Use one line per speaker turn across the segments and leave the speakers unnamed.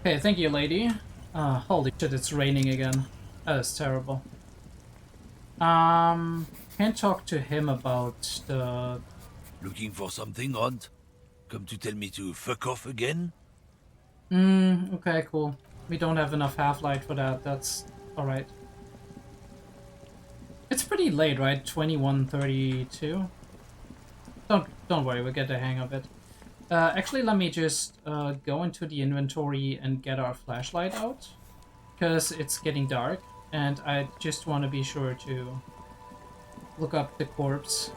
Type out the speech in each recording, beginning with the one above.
Okay, thank you, lady. Holy shit, it's raining again. That is terrible. Can't talk to him about the...
Looking for something, Hunt? Come to tell me to fuck off again?
Okay, cool. We don't have enough half-light for that. That's alright. It's pretty late, right? 21:32. Don't worry, we'll get the hang of it. Actually, let me just go into the inventory and get our flashlight out, because it's getting dark, and I just want to be sure to look up the corpse.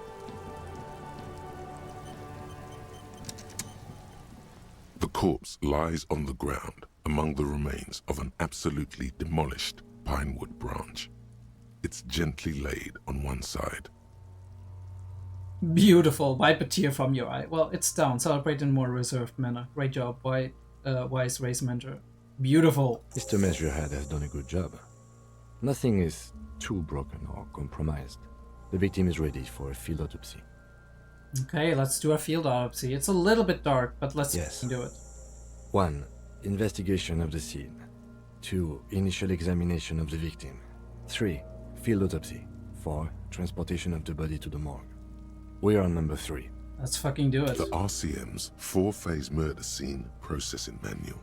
The corpse lies on the ground among the remains of an absolutely demolished pinewood branch. It's gently laid on one side.
Beautiful. Wipe a tear from your eye. Well, it's down. Celebrate in a more reserved manner. Great job, wise race mentor. Beautiful.
Mr. Measurehead has done a good job. Nothing is too broken or compromised. The victim is ready for a field autopsy.
Okay, let's do a field autopsy. It's a little bit dark, but let's do it.
1. Investigation of the scene. 2. Initial examination of the victim. 3. Field autopsy. 4. Transportation of the body to the morgue. We are on number 3.
Let's fucking do it.
The RCM's 4-phase murder scene processing manual.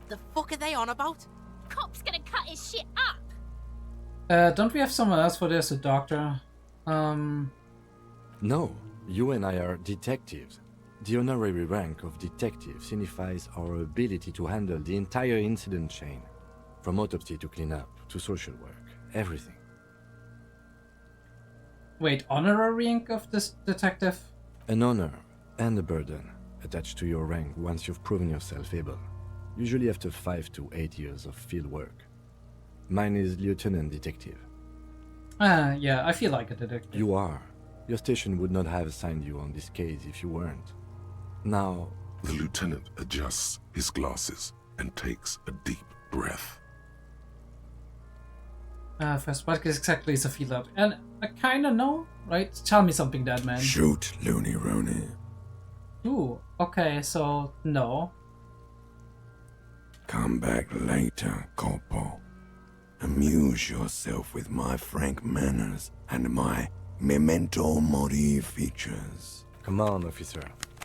The fuck are they on about?
Cop's gonna cut his shit up.
Don't we have someone else for this? A doctor?
No, you and I are detectives. The honorary rank of detective signifies our ability to handle the entire incident chain, from autopsy to cleanup to social work, everything.
Wait, honorary rank of this detective?
An honor and a burden attached to your rank once you've proven yourself able, usually after 5 to 8 years of field work. Mine is lieutenant detective.
Yeah, I feel like a detective.
You are. Your station would not have assigned you on this case if you weren't. Now...
The lieutenant adjusts his glasses and takes a deep breath.
First, what exactly is a field out? And I kinda know, right? Tell me something, dead man.
Shoot, Looney Rooney.
Ooh, okay, so no.
Come back later, Corporal. Amuse yourself with my frank manners and my memento mori features.
Come on, officer.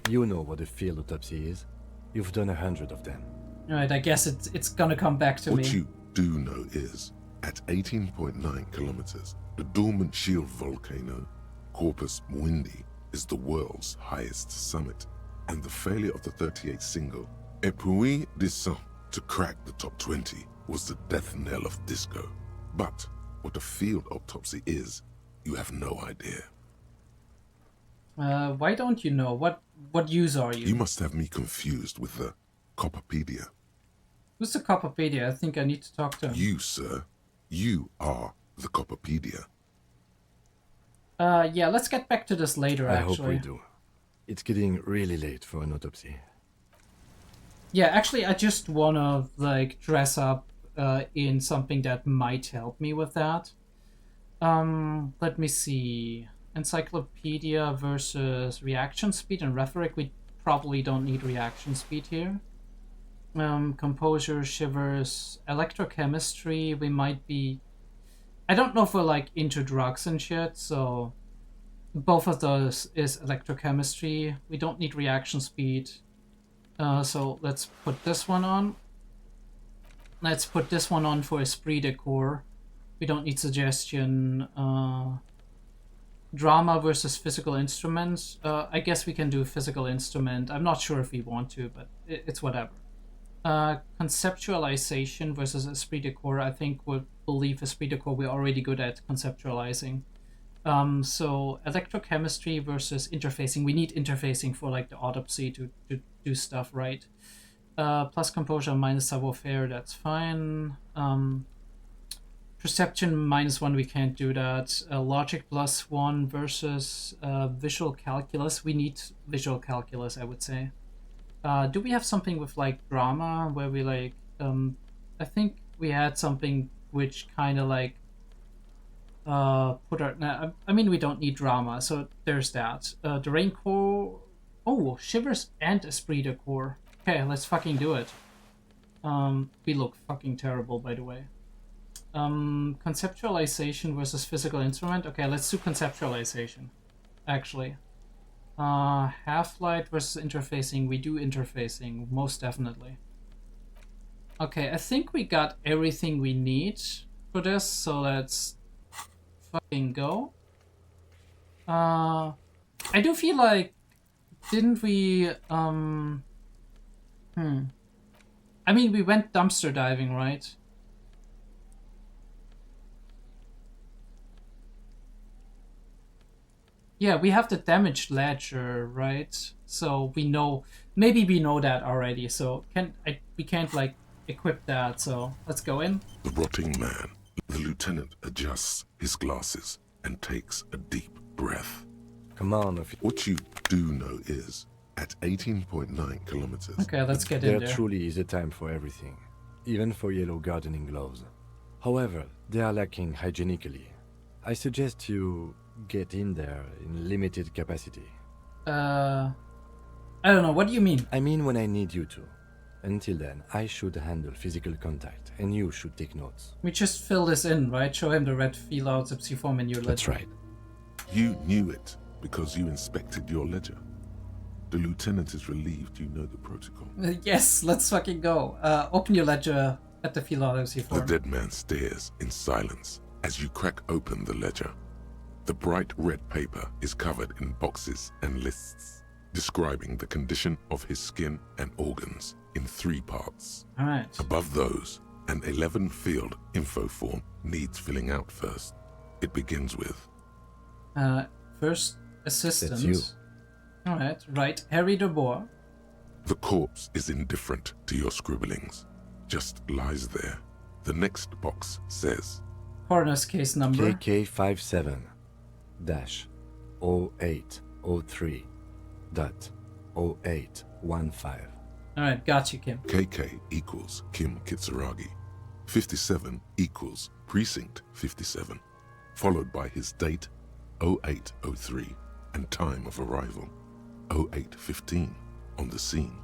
You know what a field autopsy is. You've done 100 of them.
Alright, I guess it's gonna come back to me.
What you do know is, at 18.9 kilometers, the dormant shield volcano, Corpus Mundi, is the world's highest summit, and the failure of the 38 single, Et puis descend, to crack the top 20 was the death knell of disco. But what a field autopsy is, you have no idea.
Why don't you know? What use are you?
You must have me confused with the Copperpedia.
Who's the Copperpedia? I think I need to talk to him.
You, sir. You are the Copperpedia.
Yeah, let's get back to this later,
I
actually.
hope we do. It's getting really late for an autopsy.
Yeah, actually, I just wanna, like, dress up in something that might help me with that. Let me see. Encyclopedia versus reaction speed and rhetoric. We probably don't need reaction speed here. Composure, shivers, electrochemistry. We might be... I don't know if we're, like, into drugs and shit, so... Both of those is electrochemistry. We don't need reaction speed. So let's put this one on. Let's put this one on for esprit de corps. We don't need suggestion. Drama versus physical instruments. I guess we can do physical instrument. I'm not sure if we want to, but it's whatever. Conceptualization versus esprit de corps. I think we'll believe esprit de corps we're already good at conceptualizing. So electrochemistry versus interfacing. We need interfacing for like the autopsy to do stuff right. Plus composure minus savoir-faire, that's fine. Perception -1, we can't do that. Logic +1 versus visual calculus. We need visual calculus, I would say. Do we have something with like drama where we like I think we had something which kind of like put our... Nah, I mean, we don't need drama, so there's that. The rain core... Oh, shivers and esprit de corps. Okay, let's fucking do it. We look fucking terrible, by the way. Conceptualization versus physical instrument. Okay, let's do conceptualization, actually. Half-light versus interfacing. We do interfacing, most definitely. Okay, I think we got everything we need for this, so let's fucking go. I do feel like, didn't we, I mean, we went dumpster diving, right? Yeah, we have the damaged ledger, right? So we know, maybe we know that already, so we can't, like, equip that, so let's go in.
The rotting man. The lieutenant adjusts his glasses and takes a deep breath.
Come on,
What you do know is, at 18.9 kilometers...
Okay, let's get in
there
there.
truly is a time for everything, even for yellow gardening gloves. However, they are lacking hygienically. I suggest you get in there in limited capacity.
I don't know, what do you mean?
I mean when I need you to. Until then, I should handle physical contact, and you should take notes.
We just fill this in, right? Show him the red fill-out Zipsy form in your ledger.
That's right.
You knew it because you inspected your ledger. The lieutenant is relieved you know the protocol.
Yes, let's fucking go. Open your ledger at the fill-out Zipsy
The
form.
dead man stares in silence as you crack open the ledger. The bright red paper is covered in boxes and lists, describing the condition of his skin and organs in 3 parts.
Alright.
Above those, an 11-field info form needs filling out first. It begins with,
First assistant.
That's you.
Alright, right. Harry de Boer.
the corpse is indifferent to your scribblings, just lies there. The next box says,
Coroner's case number.
KK57-0803.0815.
Alright, got you, Kim.
KK equals Kim Kitsuragi. 57 equals Precinct 57, followed by his date 0803 and time of arrival 0815 on the scene.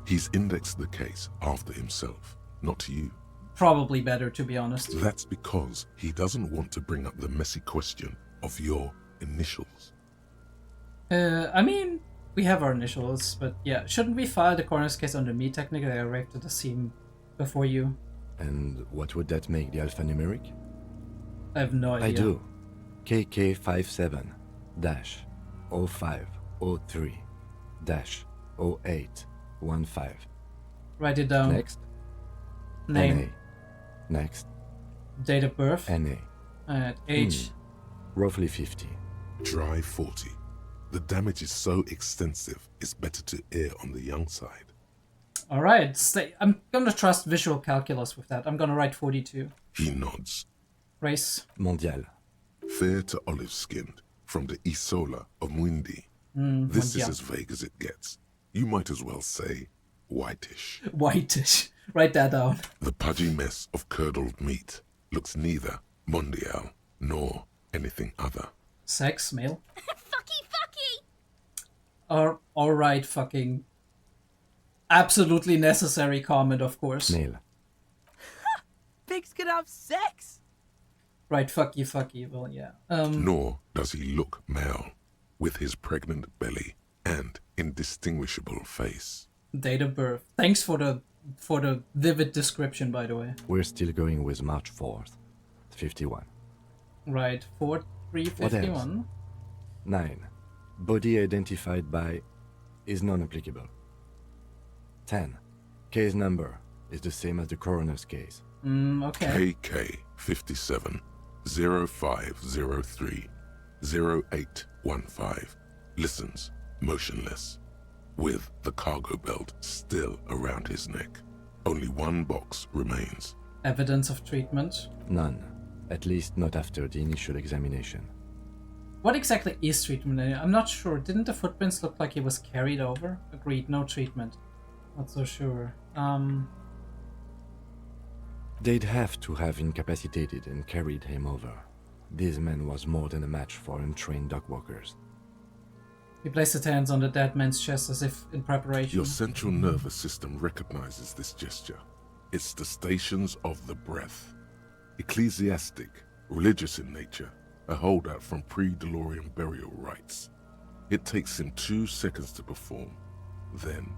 He's indexed the case after himself, not you.
Probably better, to be honest.
That's because he doesn't want to bring up the messy question of your initials.
I mean, we have our initials, but yeah. Shouldn't we file the coroner's case under me? Technically, I arrived at the scene before you.
And what would that make the alphanumeric?
I have no idea.
I do. KK57-0503-0815.
Write it down.
Next.
Name.
NA. Next.
Date of birth.
NA.
Age.
Roughly 50.
Dry 40. The damage is so extensive, it's better to err on the young side.
Alright, I'm gonna trust visual calculus with that. I'm gonna write 42.
He nods.
Race.
Mondial.
Fair to olive-skinned, from the Isola of Mwindi. This is
Mondial.
as vague as it gets. You might as well say whitish.
Whitish. Write that down.
The pudgy mess of curdled meat looks neither mondial nor anything other.
Sex, male.
Fucky, fucky!
Alright, fucking. Absolutely necessary comment, of course.
Male.
Pigs can have sex.
Right, fucky. Well, yeah.
Nor does he look male, with his pregnant belly and indistinguishable face.
Date of birth. Thanks for the vivid description, by the way.
We're still going with March 4th. 51.
Right, 4351.
9. Body identified by is non-applicable. 10. Case number is the same as the coroner's case.
Okay.
KK 57 0503 0815 listens motionless, with the cargo belt still around his neck. Only one box remains.
Evidence of treatment.
None. At least not after the initial examination.
What exactly is treatment? I'm not sure. Didn't the footprints look like he was carried over? Agreed, no treatment. Not so sure.
They'd have to have incapacitated and carried him over. This man was more than a match for untrained dogwalkers.
He placed his hands on the dead man's chest as if in preparation.
Your central nervous system recognizes this gesture. It's the Stations of the Breath. Ecclesiastic, religious in nature, a holdout from pre-DeLorean burial rites. It takes him 2 seconds to perform. Then,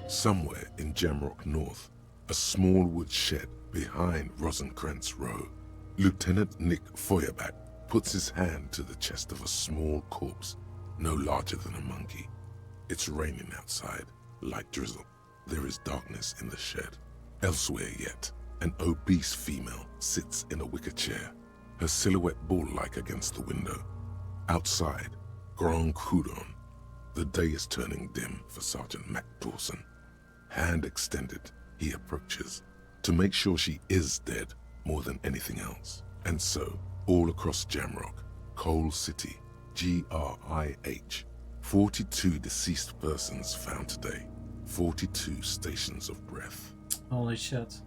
somewhere in Jamrock North, a small wood shed behind Rosencrantz Row, Lieutenant Nick Feuerbach puts his hand to the chest of a small corpse, no larger than a monkey. It's raining outside, light drizzle. There is darkness in the shed. Elsewhere yet, an obese female sits in a wicker chair, her silhouette bull-like against the window. Outside, Grand Coudon. The day is turning dim for Sergeant Mac Dawson. Hand extended, he approaches, to make sure she is dead more than anything else. And so, all across Jamrock, Coal City, GRIH, 42 deceased persons found today, 42 stations of breath.
Holy shit.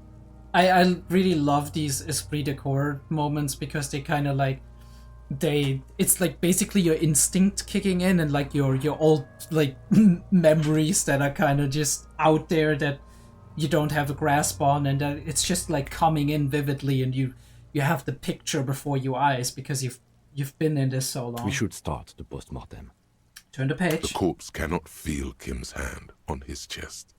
I really love these esprit de corps moments because they kind of like, it's like basically your instinct kicking in and like your old like memories that are kind of just out there that you don't have a grasp on, and it's just like coming in vividly, and you have the picture before your eyes because you've been in this so long.
We should start the post-mortem.
Turn the page.
The corpse cannot feel Kim's hand on his chest.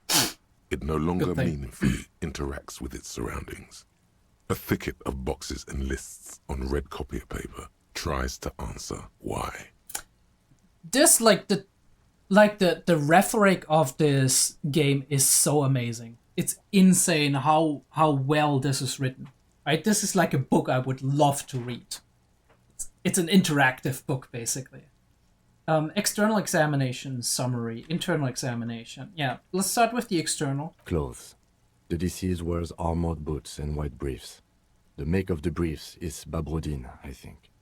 It no longer meaningfully interacts with its surroundings. A thicket of boxes and lists on red copier paper tries to answer why.
This the rhetoric of this game is so amazing. It's insane how well this is written. Right? This is like a book I would love to read. It's an interactive book, basically. External examination summary, internal examination. Yeah, let's start with the external.
Clothes. The deceased wears armored boots and white briefs. The make of the briefs is Babrodine, I think.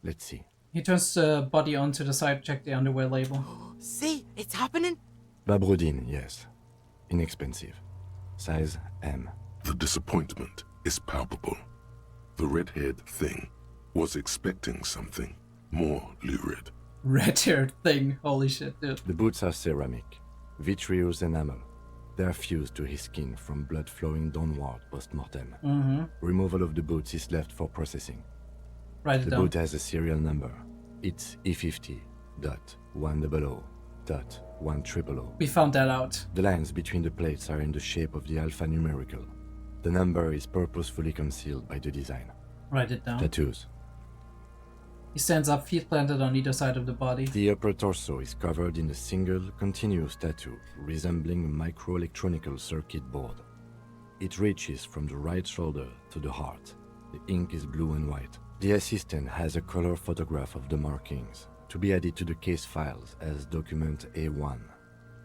Let's see.
He turns the body onto the side, check the underwear label.
See, it's happening.
Babrodine, yes. Inexpensive. Size M.
The disappointment is palpable. The red-haired thing was expecting something more lurid.
Red-haired thing, holy shit, dude.
The boots are ceramic, vitreous enamel. They are fused to his skin from blood flowing downward post-mortem.
Mm-hmm.
Removal of the boots is left for processing.
Write it
The
down.
boot has a serial number. It's E50.100.100.
We found that out.
The lines between the plates are in the shape of the alphanumerical. The number is purposefully concealed by the design.
Write it down.
Tattoos.
He stands up, feet planted on either side of the body.
The upper torso is covered in a single, continuous tattoo resembling a microelectronical circuit board. It reaches from the right shoulder to the heart. The ink is blue and white. The assistant has a color photograph of the markings, to be added to the case files as document A1.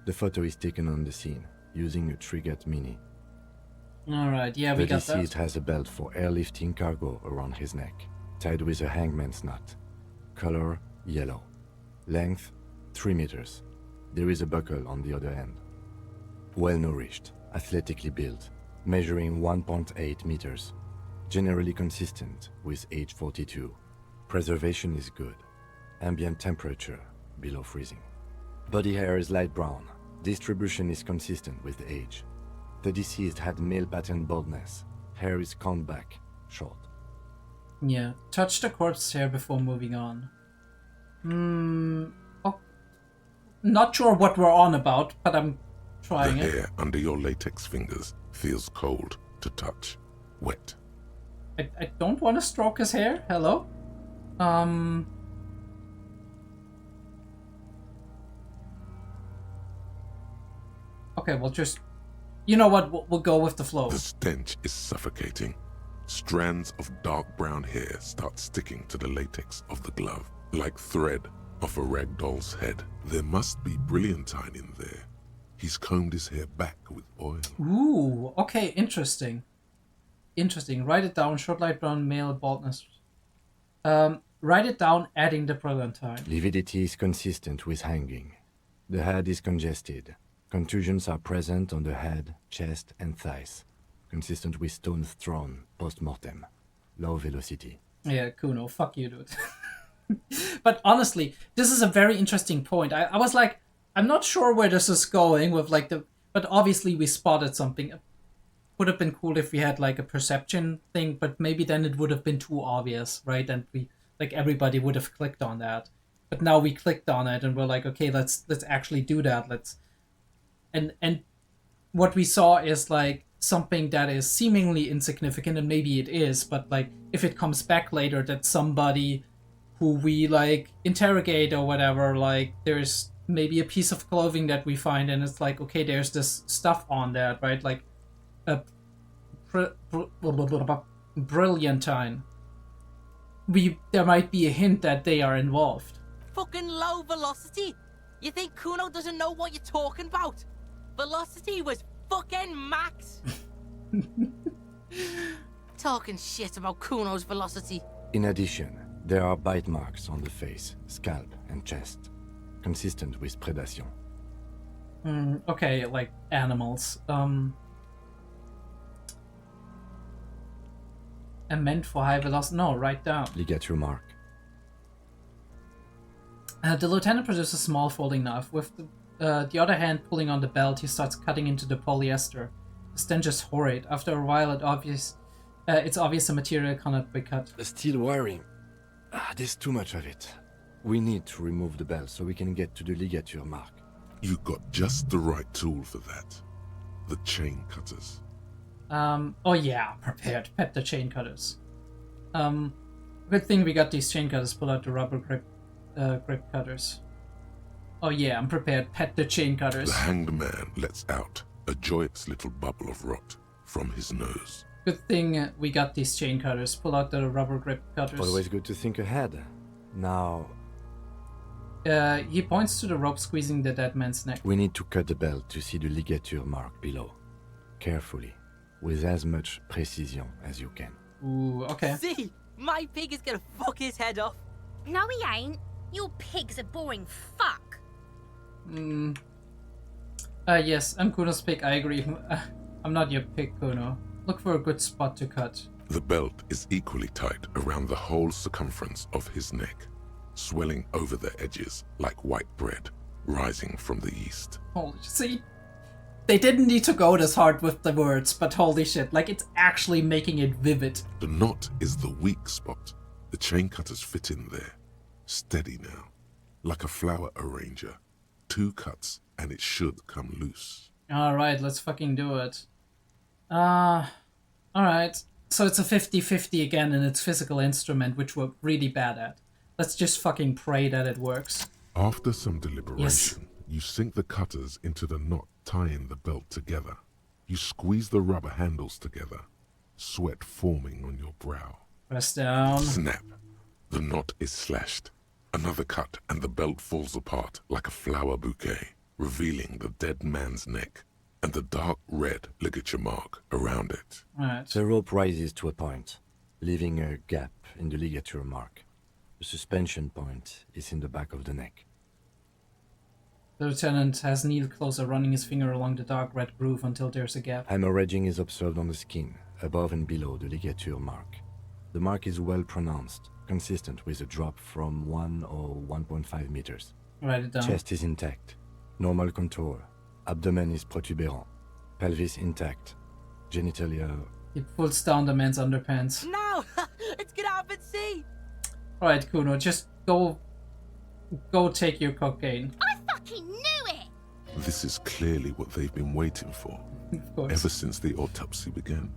The photo is taken on the scene, using a Trigat Mini.
Alright, yeah, we
The
got that.
deceased has a belt for airlifting cargo around his neck, tied with a hangman's knot. Color, yellow. Length, 3 meters. There is a buckle on the other end. Well-nourished, athletically built, measuring 1.8 meters. Generally consistent with age 42. Preservation is good. Ambient temperature, below freezing. Body hair is light brown. Distribution is consistent with age. The deceased had male pattern baldness. Hair is combed back, short.
Yeah, touch the corpse hair before moving on. Oh, not sure what we're on about, but I'm
The
trying it.
hair under your latex fingers feels cold to touch, wet.
I don't want to stroke his hair. Hello? Okay, we'll just... You know what? We'll go with the flow.
The stench is suffocating. Strands of dark brown hair start sticking to the latex of the glove, like thread off a rag doll's head. There must be brilliantine in there. He's combed his hair back with oil.
Ooh, okay, interesting. Interesting. Write it down. Short light brown, male baldness. Write it down, adding the brilliantine.
Lividity is consistent with hanging. The head is congested. Contusions are present on the head, chest, and thighs. Consistent with stones thrown post-mortem. Low velocity.
Yeah, Kuno, fuck you, dude. But honestly, this is a very interesting point. I was like, I'm not sure where this is going with like the... But obviously we spotted something. would have been cool if we had like a perception thing, but maybe then it would have been too obvious, right? And we like everybody would have clicked on that. But now we clicked on it and we're like, okay, let's actually do that. And what we saw is like something that is seemingly insignificant, and maybe it is, but like if it comes back later that somebody who we like interrogate or whatever, like there's maybe a piece of clothing that we find and it's like, okay, there's this stuff on that, right? Like a brilliantine. There might be a hint that they are involved.
Fucking low velocity. You think Kuno doesn't know what you're talking about? Velocity was fucking max. Talking shit about Kuno's velocity.
In addition, there are bite marks on the face, scalp, and chest, consistent with predation.
Okay, like animals. And meant for high velocity. No, write down.
Ligature mark.
The lieutenant produces a small folding knife. With the other hand pulling on the belt, he starts cutting into the polyester. The stench is horrid. After a while, it's obvious the material cannot be cut.
The steel wiring. There's too much of it. We need to remove the belt so we can get to the ligature mark.
You got just the right tool for that. The chain cutters.
Oh yeah, prepared. Pet the chain cutters. Good thing we got these chain cutters. Pull out the rubber grip cutters. Oh yeah, I'm prepared. Pet the chain cutters.
The hanged man lets out a joyous little bubble of rot from his nose.
Good thing we got these chain cutters. Pull out the rubber grip cutters.
Always good to think ahead. Now...
he points to the rope squeezing the dead man's neck.
we need to cut the belt to see the ligature mark below. Carefully. With as much precision as you can.
Ooh, okay.
See, my pig is gonna fuck his head off.
No, he ain't. Your pig's a boring fuck.
Yes, I'm Kuno's pig, I agree. I'm not your pig, Kuno. Look for a good spot to cut.
The belt is equally tight around the whole circumference of his neck, swelling over the edges like white bread rising from the east.
Holy see? They didn't need to go this hard with the words, but holy shit, like it's actually making it vivid.
The knot is the weak spot. The chain cutters fit in there. Steady now. Like a flower arranger. 2 cuts and it should come loose.
Alright, let's fucking do it. Alright. So it's a 50-50 again in its physical instrument, which we're really bad at. Let's just fucking pray that it works.
After some deliberation,
Yes.
you sink the cutters into the knot tying the belt together. You squeeze the rubber handles together, sweat forming on your brow.
Press down.
Snap. The knot is slashed. Another cut and the belt falls apart like a flower bouquet, revealing the dead man's neck and the dark red ligature mark around it.
Alright.
The rope rises to a point, leaving a gap in the ligature mark. The suspension point is in the back of the neck.
The lieutenant has Neil closer, running his finger along the dark red groove until there's a gap.
Hemorrhaging is observed on the skin, above and below the ligature mark. The mark is well pronounced, consistent with a drop from 1 or 1.5 meters.
Write it down.
Chest is intact, normal contour. Abdomen is protuberant, pelvis intact, genitalia...
He pulls down the man's underpants.
No, it's gonna happen. See.
Alright, Kuno, just go take your cocaine.
I fucking knew it!
This is clearly what they've been waiting for,
Of course.
ever since the autopsy began.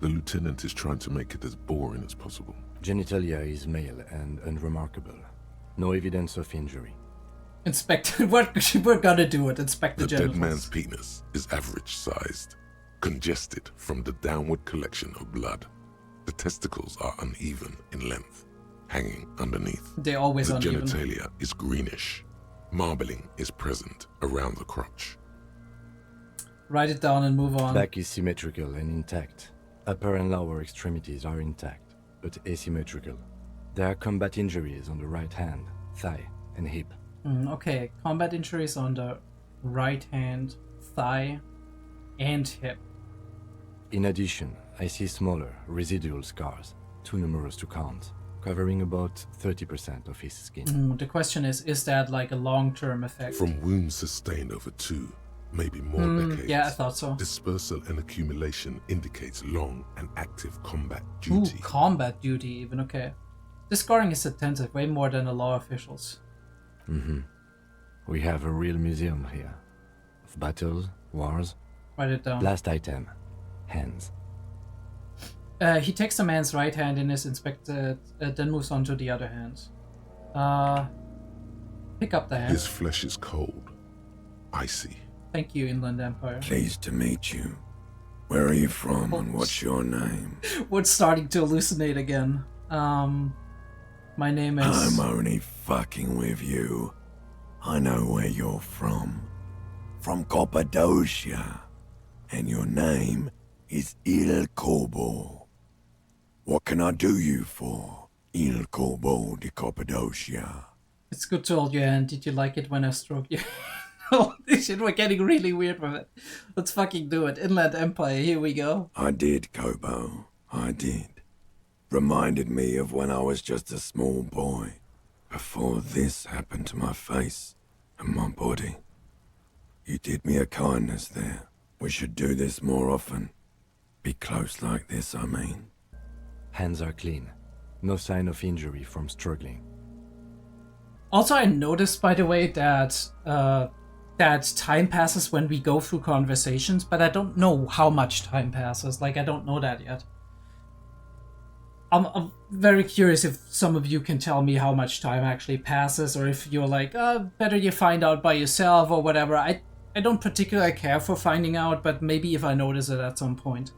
The lieutenant is trying to make it as boring as possible.
Genitalia is male and unremarkable. No evidence of injury.
Inspect. We're gonna do it. Inspect the
The
genitals.
dead man's penis is average-sized, congested from the downward collection of blood. The testicles are uneven in length, hanging underneath.
They're always
The
uneven.
genitalia is greenish. Marbling is present around the crotch.
Write it down and move on.
Back is symmetrical and intact. Upper and lower extremities are intact, but asymmetrical. There are combat injuries on the right hand, thigh, and hip.
Okay, combat injuries on the right hand, thigh, and hip.
In addition, I see smaller, residual scars, too numerous to count, covering about 30% of his skin.
The question is that like a long-term effect?
From wounds sustained over 2, maybe more decades.
Yeah, I thought so.
Dispersal and accumulation indicates long and active combat
Ooh,
duty.
combat duty even, okay. This scoring is attentive, way more than the law officials.
We have a real museum here. Of battles, wars.
Write it down.
Last item. Hands.
He takes the man's right hand in his inspected, then moves on to the other hand. Pick up the hand.
His flesh is cold, icy.
Thank you, Inland Empire.
Pleased to meet you. Where are you from and what's your name?
We're starting to hallucinate again. My name is...
I'm only fucking with you. I know where you're from. From Cappadocia. And your name is Il Corbo. What can I do you for, Il Corbo de Cappadocia?
It's good to hold your hand. Did you like it when I stroked you? Holy shit, we're getting really weird with it. Let's fucking do it. Inland Empire, here we go.
I did, Kobo. I did. Reminded me of when I was just a small boy. Before this happened to my face and my body. You did me a kindness there. We should do this more often. Be close like this, I mean.
Hands are clean. No sign of injury from struggling.
Also, I noticed, by the way, that that time passes when we go through conversations, but I don't know how much time passes. Like, I don't know that yet. I'm very curious if some of you can tell me how much time actually passes, or if you're like, better you find out by yourself or whatever. I don't particularly care for finding out, but maybe if I notice it at some point.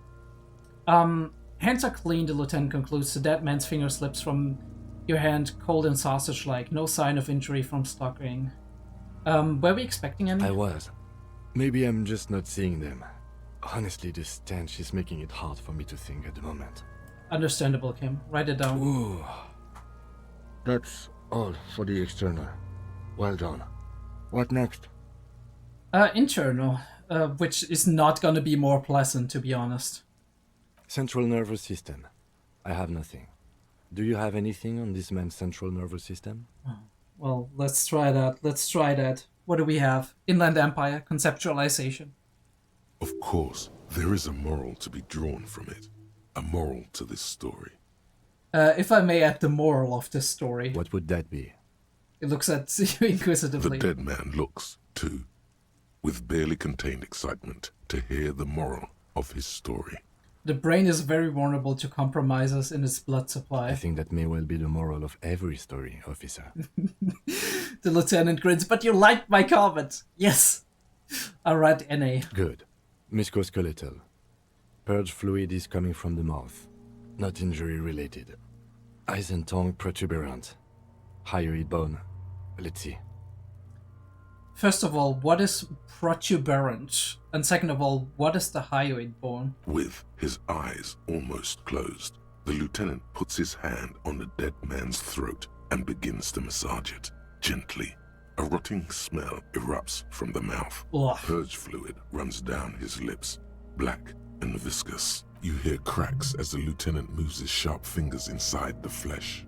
Hands are clean, the lieutenant concludes. The dead man's finger slips from your hand, cold and sausage-like. No sign of injury from struggling. Were we expecting any?
I was. Maybe I'm just not seeing them. Honestly, this stench is making it hard for me to think at the moment.
Understandable, Kim. Write it down.
Ooh. That's all for the external. Well done. What next?
Internal, which is not gonna be more pleasant, to be honest.
Central nervous system. I have nothing. Do you have anything on this man's central nervous system?
Well, let's try that. What do we have? Inland Empire, conceptualization.
Of course, there is a moral to be drawn from it. A moral to this story.
If I may add the moral of this story.
What would that be?
It looks at you inquisitively.
The dead man looks, too, with barely contained excitement to hear the moral of his story.
The brain is very vulnerable to compromises in its blood supply.
I think that may well be the moral of every story, officer.
The lieutenant grins, but you liked my comment. Yes. Alright, NA.
Good. Musculoskeletal. Purge fluid is coming from the mouth. Not injury related. Eyes and tongue protuberant. Hyoid bone. Let's see.
First of all, what is protuberant? And second of all, what is the hyoid bone?
With his eyes almost closed, the lieutenant puts his hand on the dead man's throat and begins to massage it, gently. A rotting smell erupts from the mouth.
Ugh.
Purge fluid runs down his lips, black and viscous. You hear cracks as the lieutenant moves his sharp fingers inside the flesh,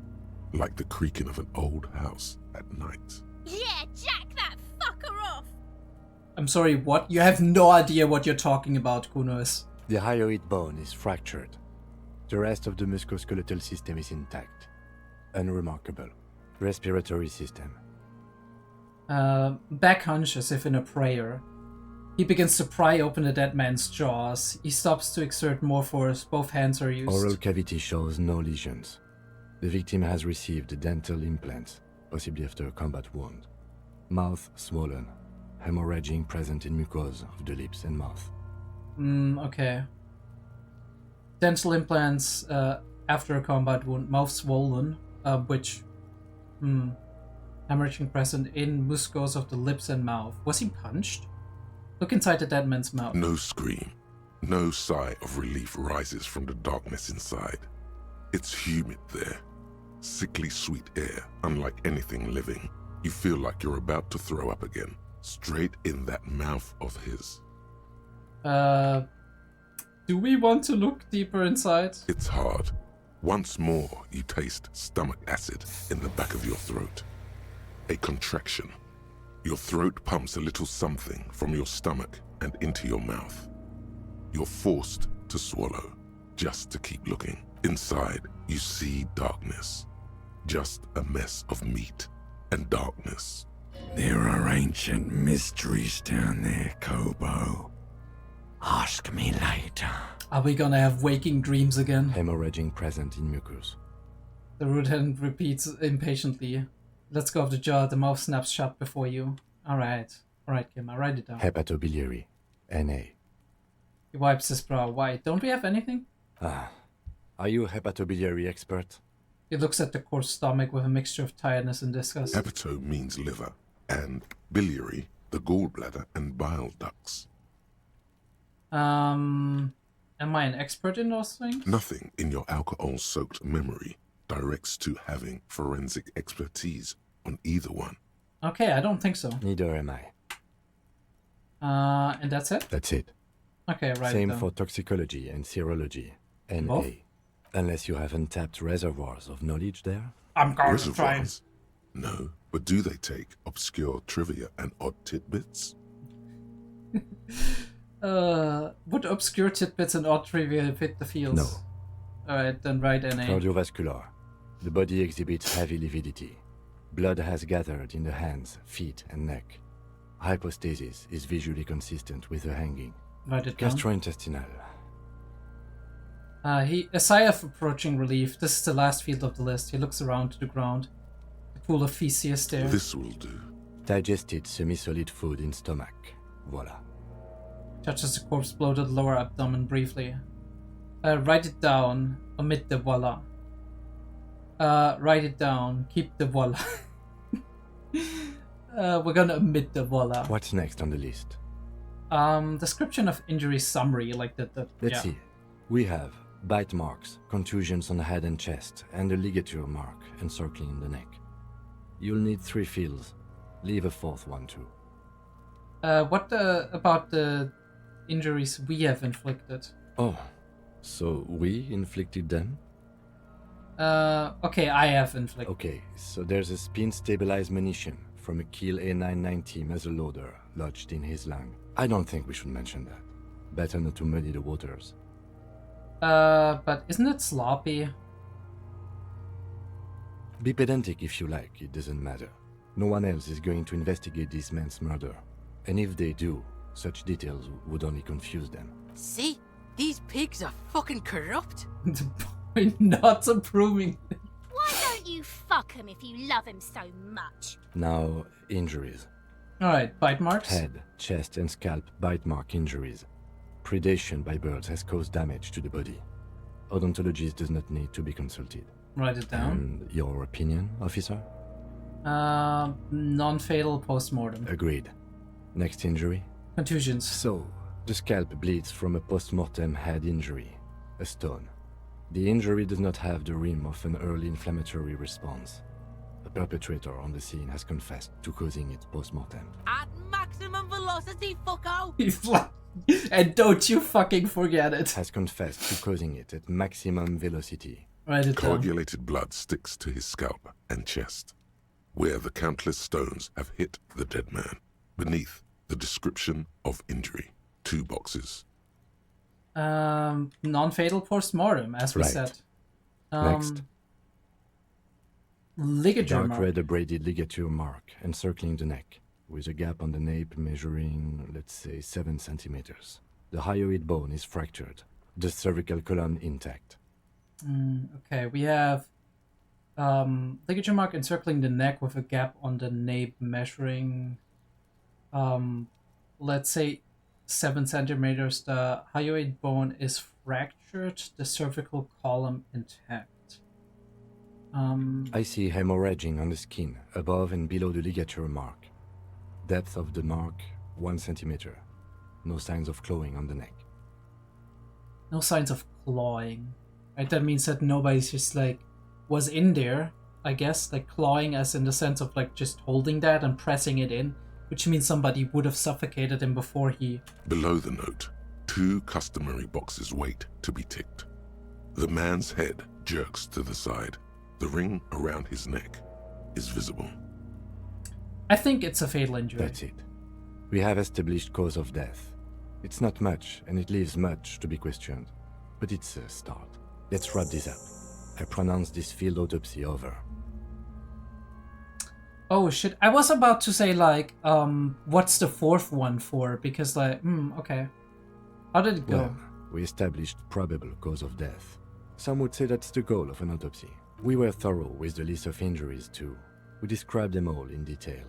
like the creaking of an old house at night.
Yeah, jack that fucker off!
I'm sorry, what? You have no idea what you're talking about, Kunos.
The hyoid bone is fractured. The rest of the musculoskeletal system is intact. Unremarkable. Respiratory system.
Back hunch as if in a prayer. He begins to pry open the dead man's jaws. He stops to exert more force. Both hands are used.
Oral cavity shows no lesions. The victim has received dental implants, possibly after a combat wound. Mouth swollen. Hemorrhaging present in mucosa of the lips and mouth.
Okay. Dental implants after a combat wound. Mouth swollen, which... hemorrhaging present in mucus of the lips and mouth. Was he punched? Look inside the dead man's mouth.
No scream, no sigh of relief rises from the darkness inside. It's humid there. Sickly sweet air, unlike anything living. You feel like you're about to throw up again, straight in that mouth of his.
Do we want to look deeper inside?
It's hard. Once more, you taste stomach acid in the back of your throat. A contraction. Your throat pumps a little something from your stomach and into your mouth. You're forced to swallow, just to keep looking. Inside, you see darkness. Just a mess of meat and darkness.
There are ancient mysteries down there, Kobo. Ask me later.
Are we gonna have waking dreams again?
Hemorrhaging present in mucus.
The lieutenant repeats impatiently. Let's go off the jaw. The mouth snaps shut before you. Alright, Kim, I'll write it down.
Hepatobiliary. NA.
He wipes his brow. Why? Don't we have anything?
Are you a hepatobiliary expert?
He looks at the coarse stomach with a mixture of tiredness and disgust.
Hepato means liver, and biliary, the gallbladder and bile ducts.
Am I an expert in those things?
Nothing in your alcohol-soaked memory directs to having forensic expertise on either one.
Okay, I don't think so.
Neither am I.
And that's it?
That's it.
Okay, right.
Same for toxicology and serology. NA.
Both?
Unless you have untapped reservoirs of knowledge there.
I'm going to try.
Reservoirs? No, but do they take obscure trivia and odd tidbits?
Would obscure tidbits and odd trivia fit the fields?
No.
Alright, then write NA.
Cardiovascular. The body exhibits heavy lividity. Blood has gathered in the hands, feet, and neck. Hypostasis is visually consistent with the hanging.
Write it down.
Gastrointestinal.
A sigh of approaching relief. This is the last field of the list. He looks around to the ground. The pool of feces there.
This will do.
Digested semi-solid food in stomach. Voila.
Touches the corpse bloated lower abdomen briefly. Write it down. Omit the voila. Write it down. Keep the voila. We're gonna omit the voila.
What's next on the list?
Description of injury summary, like that.
Let's see. We have bite marks, contusions on the head and chest, and a ligature mark encircling the neck. You'll need 3 fields. Leave a 4th one too.
What about the injuries we have inflicted?
Oh, so we inflicted them?
Okay, I have inflicted.
Okay, so there's a spin-stabilized munition from a Kiel A990 muzzleloader lodged in his lung. I don't think we should mention that. Better not to muddy the waters.
But isn't it sloppy?
Be pedantic if you like, it doesn't matter. No one else is going to investigate this man's murder. And if they do, such details would only confuse them.
See? These pigs are fucking corrupt.
The boy not approving.
Why don't you fuck him if you love him so much?
Now, injuries.
Alright, bite marks?
Head, chest and scalp bite mark injuries. Predation by birds has caused damage to the body. Odontologist does not need to be consulted.
Write it down.
And your opinion, officer?
Non-fatal post-mortem.
Agreed. Next injury?
Contusions.
So, the scalp bleeds from a post-mortem head injury, a stone. The injury does not have the rim of an early inflammatory response. The perpetrator on the scene has confessed to causing it post-mortem.
At maximum velocity, fucko!
He's like, and don't you fucking forget it.
Has confessed to causing it at maximum velocity.
Write it down.
Coagulated blood sticks to his scalp and chest, where the countless stones have hit the dead man. Beneath, the description of injury. 2 boxes.
Non-fatal post-mortem, as we
Right.
said.
Next.
Ligature
Dark
mark.
red abraded ligature mark encircling the neck, with a gap on the nape measuring, let's say, 7 centimeters. The hyoid bone is fractured, the cervical column intact.
Okay, we have ligature mark encircling the neck with a gap on the nape measuring, let's say, 7 centimeters. The hyoid bone is fractured, the cervical column intact.
I see hemorrhaging on the skin, above and below the ligature mark. Depth of the mark, 1 centimeter. No signs of clawing on the neck.
No signs of clawing. Right, that means that nobody's just like was in there, I guess, like clawing as in the sense of like just holding that and pressing it in, which means somebody would have suffocated him before he...
Below the note, 2 customary boxes wait to be ticked. The man's head jerks to the side. The ring around his neck is visible.
I think it's a fatal injury.
That's it. We have established cause of death. It's not much, and it leaves much to be questioned. But it's a start. Let's wrap this up. I pronounce this field autopsy over.
Oh shit, I was about to say like, what's the fourth one for? Because like, okay. How did it go?
Well, we established probable cause of death. Some would say that's the goal of an autopsy. We were thorough with the list of injuries too. We described them all in detail.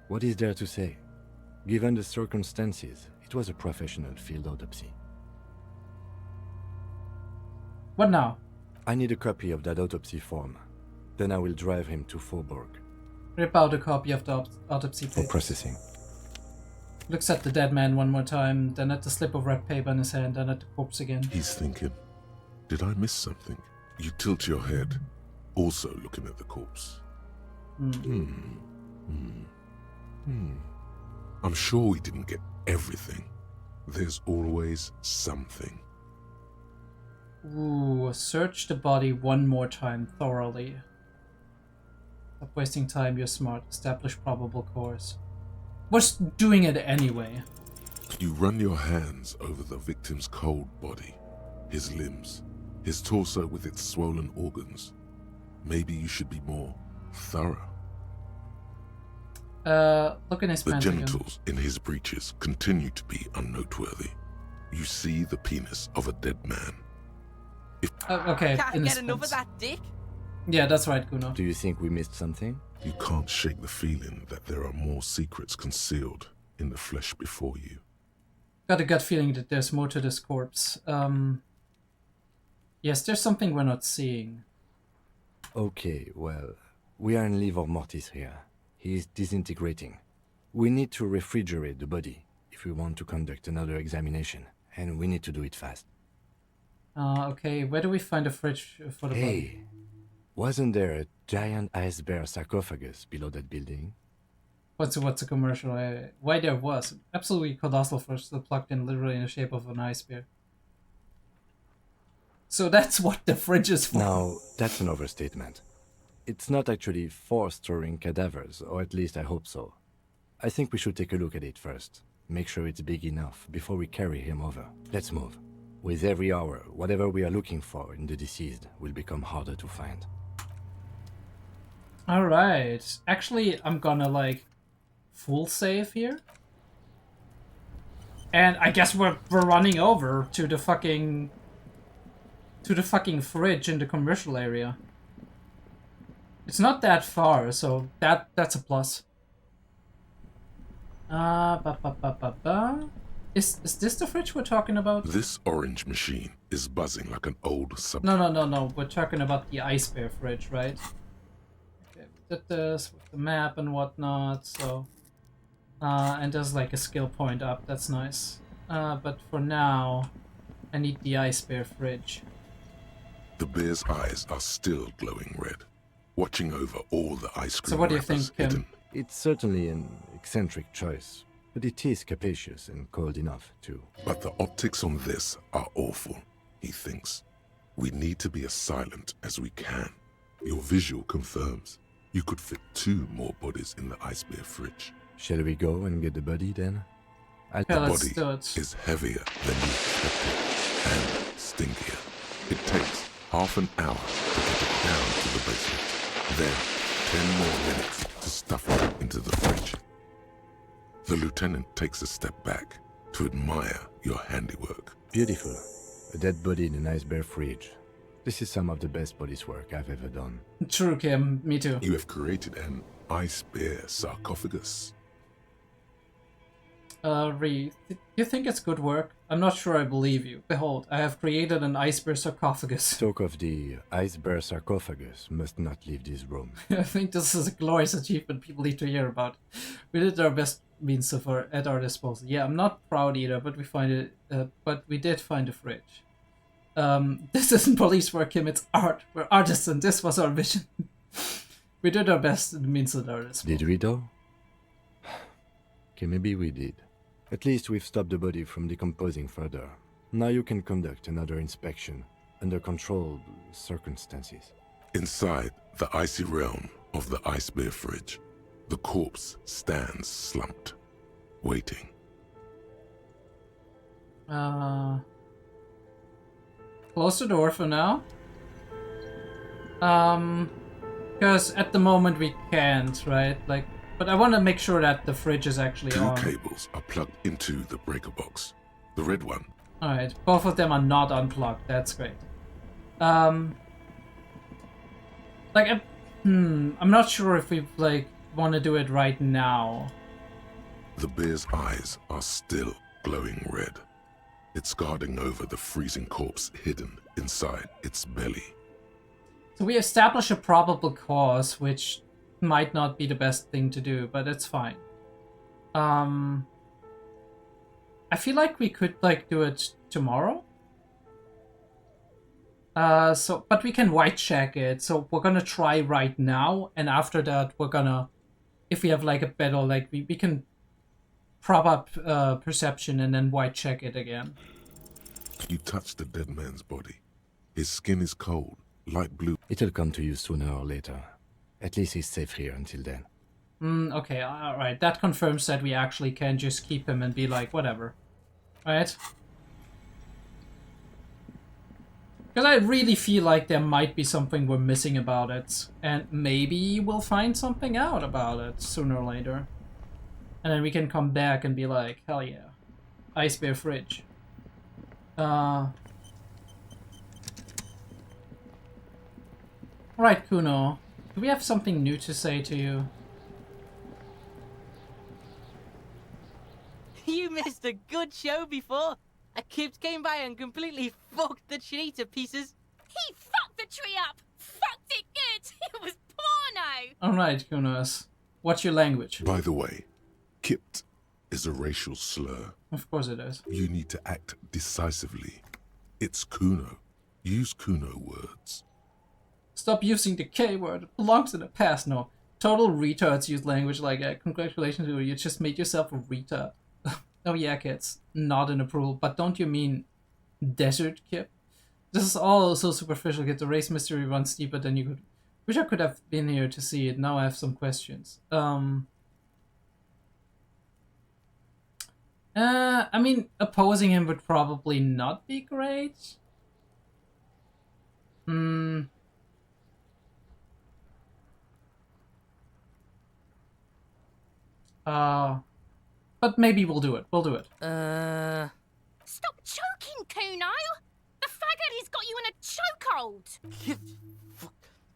What is there to say? Given the circumstances, it was a professional field autopsy.
What now?
I need a copy of that autopsy form. Then I will drive him to Faubourg.
Rip out a copy of the autopsy
For
tape.
processing.
Looks at the dead man one more time, then at the slip of red paper in his hand, then at the corpse again.
He's thinking, did I miss something? You tilt your head, also looking at the corpse. I'm sure we didn't get everything. There's always something.
Ooh, search the body one more time thoroughly. Stop wasting time, you're smart. Establish probable cause. We're doing it anyway.
You run your hands over the victim's cold body, his limbs, his torso with its swollen organs. Maybe you should be more thorough.
Look in his
The
pants again.
genitals in his breeches continue to be unnoteworthy. You see the penis of a dead man.
Okay,
Can't
in
get
his
enough
pants.
of that dick.
Yeah, that's right, Kuno.
Do you think we missed something?
You can't shake the feeling that there are more secrets concealed in the flesh before you.
Got a gut feeling that there's more to this corpse. Yes, there's something we're not seeing.
Okay, well, we are in livor mortis here. He is disintegrating. We need to refrigerate the body if we want to conduct another examination, and we need to do it fast.
Okay, where do we find a fridge for the body?
Hey, wasn't there a giant ice bear sarcophagus below that building?
What's a commercial? Why there was. Absolutely colossal for still plugged in literally in the shape of an ice bear. So that's what the fridge is for.
Now, that's an overstatement. It's not actually for storing cadavers, or at least I hope so. I think we should take a look at it first. Make sure it's big enough before we carry him over. Let's move. With every hour, whatever we are looking for in the deceased will become harder to find.
Alright. Actually, I'm gonna like full save here. And I guess we're running over to the fucking fridge in the commercial area. It's not that far, so that's a plus. Is this the fridge we're talking about?
This orange machine is buzzing like an old sub.
No. We're talking about the ice bear fridge, right? Okay, we did this with the map and whatnot, so... and there's like a skill point up, that's nice. But for now, I need the ice bear fridge.
The bear's eyes are still glowing red, watching over all the ice cream
So what do you
wrappers
think, Kim?
hidden.
It's certainly an eccentric choice, but it is capacious and cold enough, too.
But the optics on this are awful, he thinks. We need to be as silent as we can. Your visual confirms you could fit 2 more bodies in the ice bear fridge.
Shall we go and get the body, then?
Yeah,
The
let's
body
do it.
is heavier than you expected, and stinkier. It takes half an hour to get it down to the basement. Then 10 more minutes to stuff it into the fridge. The lieutenant takes a step back to admire your handiwork.
Beautiful. A dead body in an ice bear fridge. This is some of the best police work I've ever done.
True, Kim. Me too.
You have created an ice bear sarcophagus.
You think it's good work? I'm not sure I believe you. Behold, I have created an ice bear sarcophagus.
Talk of the ice bear sarcophagus must not leave this room.
I think this is a glorious achievement people need to hear about. We did our best means so far at our disposal. Yeah, I'm not proud either, but we did find a fridge. This isn't police work, Kim, it's art. We're artists and this was our vision. We did our best in the means at our disposal.
Did we, though? Okay, maybe we did. At least we've stopped the body from decomposing further. Now you can conduct another inspection under controlled circumstances.
Inside the icy realm of the ice bear fridge, The corpse stands slumped, waiting.
Close the door for now. Because at the moment we can't, right? Like, but I want to make sure that the fridge is actually
Two
on.
cables are plugged into the breaker box. The red one.
Alright, both of them are not unplugged. That's great. Like, I'm not sure if we, like, want to do it right now.
The bear's eyes are still glowing red. It's guarding over the freezing corpse hidden inside its belly.
So we establish a probable cause, which might not be the best thing to do, but it's fine. I feel like we could, like, do it tomorrow. But we can white check it. So we're gonna try right now, and after that we're gonna, if we have like a better, like we can prop up perception and then white check it again.
You touch the dead man's body. His skin is cold, light blue.
It'll come to you sooner or later. At least he's safe here until then.
Okay, alright. That confirms that we actually can just keep him and be like, whatever. Alright? Because I really feel like there might be something we're missing about it. And maybe we'll find something out about it sooner or later. And then we can come back and be like, hell yeah. Ice Bear Fridge. Alright, Kuno. Do we have something new to say to you?
You missed a good show before. A kid came by and completely fucked the tree to pieces.
He fucked the tree up! Fucked it good! It was porno!
Alright, Kunos. What's your language?
By the way, Kipt is a racial slur.
Of course it is.
You need to act decisively. It's Kuno. Use Kuno words.
Stop using the K word. It belongs in the past. No. Total retards use language like that. Congratulations, you just made yourself a retard. Oh yeah, kids. Not in approval. But don't you mean desert kid? This is all so superficial, kid. The race mystery runs deeper than you could. Wish I could have been here to see it. Now I have some questions. I mean, opposing him would probably not be great. But maybe we'll do it. We'll do it.
Stop choking, Kuno! The faggot has got you in a chokehold!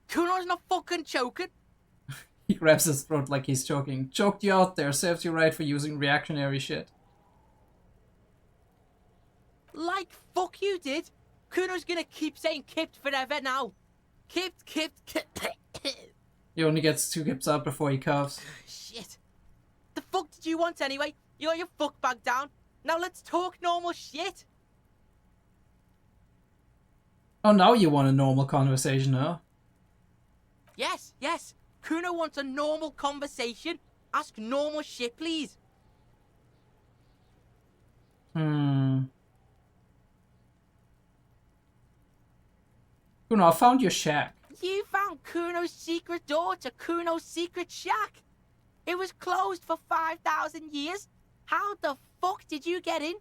Kuno's not fucking choking.
He grabs his throat like he's choking. Choked you out there. Serves you right for using reactionary shit.
Like fuck you did. Kuno's gonna keep saying Kipt forever now. Kipt.
He only gets 2 kips out before he coughs.
Shit. The fuck did you want anyway? You got your fuck bag down. Now let's talk normal shit.
Oh, now you want a normal conversation, huh?
Yes. Kuno wants a normal conversation. Ask normal shit, please.
Kuno, I found your shack.
You found Kuno's secret door to Kuno's secret shack. It was closed for 5,000 years. How the fuck did you get in?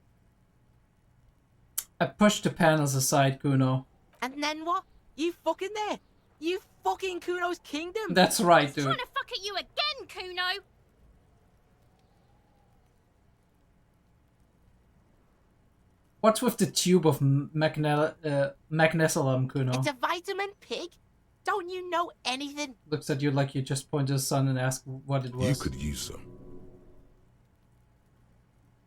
I pushed the panels aside, Kuno.
And then what? You fucking there. You fucking Kuno's kingdom.
That's right,
He's
dude.
trying to fuck at you again, Kuno!
What's with the tube of magnesolum, Kuno?
It's a vitamin pig. Don't you know anything?
Looks at you like you just pointed his son and asked what it was.
You could use some.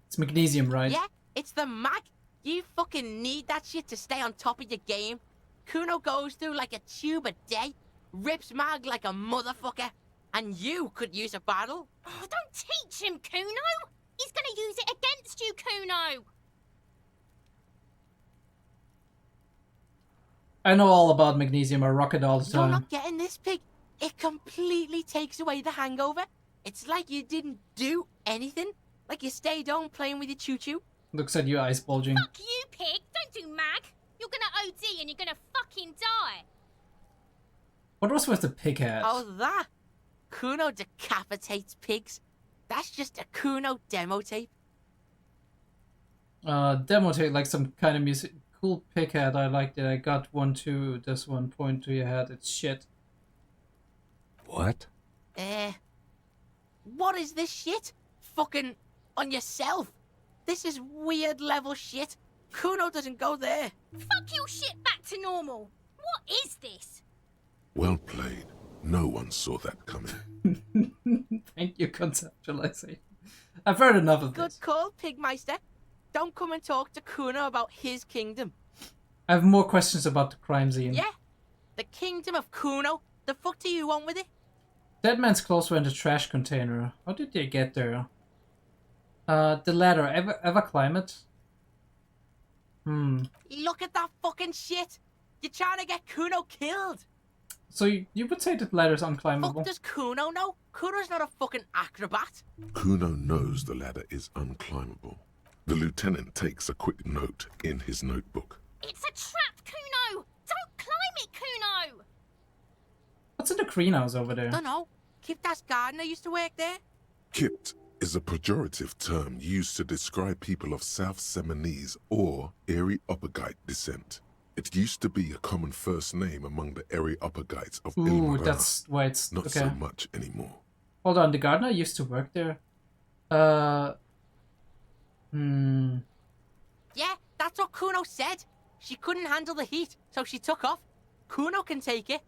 It's magnesium, right?
Yeah, it's the mag. You fucking need that shit to stay on top of your game. Kuno goes through like a tube a day, rips mag like a motherfucker, and you could use a battle.
Oh, don't teach him, Kuno! He's gonna use it against you, Kuno!
I know all about magnesium. I rock it all the
You're
time.
not getting this, pig. It completely takes away the hangover. It's like you didn't do anything. Like you stayed home playing with your choo-choo.
Looks at you, eyes bulging.
Fuck you, pig! Don't do mag! You're gonna OD and you're gonna fucking die!
What was with the pig head?
Oh, that? Kuno decapitates pigs. That's just a Kuno demo tape.
Demo tape, like some kind of music. Cool pig head, I liked it. I got one too. This one, point to your head. It's shit.
What?
What is this shit? Fucking on yourself. This is weird level shit. Kuno doesn't go there.
Fuck your shit back to normal. What is this?
Well played. No one saw that coming.
Thank you, conceptualization. I've heard enough of
Good
this.
call, Pigmeister. Don't come and talk to Kuno about his kingdom.
I have more questions about the crime scene.
Yeah? The kingdom of Kuno? The fuck do you want with it?
Dead man's clothes were in the trash container. How did they get there? The ladder. Ever climb it?
Look at that fucking shit. You're trying to get Kuno killed.
So you would say that ladder's unclimbable?
Fuck does Kuno know? Kuno's not a fucking acrobat.
Kuno knows the ladder is unclimbable. The lieutenant takes a quick note in his notebook.
It's a trap, Kuno! Don't climb it, Kuno!
What's in the greenhouse over there?
Dunno. Kiptas gardener used to work there.
Kipt is a pejorative term used to describe people of South Seminese or Areopagite descent. It used to be a common first name among the Areopagites of
Ooh,
Ilmarara.
that's why it's...
Not
okay.
so much anymore.
Hold on, the gardener used to work there?
Yeah, that's what Kuno said. She couldn't handle the heat, so she took off. Kuno can take it.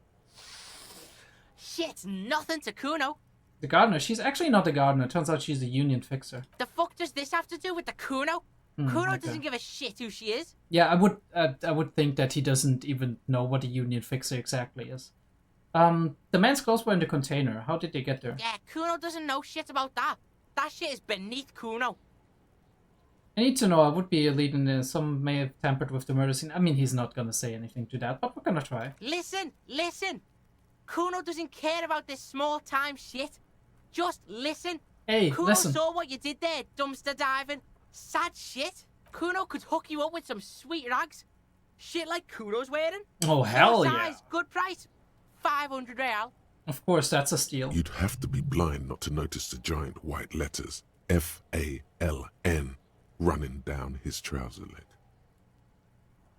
Shit's nothing to Kuno.
The gardener? She's actually not the gardener. Turns out she's a union fixer.
The fuck does this have to do with the Kuno? Kuno
okay.
doesn't give a shit who she is.
Yeah, I would think that he doesn't even know what a union fixer exactly is. The man's clothes were in the container. How did they get there?
Yeah, Kuno doesn't know shit about that. That shit is beneath Kuno.
I need to know. I would be elite and some may have tampered with the murder scene. I mean, he's not gonna say anything to that, but we're gonna try.
Listen. Kuno doesn't care about this small time shit. Just listen.
Hey,
Kuno
listen.
saw what you did there, dumpster diving. Sad shit. Kuno could hook you up with some sweet rags. Shit like Kuno's wearing.
Oh, hell
Full
yeah.
size, good price. 500 real.
Of course, that's a steal.
You'd have to be blind not to notice the giant white letters FALN running down his trouser leg.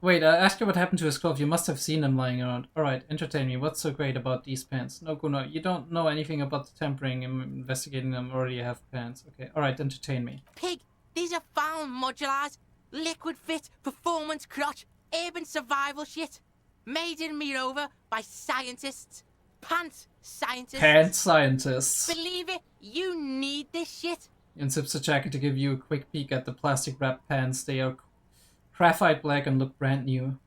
Wait, I asked you what happened to his clothes. You must have seen them lying around. Alright, entertain me. What's so great about these pants? No, Kuno, you don't know anything about the tampering and investigating them. Already have pants. Okay, alright, entertain me.
Pig, these are found modulars. Liquid fit, performance crotch, urban survival shit. Made in Mirova by scientists. Pants scientists.
Pants scientists.
Believe it, you need this shit.
He unzips the jacket to give you a quick peek at the plastic wrapped pants. They are graphite black and look brand new.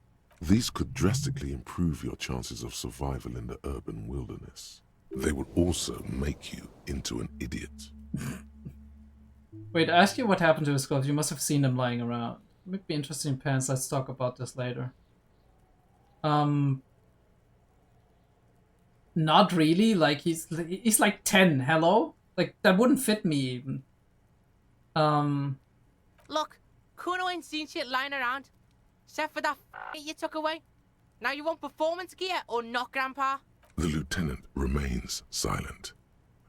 These could drastically improve your chances of survival in the urban wilderness. They will also make you into an idiot.
Wait, I asked you what happened to his clothes. You must have seen them lying around. Might be interesting pants. Let's talk about this later. Not really. Like he's like 10. Hello? Like that wouldn't fit me even.
Look, Kuno ain't seen shit lying around. Except for that you took away. Now you want performance gear or not, Grandpa?
The lieutenant remains silent,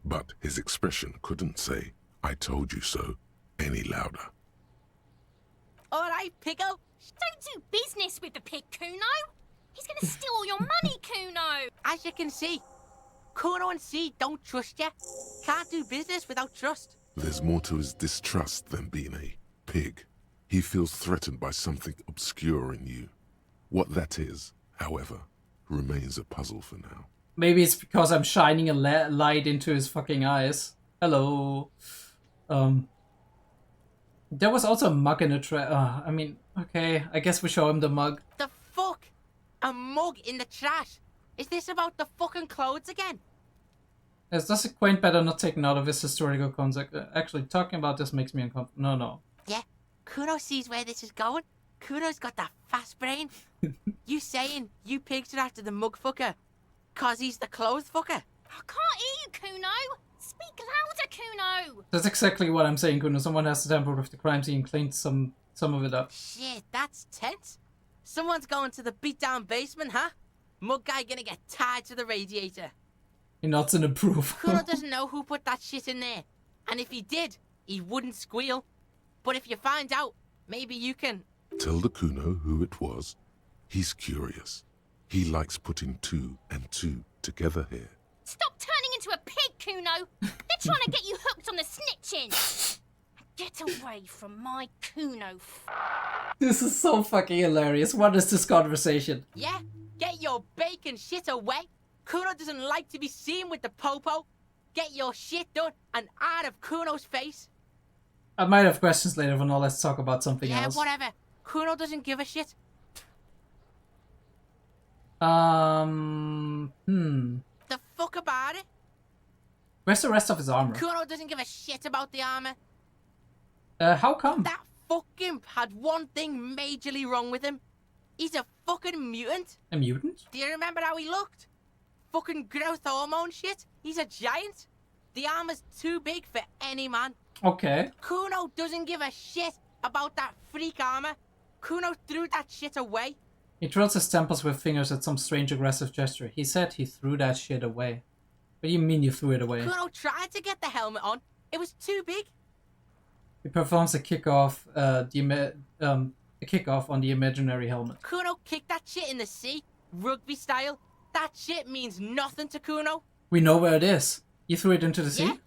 but his expression couldn't say, "I told you so," any louder.
Alright, Pico.
Don't do business with the pig, Kuno. He's gonna steal all your money, Kuno.
As you can see, Kuno and C don't trust you. Can't do business without trust.
There's more to his distrust than being a pig. He feels threatened by something obscure in you. What that is, however, remains a puzzle for now.
Maybe it's because I'm shining a light into his fucking eyes. Hello. There was also a mug in the trash. I mean, okay, I guess we show him the mug.
The fuck? A mug in the trash? Is this about the fucking clothes again?
Yes, does it quaint better not taken out of his historical context? Actually, talking about this makes me uncomfortable. No.
Yeah, Kuno sees where this is going. Kuno's got that fast brain. You saying you pigs are after the mug fucker? Cause he's the clothes fucker?
I can't hear you, Kuno. Speak louder, Kuno.
That's exactly what I'm saying, Kuno. Someone has to tamper with the crime scene and clean some of it up.
Shit, that's tense. Someone's going to the beatdown basement, huh? Mug guy gonna get tied to the radiator.
He nods in approval.
Kuno doesn't know who put that shit in there. And if he did, he wouldn't squeal. But if you find out, maybe you can...
Tell the Kuno who it was. He's curious. He likes putting 2 and 2 together here.
Stop turning into a pig, Kuno! They're trying to get you hooked on the snitching! Get away from my Kuno.
This is so fucking hilarious. What is this conversation?
Yeah? Get your bacon shit away. Kuno doesn't like to be seen with the popo. Get your shit done and out of Kuno's face.
I might have questions later, but now let's talk about something else.
Yeah, whatever. Kuno doesn't give a shit. The fuck about it?
Where's the rest of his armor?
Kuno doesn't give a shit about the armor.
How come?
That fucking had one thing majorly wrong with him. He's a fucking mutant.
A mutant?
Do you remember how he looked? Fucking growth hormone shit. He's a giant. The armor's too big for any man.
Okay.
Kuno doesn't give a shit about that freak armor. Kuno threw that shit away.
He twirls his temples with fingers at some strange aggressive gesture. He said he threw that shit away. What do you mean you threw it away?
Kuno tried to get the helmet on. It was too big.
He performs a kickoff, a kickoff on the imaginary helmet.
Kuno kicked that shit in the sea, rugby style. That shit means nothing to Kuno.
We know where it is. You threw it into the sea?
Yeah?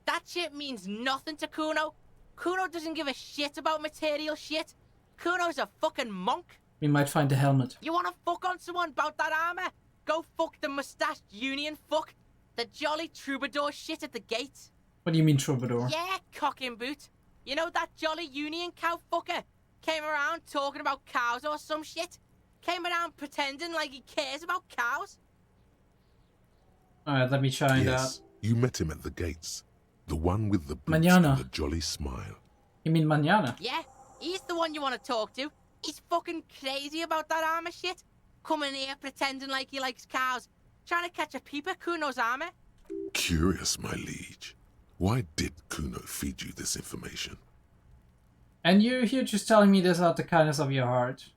That shit means nothing to Kuno. Kuno doesn't give a shit about material shit. Kuno's a fucking monk.
We might find the helmet.
You wanna fuck on someone about that armor? Go fuck the mustached union fuck. The jolly troubadour shit at the gate.
What do you mean, troubadour?
Yeah, cock and boot. You know that jolly union cow fucker? Came around talking about cows or some shit? Came around pretending like he cares about cows?
Alright, let me try
Yes, you met him at the gates. The one with the boots
Mañana.
and the jolly smile.
You mean mañana?
Yeah, he's the one you want to talk to. He's fucking crazy about that armor shit. Coming here pretending like he likes cows. Trying to catch a peep at Kuno's armor.
Curious, my liege. Why did Kuno feed you this information?
And you're here just telling me this out of the kindness of your heart,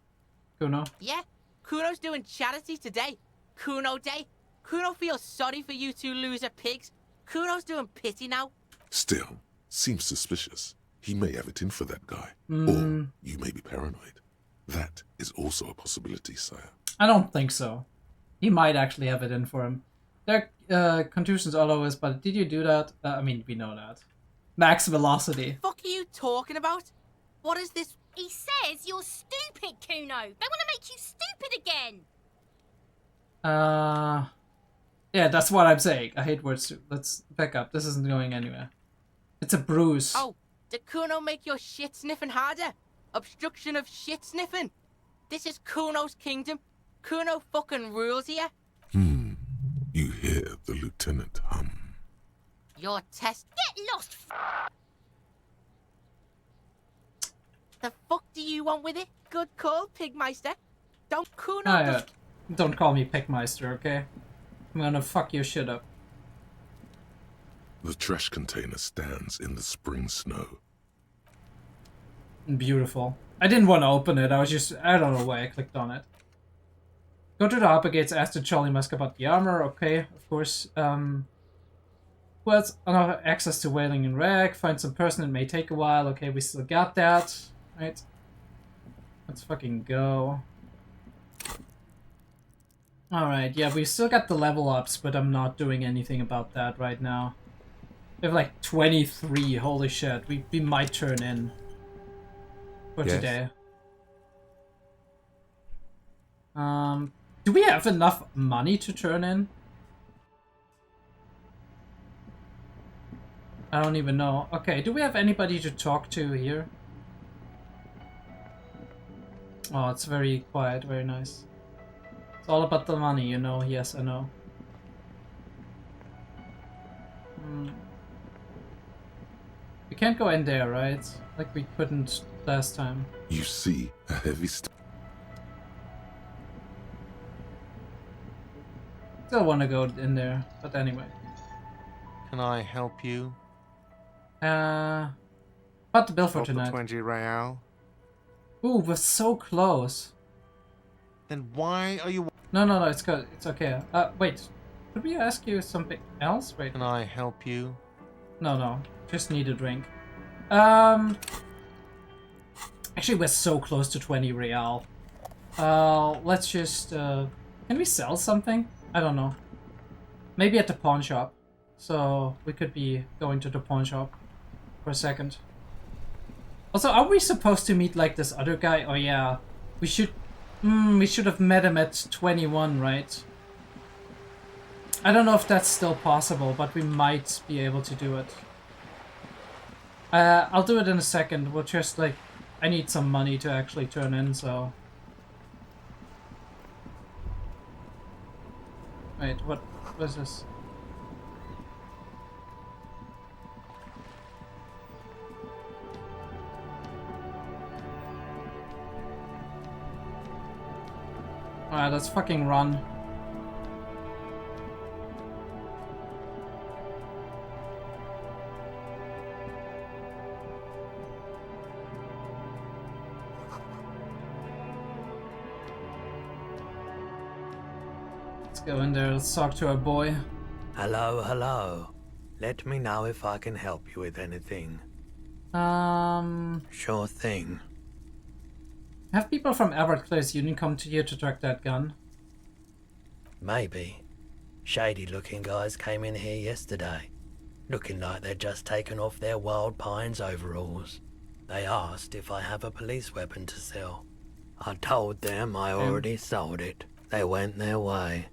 Kuno?
Yeah, Kuno's doing charity today. Kuno Day. Kuno feels sorry for you two loser pigs. Kuno's doing pity now.
Still, seems suspicious. He may have it in for that guy. Or you may be paranoid. That is also a possibility, sire.
I don't think so. He might actually have it in for him. There are contusions all over his body. Did you do that? I mean, we know that. Max velocity.
Fuck are you talking about? What is this?
He says you're stupid, Kuno. They want to make you stupid again.
Yeah, that's what I'm saying. I hate words too. Let's back up. This isn't going anywhere. It's a bruise.
Oh, did Kuno make your shit sniffing harder? Obstruction of shit sniffing. This is Kuno's kingdom. Kuno fucking rules here.
You hear the lieutenant hum.
Your test.
Get lost.
The fuck do you want with it? Good call, Pigmeister. Don't Kuno
Oh, yeah.
does...
Don't call me Pickmeister, okay? I'm gonna fuck your shit up.
The trash container stands in the spring snow.
Beautiful. I didn't want to open it. I don't know why I clicked on it. Go to the upper gates, ask the Jolly Musk about the armor. Okay, of course. Who has access to Wailing and Rag? Find some person, it may take a while. Okay, we still got that. Right. Let's fucking go. Alright, yeah, we still got the level ups, but I'm not doing anything about that right now. We have like 23, holy shit. We might turn in for
Yes.
today. Do we have enough money to turn in? I don't even know. Okay, do we have anybody to talk to here? Oh, it's very quiet, very nice. It's all about the money, you know. Yes, I know. We can't go in there, right? Like we couldn't last time.
You see a heavy
Still want to go in there, but anyway.
Can I help you?
About the bill for
Total
tonight.
20 real.
Ooh, we're so close.
Then why are you...
No, it's good. It's okay. Wait. Could we ask you something else? Wait.
Can I help you?
No. Just need a drink. Actually, we're so close to 20 real. Let's just, can we sell something? I don't know. Maybe at the pawn shop. So, we could be going to the pawn shop for a second. Also, are we supposed to meet, like, this other guy? Oh, yeah. We should have met him at 21, right? I don't know if that's still possible, but we might be able to do it. I'll do it in a second. We'll just, like, I need some money to actually turn in, so... Wait, what is this? Alright, let's fucking run. Let's go in there, let's talk to our boy.
Hello, hello. Let me know if I can help you with anything. Sure thing.
Have people from Everclear's Union come to you to track that gun?
Maybe. Shady looking guys came in here yesterday, looking like they'd just taken off their Wild Pines overalls. They asked if I have a police weapon to sell. I told them I already sold it. They went their way.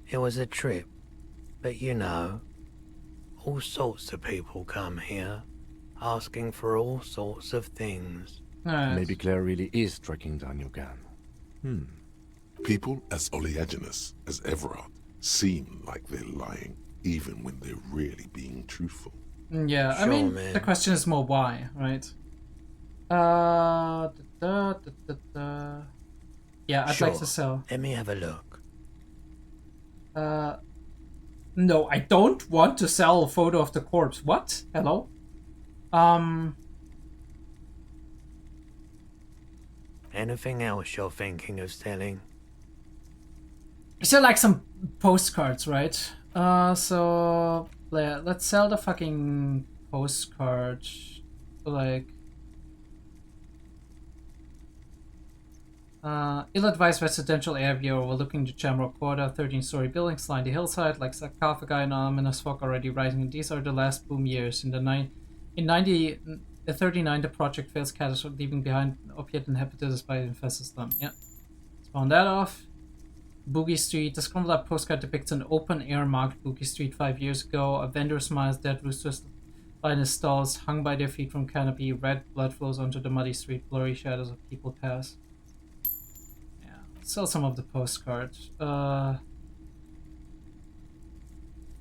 It was a trip, but you know, all sorts of people come here, asking for all sorts of things.
Alright.
Maybe Claire really is tracking down your gun.
People as oleaginous as Everard seem like they're lying, even when they're really being truthful.
Yeah, I
Sure,
mean,
man.
the question is more why, right? Yeah, I'd like to sell.
Let me have a look.
No, I don't want to sell a photo of the corpse. What? Hello?
Anything else you're thinking of selling?
So like some postcards, right? So let's sell the fucking postcard. Like, ill-advised residential area overlooking the Chamber Quarter, 13-story buildings line the hillside like sarcophagi and ominous fog already rising. And these are the last boom years. In 39, the project fails catastrophe, leaving behind opiate inhabitants by infested slum. Yeah. Spawn that off. Boogie Street. This Scrumlab postcard depicts an open-air marked Boogie Street 5 years ago. A vendor smiles, dead roosters lie in his stalls, hung by their feet from canopy. Red blood flows onto the muddy street. Blurry shadows of people pass. Yeah. Sell some of the postcards.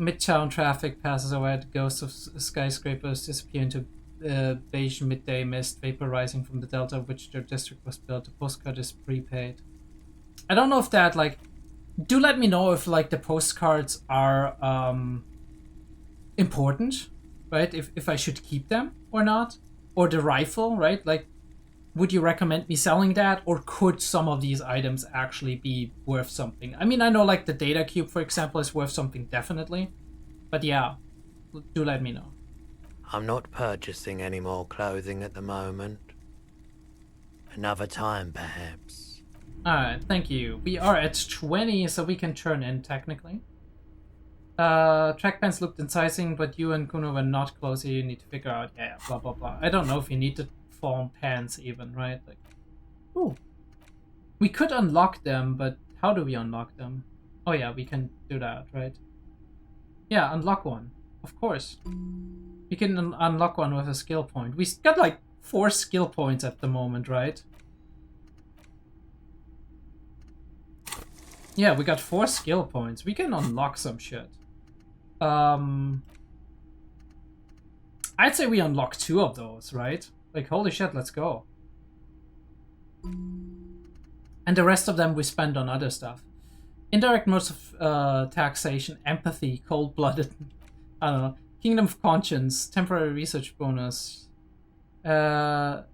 Midtown traffic passes away. The ghosts of skyscrapers disappear into beige midday mist, vapor rising from the delta of which their district was built. The postcard is prepaid. I don't know if that, like... Do let me know if, like, the postcards are important, right? If I should keep them or not. Or the rifle, right? Like, would you recommend me selling that? Or could some of these items actually be worth something? I mean, I know, like, the data cube, for example, is worth something definitely. But yeah, do let me know.
I'm not purchasing any more clothing at the moment. Another time, perhaps.
Alright, thank you. We are at 20, so we can turn in, technically. Track pants looked enticing, but you and Kuno were not close here. You need to figure out, yeah, blah, blah, blah. I don't know if you need to form pants even, right? Like, ooh. We could unlock them, but how do we unlock them? Oh yeah, we can do that, right? Yeah, unlock one. Of course. You can unlock one with a skill point. We got like 4 skill points at the moment, right? Yeah, we got 4 skill points. We can unlock some shit. I'd say we unlock 2 of those, right? Like, holy shit, let's go. And the rest of them we spend on other stuff. Indirect modes of taxation, empathy, cold-blooded, I don't know. Kingdom of Conscience, temporary research bonus. You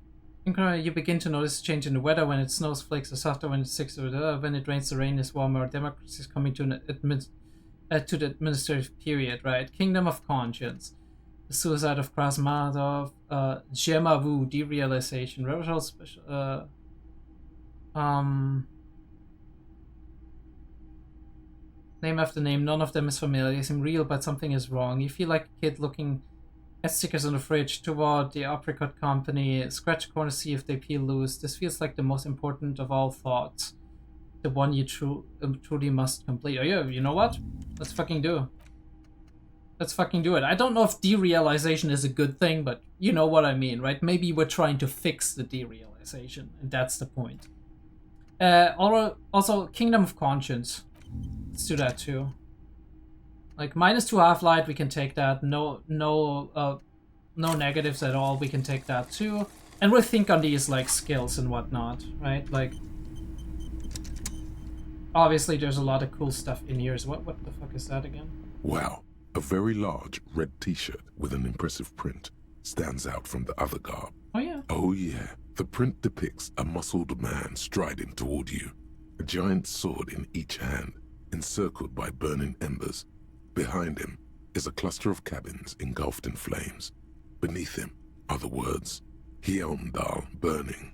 begin to notice a change in the weather. When it snows, flakes are softer. When it's 6, when it rains, the rain is warmer. Democracy is coming to an to the administrative period, right? Kingdom of Conscience, the suicide of Krasmadov, Jemavu, derealization, reversal special, name after name, none of them is familiar. They seem real, but something is wrong. You feel like a kid looking at stickers on the fridge toward the apricot company. Scratch a corner, see if they peel loose. This feels like the most important of all thoughts. The one you truly must complete. Oh yeah, you know what? Let's fucking do. Let's fucking do it. I don't know if derealization is a good thing, but you know what I mean, right? Maybe we're trying to fix the derealization, and that's the point. Also, Kingdom of Conscience. Let's do that too. Like -2 half-light, we can take that. No negatives at all. We can take that too. And we'll think on these like skills and whatnot, right? Like, obviously, there's a lot of cool stuff in here. So what the fuck is that again?
Wow, a very large red T-shirt with an impressive print stands out from the other garb.
Oh yeah.
Oh yeah, the print depicts a muscled man striding toward you, a giant sword in each hand, encircled by burning embers. Behind him is a cluster of cabins engulfed in flames. Beneath him are the words, Hjelmdal burning.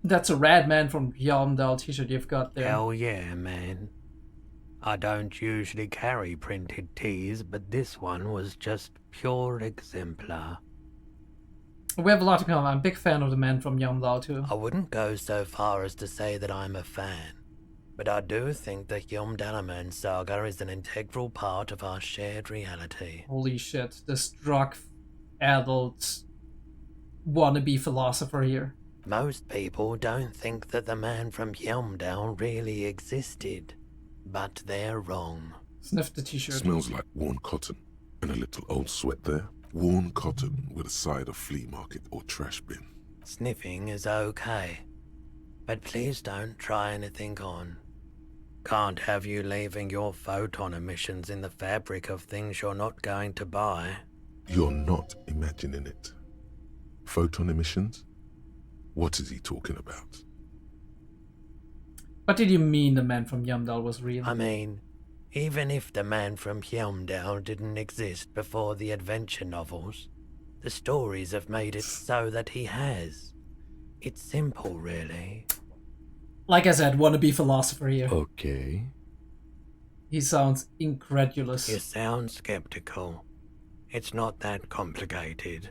That's a rad man from Hjelmdal t-shirt you've got there.
Hell yeah, man. I don't usually carry printed tees, but this one was just pure exemplar.
We have a lot to come. I'm a big fan of the man from Hjelmdal too.
I wouldn't go so far as to say that I'm a fan, but I do think the Hjelmdalaman saga is an integral part of our shared reality.
Holy shit, this drug adult wannabe philosopher here.
Most people don't think that the man from Hjelmdal really existed, but they're wrong.
Sniff the t-shirt.
Smells like worn cotton and a little old sweat there. Worn cotton with a side of flea market or trash bin.
Sniffing is okay, but please don't try anything on. Can't have you leaving your photon emissions in the fabric of things you're not going to buy.
You're not imagining it. Photon emissions? What is he talking about?
What did you mean the man from Hjelmdal was real?
I mean, even if the man from Hjelmdal didn't exist before the adventure novels, the stories have made it so that he has. It's simple, really.
Like I said, wannabe philosopher here.
Okay.
He sounds incredulous.
You sound skeptical. It's not that complicated.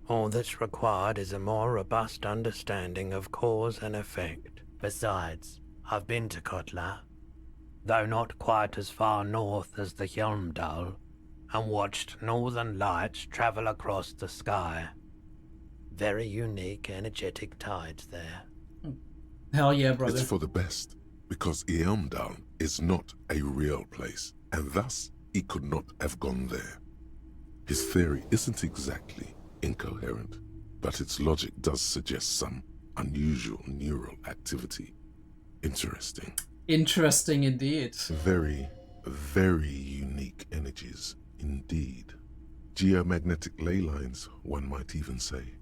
All that's required is a more robust understanding of cause and effect. Besides, I've been to Kotla, though not quite as far north as the Hjelmdal, and watched northern lights travel across the sky. Very unique, energetic tides there.
Hell yeah, brother.
It's for the best, because Hjelmdal is not a real place, and thus he could not have gone there. His theory isn't exactly incoherent, but its logic does suggest some unusual neural activity. Interesting.
Interesting indeed.
Very, very unique energies indeed. Geomagnetic ley lines, one might even say.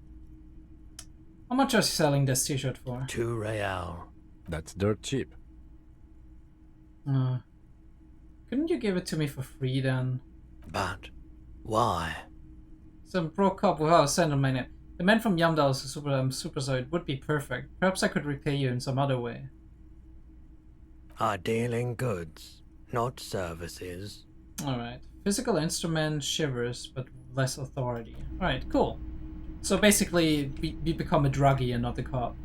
How much are you selling this t-shirt for?
2 real.
That's dirt cheap.
Couldn't you give it to me for free then?
But why?
Some pro cop will send on my name. The man from Hjelmdal is a super, so it would be perfect. Perhaps I could repay you in some other way.
I deal in goods, not services.
Alright. Physical instrument, shivers, but less authority. Alright, cool. So basically, we become a druggie and not a cop.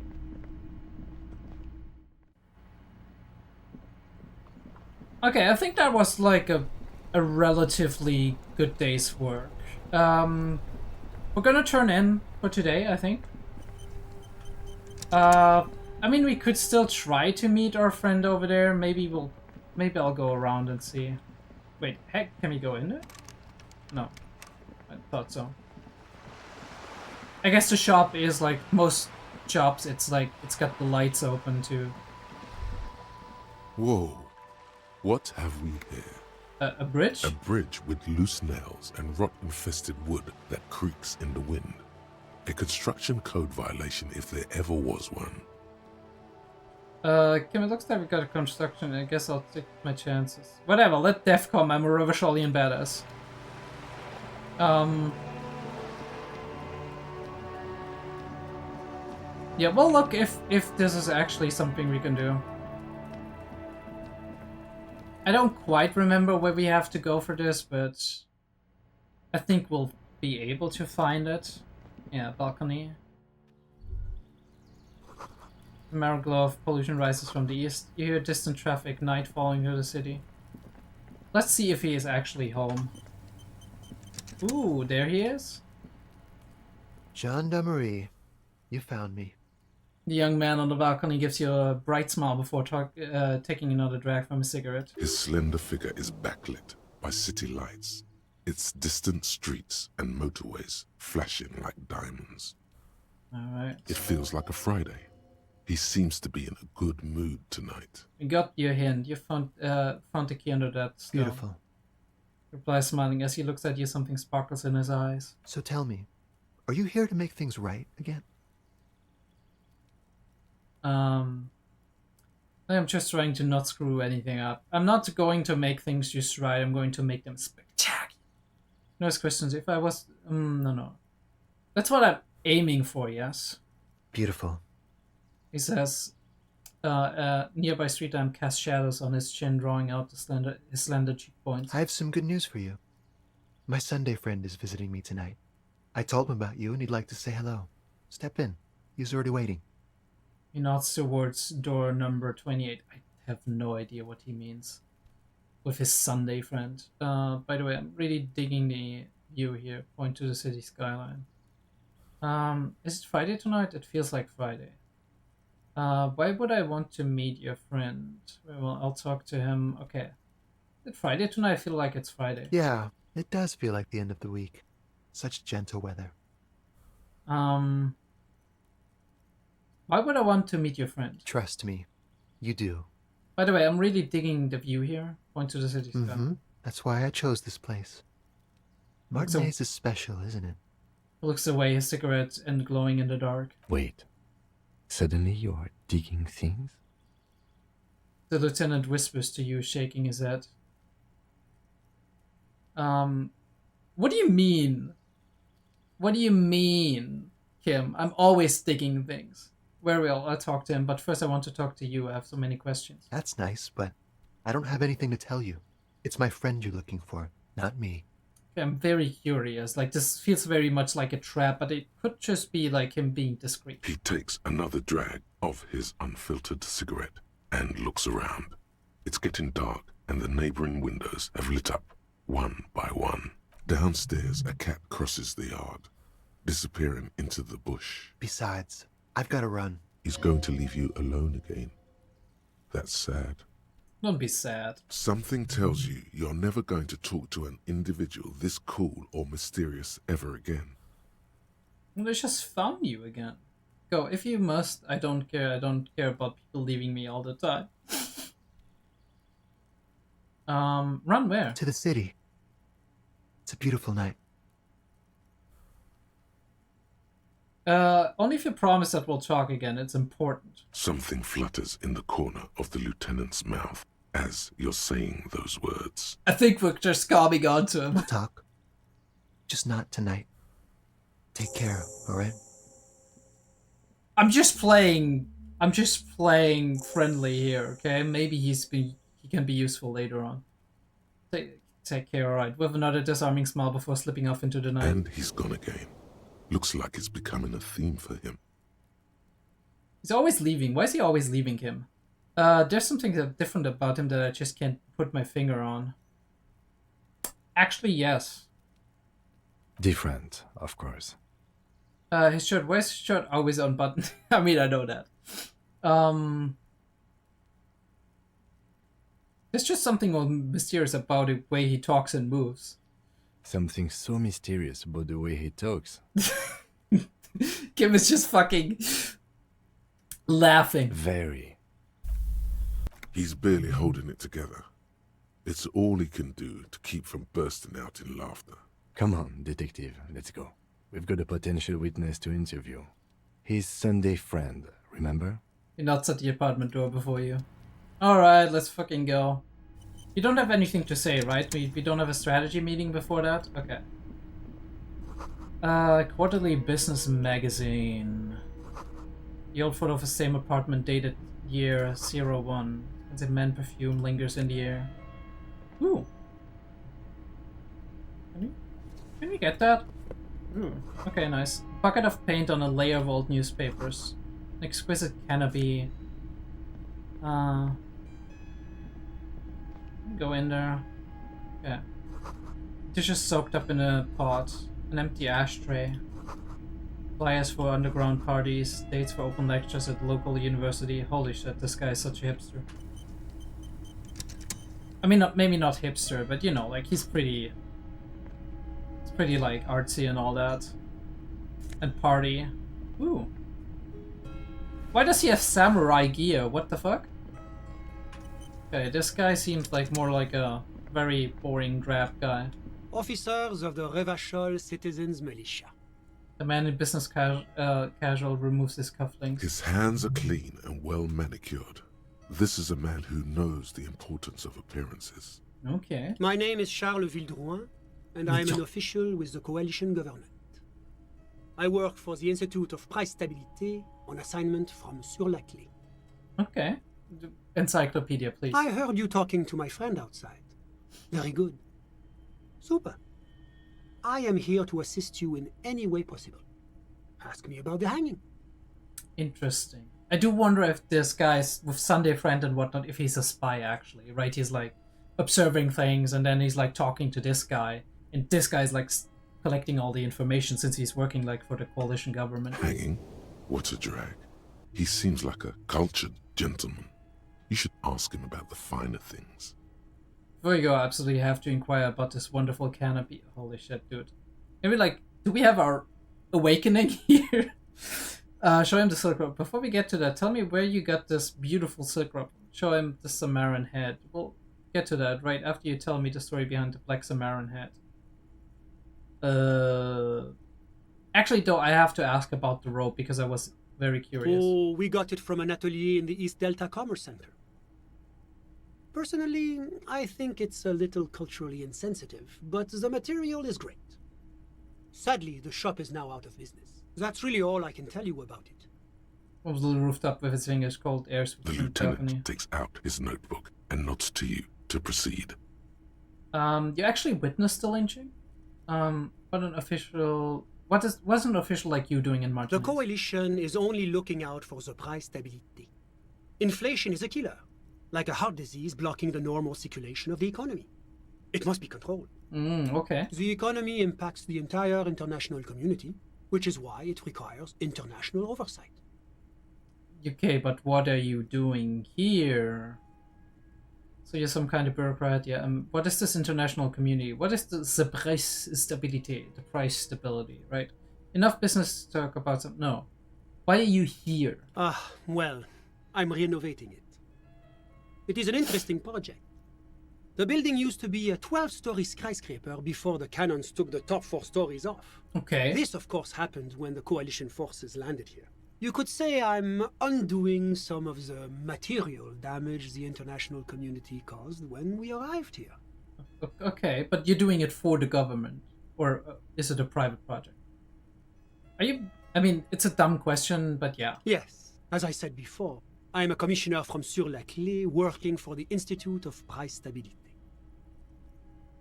Okay, I think that was like a relatively good day's work. We're gonna turn in for today, I think. I mean, we could still try to meet our friend over there. Maybe I'll go around and see. Wait, heck, can we go in there? No, I thought so. I guess the shop is like most shops. It's like it's got the lights open too.
Whoa, what have we here?
A bridge?
A bridge with loose nails and rot-infested wood that creaks in the wind. A construction code violation if there ever was one.
Kim, it looks like we got a construction. I guess I'll take my chances. Whatever, let death come. I'm a Revacholian badass. Yeah, well, look, if this is actually something we can do. I don't quite remember where we have to go for this, but I think we'll be able to find it. Yeah, balcony. The merry glow of pollution rises from the east. You hear distant traffic, night falling through the city. Let's see if he is actually home. Ooh, there he is.
Gendarmerie, you found me.
The young man on the balcony gives you a bright smile before taking another drag from a cigarette.
His slender figure is backlit by city lights, its distant streets and motorways flashing like diamonds.
Alright.
It feels like a Friday. He seems to be in a good mood tonight.
I got your hint. You found the key under that stone.
Beautiful.
Replies smiling. As he looks at you, something sparkles in his eyes.
So tell me, are you here to make things right again?
I'm just trying to not screw anything up. I'm not going to make things just right. I'm going to make them spectacular. No questions. If I was... no. That's what I'm aiming for, yes?
Beautiful.
He says, nearby street lamp casts shadows on his chin, drawing out his slender cheekbones.
I have some good news for you. My Sunday friend is visiting me tonight. I told him about you and he'd like to say hello. Step in. He's already waiting.
He nods towards door number 28. I have no idea what he means with his Sunday friend. By the way, I'm really digging the view here. Point to the city skyline. Is it Friday tonight? It feels like Friday. Why would I want to meet your friend? Well, I'll talk to him. Okay. Is it Friday tonight? I feel like it's Friday.
Yeah, it does feel like the end of the week. Such gentle weather.
Why would I want to meet your friend?
Trust me, you do.
By the way, I'm really digging the view here. Point to the city skyline.
That's why I chose this place. Martinez is special, isn't it?
He looks away, his cigarette and glowing in the dark.
Wait. Suddenly you are digging things?
The lieutenant whispers to you, shaking his head. What do you mean? What do you mean, Kim? I'm always digging things. Very well, I'll talk to him, but first I want to talk to you. I have so many questions.
That's nice, but I don't have anything to tell you. It's my friend you're looking for, not me.
I'm very curious. Like, this feels very much like a trap, but it could just be like him being discreet.
He takes another drag of his unfiltered cigarette and looks around. It's getting dark and the neighboring windows have lit up, one by one. Downstairs, a cat crosses the yard, disappearing into the bush.
Besides, I've got to run.
He's going to leave you alone again. That's sad.
Don't be sad.
Something tells you you're never going to talk to an individual this cool or mysterious ever again.
Well, they just found you again. Go, if you must. I don't care. I don't care about people leaving me all the time. Run where?
To the city. It's a beautiful night.
Only if you promise that we'll talk again. It's important.
Something flutters in the corner of the lieutenant's mouth as you're saying those words.
I think we're just calming on to him.
We'll talk. Just not tonight. Take care, alright?
I'm just playing friendly here, okay? Maybe he can be useful later on. Take care, alright. With another disarming smile before slipping off into the night.
And he's gone again. Looks like it's becoming a theme for him.
He's always leaving. Why is he always leaving him? There's something different about him that I just can't put my finger on. Actually, yes.
Different, of course.
His shirt. Why is his shirt always unbuttoned? I mean, I know that. There's just something mysterious about the way he talks and moves.
Something so mysterious about the way he talks.
Kim is just fucking laughing.
Very.
He's barely holding it together. It's all he can do to keep from bursting out in laughter.
Come on, detective, let's go. We've got a potential witness to interview. His Sunday friend, remember?
He knocks at the apartment door before you. Alright, let's fucking go. You don't have anything to say, right? We don't have a strategy meeting before that? Okay. Quarterly business magazine. The old photo of the same apartment dated year 01. And the man perfume lingers in the air. Ooh. Can we get that? Ooh. Okay, nice. Bucket of paint on a layer of old newspapers. An exquisite canopy. Go in there. Yeah. Dishes soaked up in a pot. An empty ashtray. Flyers for underground parties. Dates for open lectures at local university. Holy shit, this guy is such a hipster. I mean, maybe not hipster, but you know, like he's pretty... It's pretty like artsy and all that. And party. Ooh. Why does he have samurai gear? What the fuck? Okay, this guy seems like more like a very boring draft guy.
Officers of the Revachol Citizens Militia.
The man in business casual removes his cufflinks.
His hands are clean and well manicured. This is a man who knows the importance of appearances.
Okay.
My name is Charles Vildrouin, and I am an official with the coalition government. I work for the Institute of Price Stabilité on assignment from Sur-la-Clé.
Okay. Encyclopedia, please.
I heard you talking to my friend outside. Very good. Super. I am here to assist you in any way possible. Ask me about the hanging.
Interesting. I do wonder if this guy's with Sunday Friend and whatnot, if he's a spy actually, right? He's like observing things and then he's like talking to this guy, and this guy's like collecting all the information since he's working like for the coalition government.
Hanging? What a drag. He seems like a cultured gentleman. You should ask him about the finer things.
Before you go, I absolutely have to inquire about this wonderful canopy. Holy shit, dude. Maybe like, do we have our awakening here? Show him the silk rope. Before we get to that, tell me where you got this beautiful silk rope. Show him the Samaran head. We'll get to that right after you tell me the story behind the black Samaran head. Actually, though, I have to ask about the rope because I was very curious.
Oh, we got it from an atelier in the East Delta Commerce Center. Personally, I think it's a little culturally insensitive, but the material is great. Sadly, the shop is now out of business. That's really all I can tell you about it.
What was the roofed up with his fingers, cold air
The lieutenant takes out his notebook and nods to you to proceed.
You actually witnessed the lynching? Wasn't official like you doing in March?
The coalition is only looking out for the price stability. Inflation is a killer, like a heart disease blocking the normal circulation of the economy. It must be controlled.
Okay.
The economy impacts the entire international community, which is why it requires international oversight.
Okay, but what are you doing here? So you're some kind of bureaucrat, yeah. What is this international community? What is the price stability? The price stability, right? Enough business to talk about some... No. Why are you here?
Well, I'm renovating it. It is an interesting project. The building used to be a 12-story skyscraper before the cannons took the top 4 stories off.
Okay.
This, of course, happened when the coalition forces landed here. You could say I'm undoing some of the material damage the international community caused when we arrived here.
Okay, but you're doing it for the government? Or is it a private project? Are you... I mean, it's a dumb question, but yeah.
Yes, as I said before, I am a commissioner from Sur-la-Clé working for the Institute of Price Stabilité.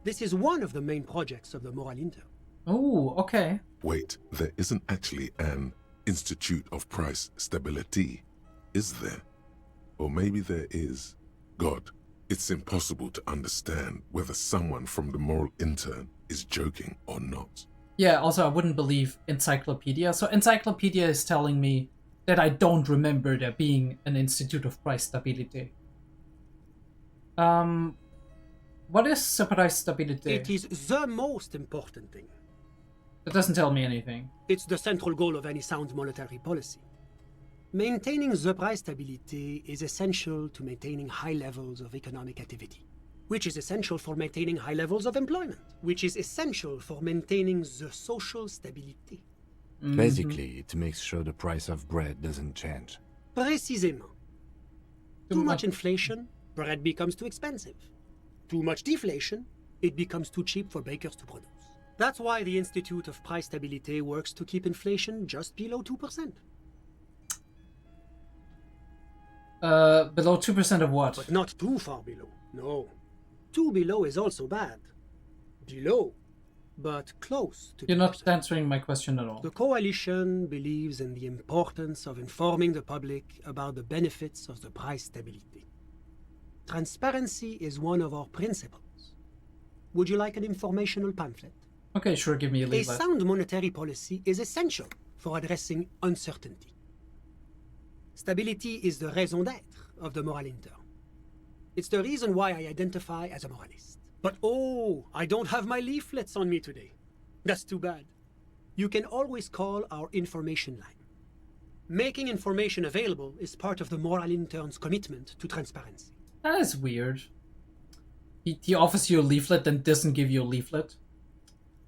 This is one of the main projects of the Moral Inter.
Oh, okay.
Wait, there isn't actually an Institute of Price Stability, is there? Or maybe there is. God, it's impossible to understand whether someone from the Moral Intern is joking or not.
Yeah, also I wouldn't believe Encyclopedia. So Encyclopedia is telling me that I don't remember there being an Institute of Price Stability. What is price stability?
It is the most important thing.
That doesn't tell me anything.
It's the central goal of any sound monetary policy. Maintaining the price stability is essential to maintaining high levels of economic activity, which is essential for maintaining high levels of employment, which is essential for maintaining the social stability.
Basically, it makes sure the price of bread doesn't change.
Précisément. Too much inflation, bread becomes too expensive. Too much deflation, it becomes too cheap for bakers to produce. That's why the Institute of Price Stability works to keep inflation just below 2%.
Below 2% of what?
But not too far below. No. Too below is also bad. Below, but close to 2%.
You're not answering my question at all.
The coalition believes in the importance of informing the public about the benefits of the price stability. Transparency is one of our principles. Would you like an informational pamphlet?
Okay, sure, give me a
A
leaflet.
sound monetary policy is essential for addressing uncertainty. Stability is the raison d'être of the moral intern. It's the reason why I identify as a moralist. But oh, I don't have my leaflets on me today. That's too bad. You can always call our information line. Making information available is part of the moral intern's commitment to transparency.
That is weird. He offers you a leaflet, then doesn't give you a leaflet.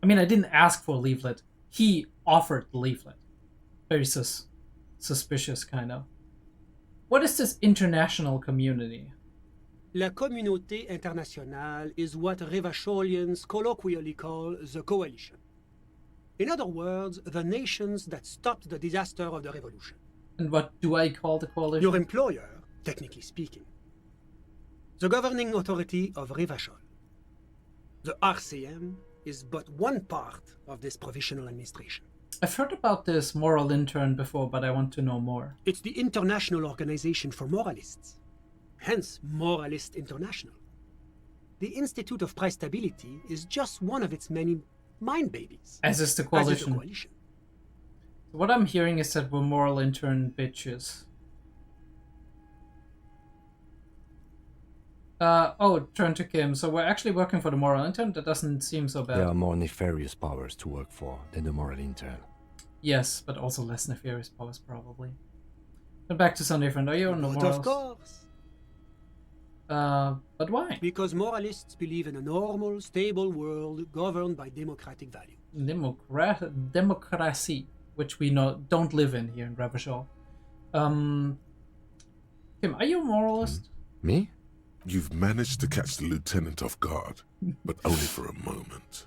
I mean, I didn't ask for a leaflet. He offered the leaflet. Very suspicious, kind of. What is this international community?
La communauté internationale is what Revacholians colloquially call the coalition. In other words, the nations that stopped the disaster of the revolution.
And what do I call the coalition?
Your employer, technically speaking. The governing authority of Revachol. The RCM is but one part of this provisional administration.
I've heard about this moral intern before, but I want to know more.
It's the International Organization for Moralists. Hence, Moralist International. The Institute of Price Stability is just one of its many mind babies.
As is the
As is
coalition.
the coalition.
What I'm hearing is that we're moral intern bitches. Turn to Kim. So we're actually working for the moral intern? That doesn't seem so bad.
There are more nefarious powers to work for than the moral intern.
Yes, but also less nefarious powers, probably. But back to Sunday Friend. Are you on the
But
morals?
of course.
But why?
Because moralists believe in a normal, stable world governed by democratic values.
Democracy, which we don't live in here in Ravachol. Kim, are you a moralist?
Me?
You've managed to catch the lieutenant off guard, but only for a moment.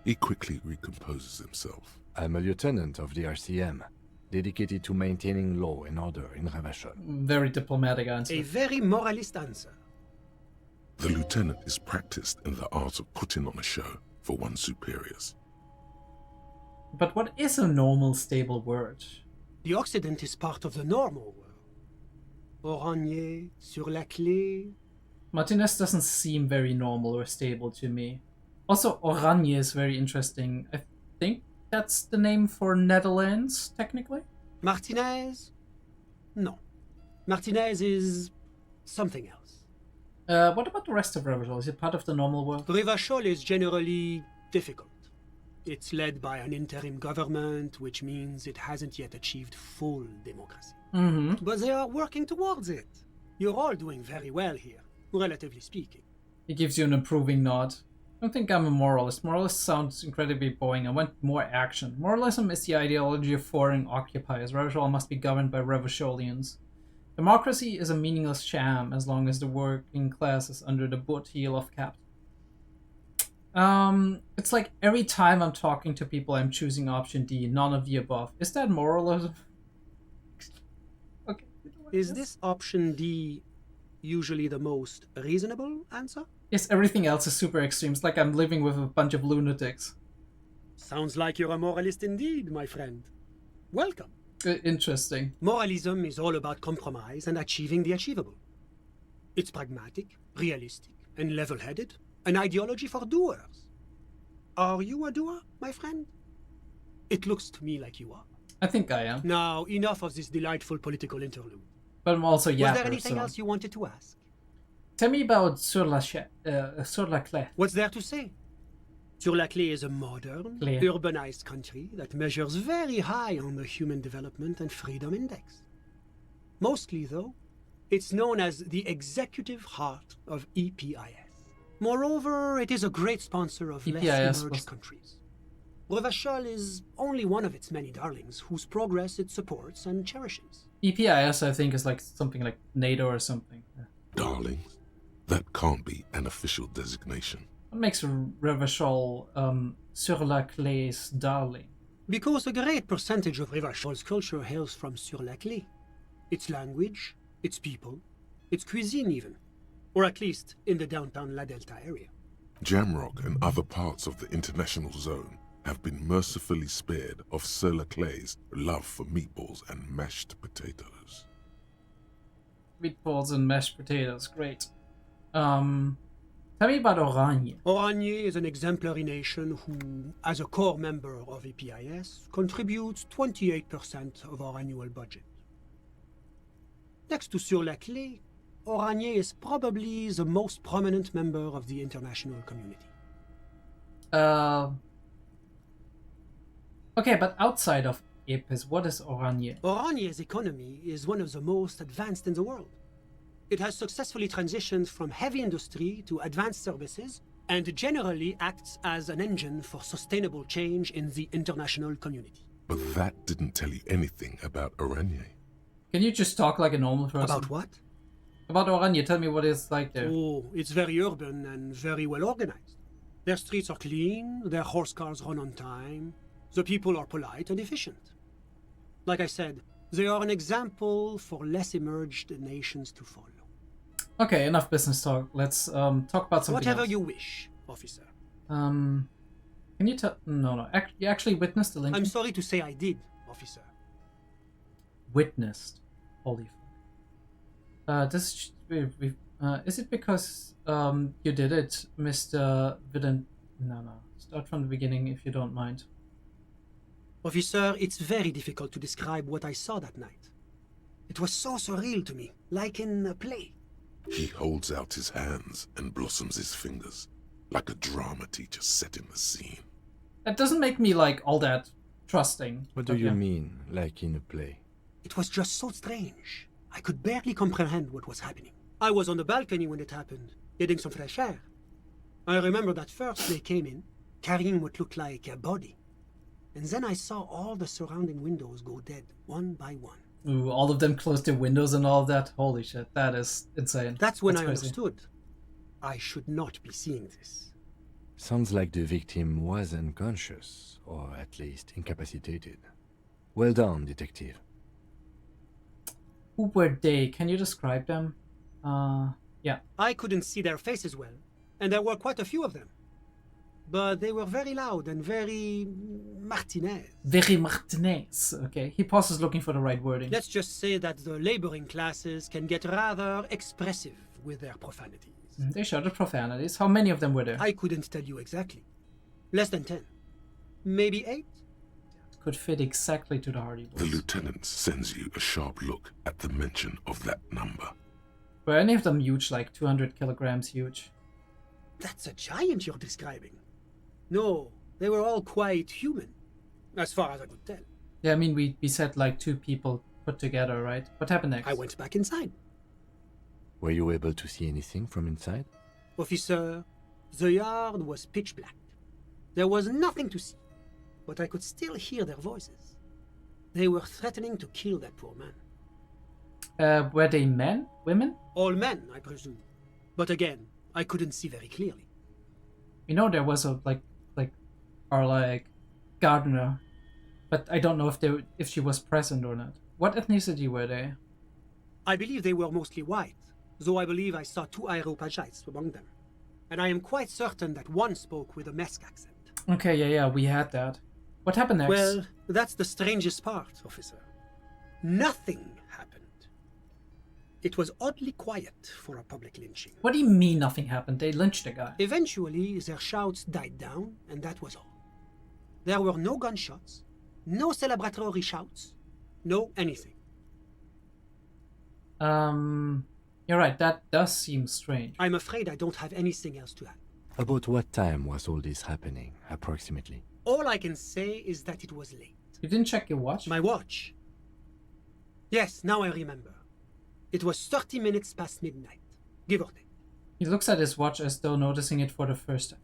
He quickly recomposes himself.
I'm a lieutenant of the RCM, dedicated to maintaining law and order in Ravachol.
Very diplomatic answer.
A very moralist answer.
The lieutenant is practiced in the art of putting on a show for one's superiors.
But what is a normal, stable word?
The Occident is part of the normal world. Oranje, sur la clé.
Martinez doesn't seem very normal or stable to me. Also, Oranje is very interesting. I think that's the name for Netherlands, technically?
Martinez? No. Martinez is something else.
What about the rest of Ravachol? Is it part of the normal world?
Revachol is generally difficult. It's led by an interim government, which means it hasn't yet achieved full democracy.
Mm-hmm.
But they are working towards it. You're all doing very well here, relatively speaking.
He gives you an approving nod. I don't think I'm a moralist. Moralist sounds incredibly boring. I want more action. Moralism is the ideology of foreign occupiers. Ravachol must be governed by Ravacholians. Democracy is a meaningless sham as long as the working class is under the boot heel of capital. It's like every time I'm talking to people, I'm choosing option D, none of the above. Is that moralism? Okay.
Is this option D usually the most reasonable answer?
Yes, everything else is super extreme. It's like I'm living with a bunch of lunatics.
Sounds like you're a moralist indeed, my friend. Welcome.
Interesting.
Moralism is all about compromise and achieving the achievable. It's pragmatic, realistic, and level-headed. An ideology for doers. Are you a doer, my friend? It looks to me like you are.
I think I am.
Now, enough of this delightful political interlude.
But I'm also yapper,
Was there anything
so...
else you wanted to ask?
Tell me about Sur la Clé.
What's there to say? Sur la Clé is a modern, urbanized country that measures very high on the Human Development and Freedom Index. Mostly, though, it's known as the executive heart of EPIS. Moreover, it is a great sponsor of less emerged countries. Revachol is only one of its many darlings whose progress it supports and cherishes.
EPIS, I think, is like something like NATO or something.
Darlings? That can't be an official designation.
What makes Revachol sur la clé's darling?
Because a great percentage of Revachol's culture hails from Sur-la-Clé. Its language, its people, its cuisine even. Or at least in the downtown La Delta area.
Jamrock and other parts of the international zone have been mercifully spared of Sur-la-Clé's love for meatballs and mashed potatoes.
Meatballs and mashed potatoes, great. Tell me about Oranje.
Oranje is an exemplary nation who, as a core member of EPIS, contributes 28% of our annual budget. Next to Sur-la-Clé, Oranje is probably the most prominent member of the international community.
Okay, but outside of EPIS, what is Oranje?
Oranje's economy is one of the most advanced in the world. It has successfully transitioned from heavy industry to advanced services and generally acts as an engine for sustainable change in the international community.
But that didn't tell you anything about Oranje.
Can you just talk like a normal person?
About what?
About Oranje, tell me what it's like there.
Oh, it's very urban and very well organized. Their streets are clean, their horse cars run on time, the people are polite and efficient. Like I said, they are an example for less emerged nations to follow.
Okay, enough business talk. Let's talk about something
Whatever
else.
you wish, officer.
Can you tell... No. You actually witnessed the lynching?
I'm sorry to say I did, officer.
Witnessed? Holy fuck. Is it because you did it, Mr. Vident? No. Start from the beginning if you don't mind.
Officer, it's very difficult to describe what I saw that night. It was so surreal to me, like in a play.
He holds out his hands and blossoms his fingers, like a drama teacher setting the scene.
That doesn't make me, like, all that trusting.
What do you mean, like in a play?
It was just so strange. I could barely comprehend what was happening. I was on the balcony when it happened, getting some fresh air. I remember that first they came in, carrying what looked like a body. And then I saw all the surrounding windows go dead, one by one.
Ooh, all of them closed their windows and all of that? Holy shit, that is insane.
That's when I
crazy.
understood. I should not be seeing this.
Sounds like the victim was unconscious, or at least incapacitated. Well done, detective.
Who were they? Can you describe them? Yeah.
I couldn't see their faces well, and there were quite a few of them. But they were very loud and very Martinez.
Very Martinez. Okay, he pauses looking for the right wording.
Let's just say that the laboring classes can get rather expressive with their profanities.
They shouted profanities. How many of them were there?
I couldn't tell you exactly. Less than 10. Maybe 8?
Could fit exactly to the Hardy Boys.
The lieutenant sends you a sharp look at the mention of that number.
Were any of them huge, like 200 kilograms huge?
That's a giant you're describing. No, they were all quite human, as far as I could tell.
Yeah, I mean, we said like 2 people put together, right? What happened next?
I went back inside.
Were you able to see anything from inside?
Officer, the yard was pitch black. There was nothing to see, but I could still hear their voices. They were threatening to kill that poor man.
Were they men? Women?
All men, I presume. But again, I couldn't see very clearly.
You know, there was a our gardener, but I don't know if she was present or not. What ethnicity were they?
I believe they were mostly white, though I believe I saw 2 Aeropagites among them. And I am quite certain that one spoke with a Mesk accent.
Okay, yeah, we had that. What happened next?
Well, that's the strangest part, officer. Nothing happened. It was oddly quiet for a public lynching.
What do you mean nothing happened? They lynched the guy.
Eventually, their shouts died down, and that was all. There were no gunshots, no celebratory shouts, no anything.
You're right, that does seem strange.
I'm afraid I don't have anything else to add.
About what time was all this happening, approximately?
All I can say is that it was late.
You didn't check your watch?
My watch? Yes, now I remember. It was 30 minutes past midnight, give or take.
He looks at his watch as though noticing it for the first time.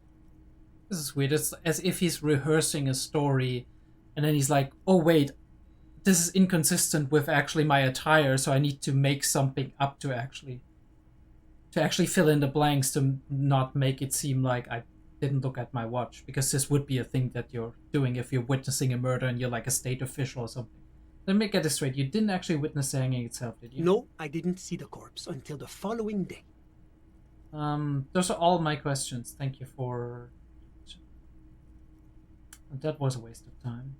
This is weird. It's as if he's rehearsing a story, and then he's like, "Oh wait, this is inconsistent with actually my attire, so I need to make something up to actually fill in the blanks to not make it seem like I didn't look at my watch, because this would be a thing that you're doing if you're witnessing a murder and you're like a state official or something." Let me get this straight. You didn't actually witness the hanging itself, did you?
No, I didn't see the corpse until the following day.
Those are all my questions. Thank you for... That was a waste of time.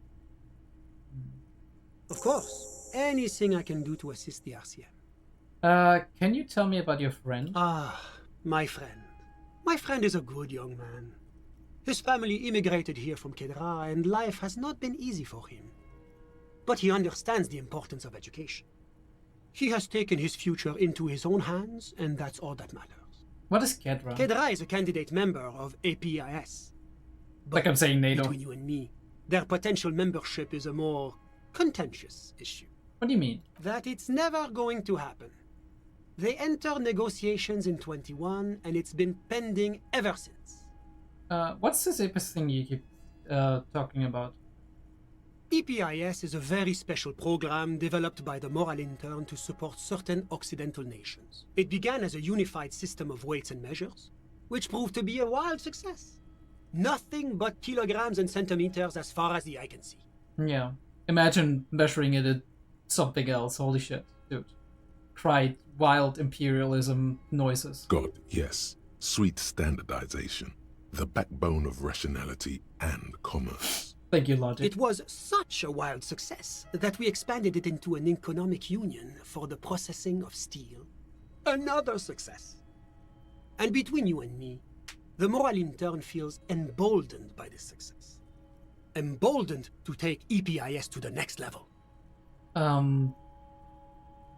Of course, anything I can do to assist the RCM.
Can you tell me about your friend?
Ah, my friend. My friend is a good young man. His family immigrated here from Kedra, and life has not been easy for him. But he understands the importance of education. He has taken his future into his own hands, and that's all that matters.
What is Kedra?
Kedra is a candidate member of APIS. But
like I'm saying NATO.
Between you and me, their potential membership is a more contentious issue.
What do you mean?
That it's never going to happen. They enter negotiations in 21, and it's been pending ever since.
What's this APIS thing you keep talking about?
EPIS is a very special program developed by the Moral Intern to support certain Occidental nations. It began as a unified system of weights and measures, which proved to be a wild success. Nothing but kilograms and centimeters as far as the eye can see.
Yeah. Imagine measuring it at something else. Holy shit, dude. Cried wild imperialism noises.
God, yes. Sweet standardization. The backbone of rationality and commerce.
Thank you, Logic.
It was such a wild success that we expanded it into an economic union for the processing of steel. Another success. And between you and me, the Moral Intern feels emboldened by this success. Emboldened to take EPIS to the next level.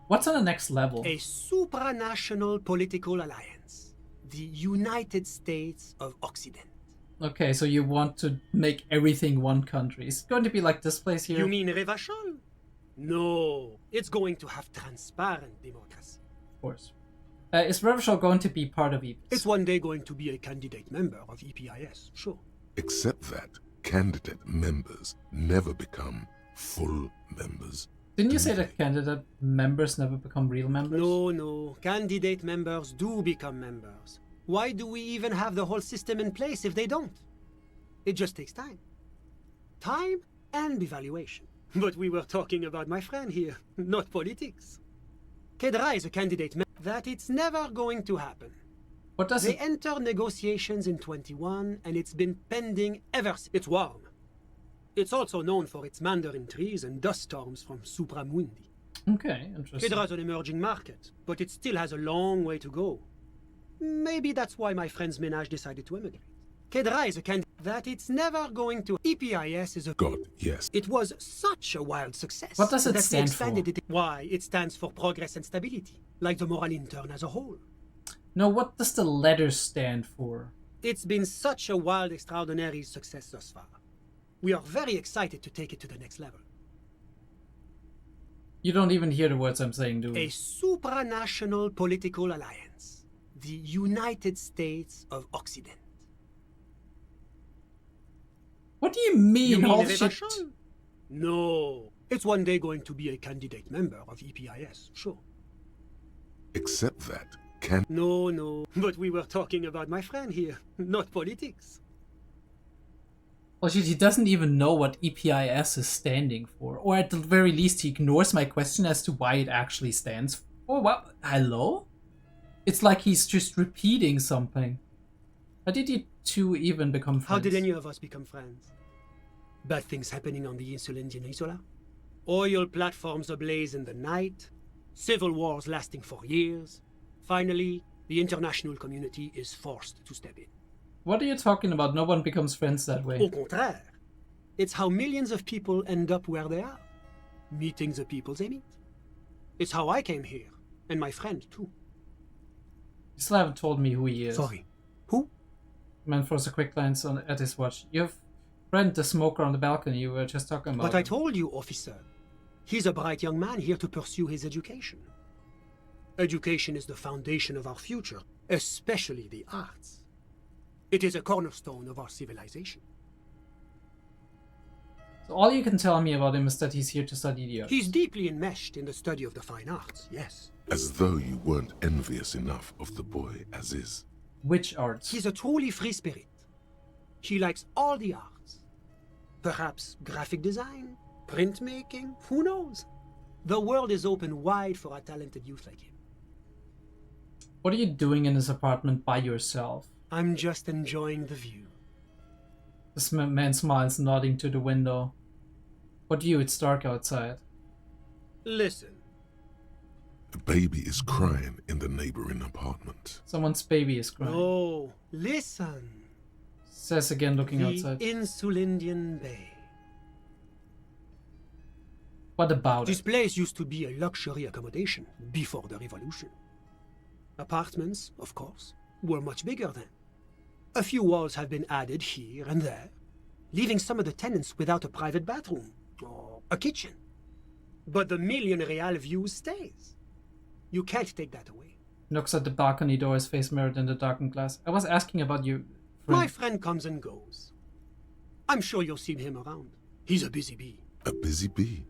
What's on the next level?
A supranational political alliance. The United States of Occident.
Okay, so you want to make everything one country. Is it going to be like this place here?
You mean Revachol? No, it's going to have transparent democracy.
Of course. Is Revachol going to be part of EPIS?
It's one day going to be a candidate member of EPIS, sure.
Except that candidate members never become full members.
Didn't you say that candidate members never become real members?
No. Candidate members do become members. Why do we even have the whole system in place if they don't? It just takes time. Time and evaluation. But we were talking about my friend here, not politics. Kedra is a candidate member. That it's never going to happen.
What does
They enter negotiations in 21, and it's been pending ever since. It's warm. It's also known for its mandarin trees and dust storms from Supramundi.
Okay, interesting.
Kedra's an emerging market, but it still has a long way to go. Maybe that's why my friend's menage decided to immigrate. Kedra is a candidate that it's never going to... EPIS is a...
God, yes.
It was such a wild success.
What does it
that
stand
they expanded
for?
It. Why? It stands for progress and stability, like the Moral Intern as a whole.
No, what does the letter stand for?
It's been such a wild, extraordinary success thus far. We are very excited to take it to the next level.
You don't even hear the words I'm saying, do you?
A supranational political alliance. The United States of Occident.
What do you mean?
You mean
All shit?
Revachol? No. It's one day going to be a candidate member of EPIS, sure.
Except that
No. But we were talking about my friend here, not politics.
Oh shit, he doesn't even know what EPIS is standing for. Or at the very least, he ignores my question as to why it actually stands for. Oh, what? Hello? It's like he's just repeating something. How did you two even become friends?
How did any of us become friends? Bad things happening on the Insulindian Isola? Oil platforms ablaze in the night? Civil wars lasting for years? Finally, the international community is forced to step in.
What are you talking about? No one becomes friends that way.
Au contraire. It's how millions of people end up where they are. Meeting the people they meet. It's how I came here. And my friend, too.
You still haven't told me who he is.
Sorry. Who?
Man throws a quick glance at his watch. Your friend, the smoker on the balcony, you were just talking about.
But I told you, officer. He's a bright young man here to pursue his education. Education is the foundation of our future, especially the arts. It is a cornerstone of our civilization.
So all you can tell me about him is that he's here to study the arts.
He's deeply enmeshed in the study of the fine arts, yes.
As though you weren't envious enough of the boy as is.
Which arts?
He's a truly free spirit. He likes all the arts. Perhaps graphic design, printmaking, who knows? The world is open wide for a talented youth like him.
What are you doing in his apartment by yourself?
I'm just enjoying the view.
This man smiles, nodding to the window. What view? It's dark outside.
Listen.
The baby is crying in the neighboring apartment.
Someone's baby is crying.
Oh, listen.
Says again, looking
The
outside.
Insulindian Bay.
What about
This
it?
place used to be a luxury accommodation before the revolution. Apartments, of course, were much bigger then. A few walls have been added here and there, leaving some of the tenants without a private bathroom or a kitchen. But the million real view stays. You can't take that away.
Looks at the balcony door, his face mirrored in the darkened glass. I was asking about you.
My friend comes and goes. I'm sure you'll see him around. He's a busy bee.
A busy bee?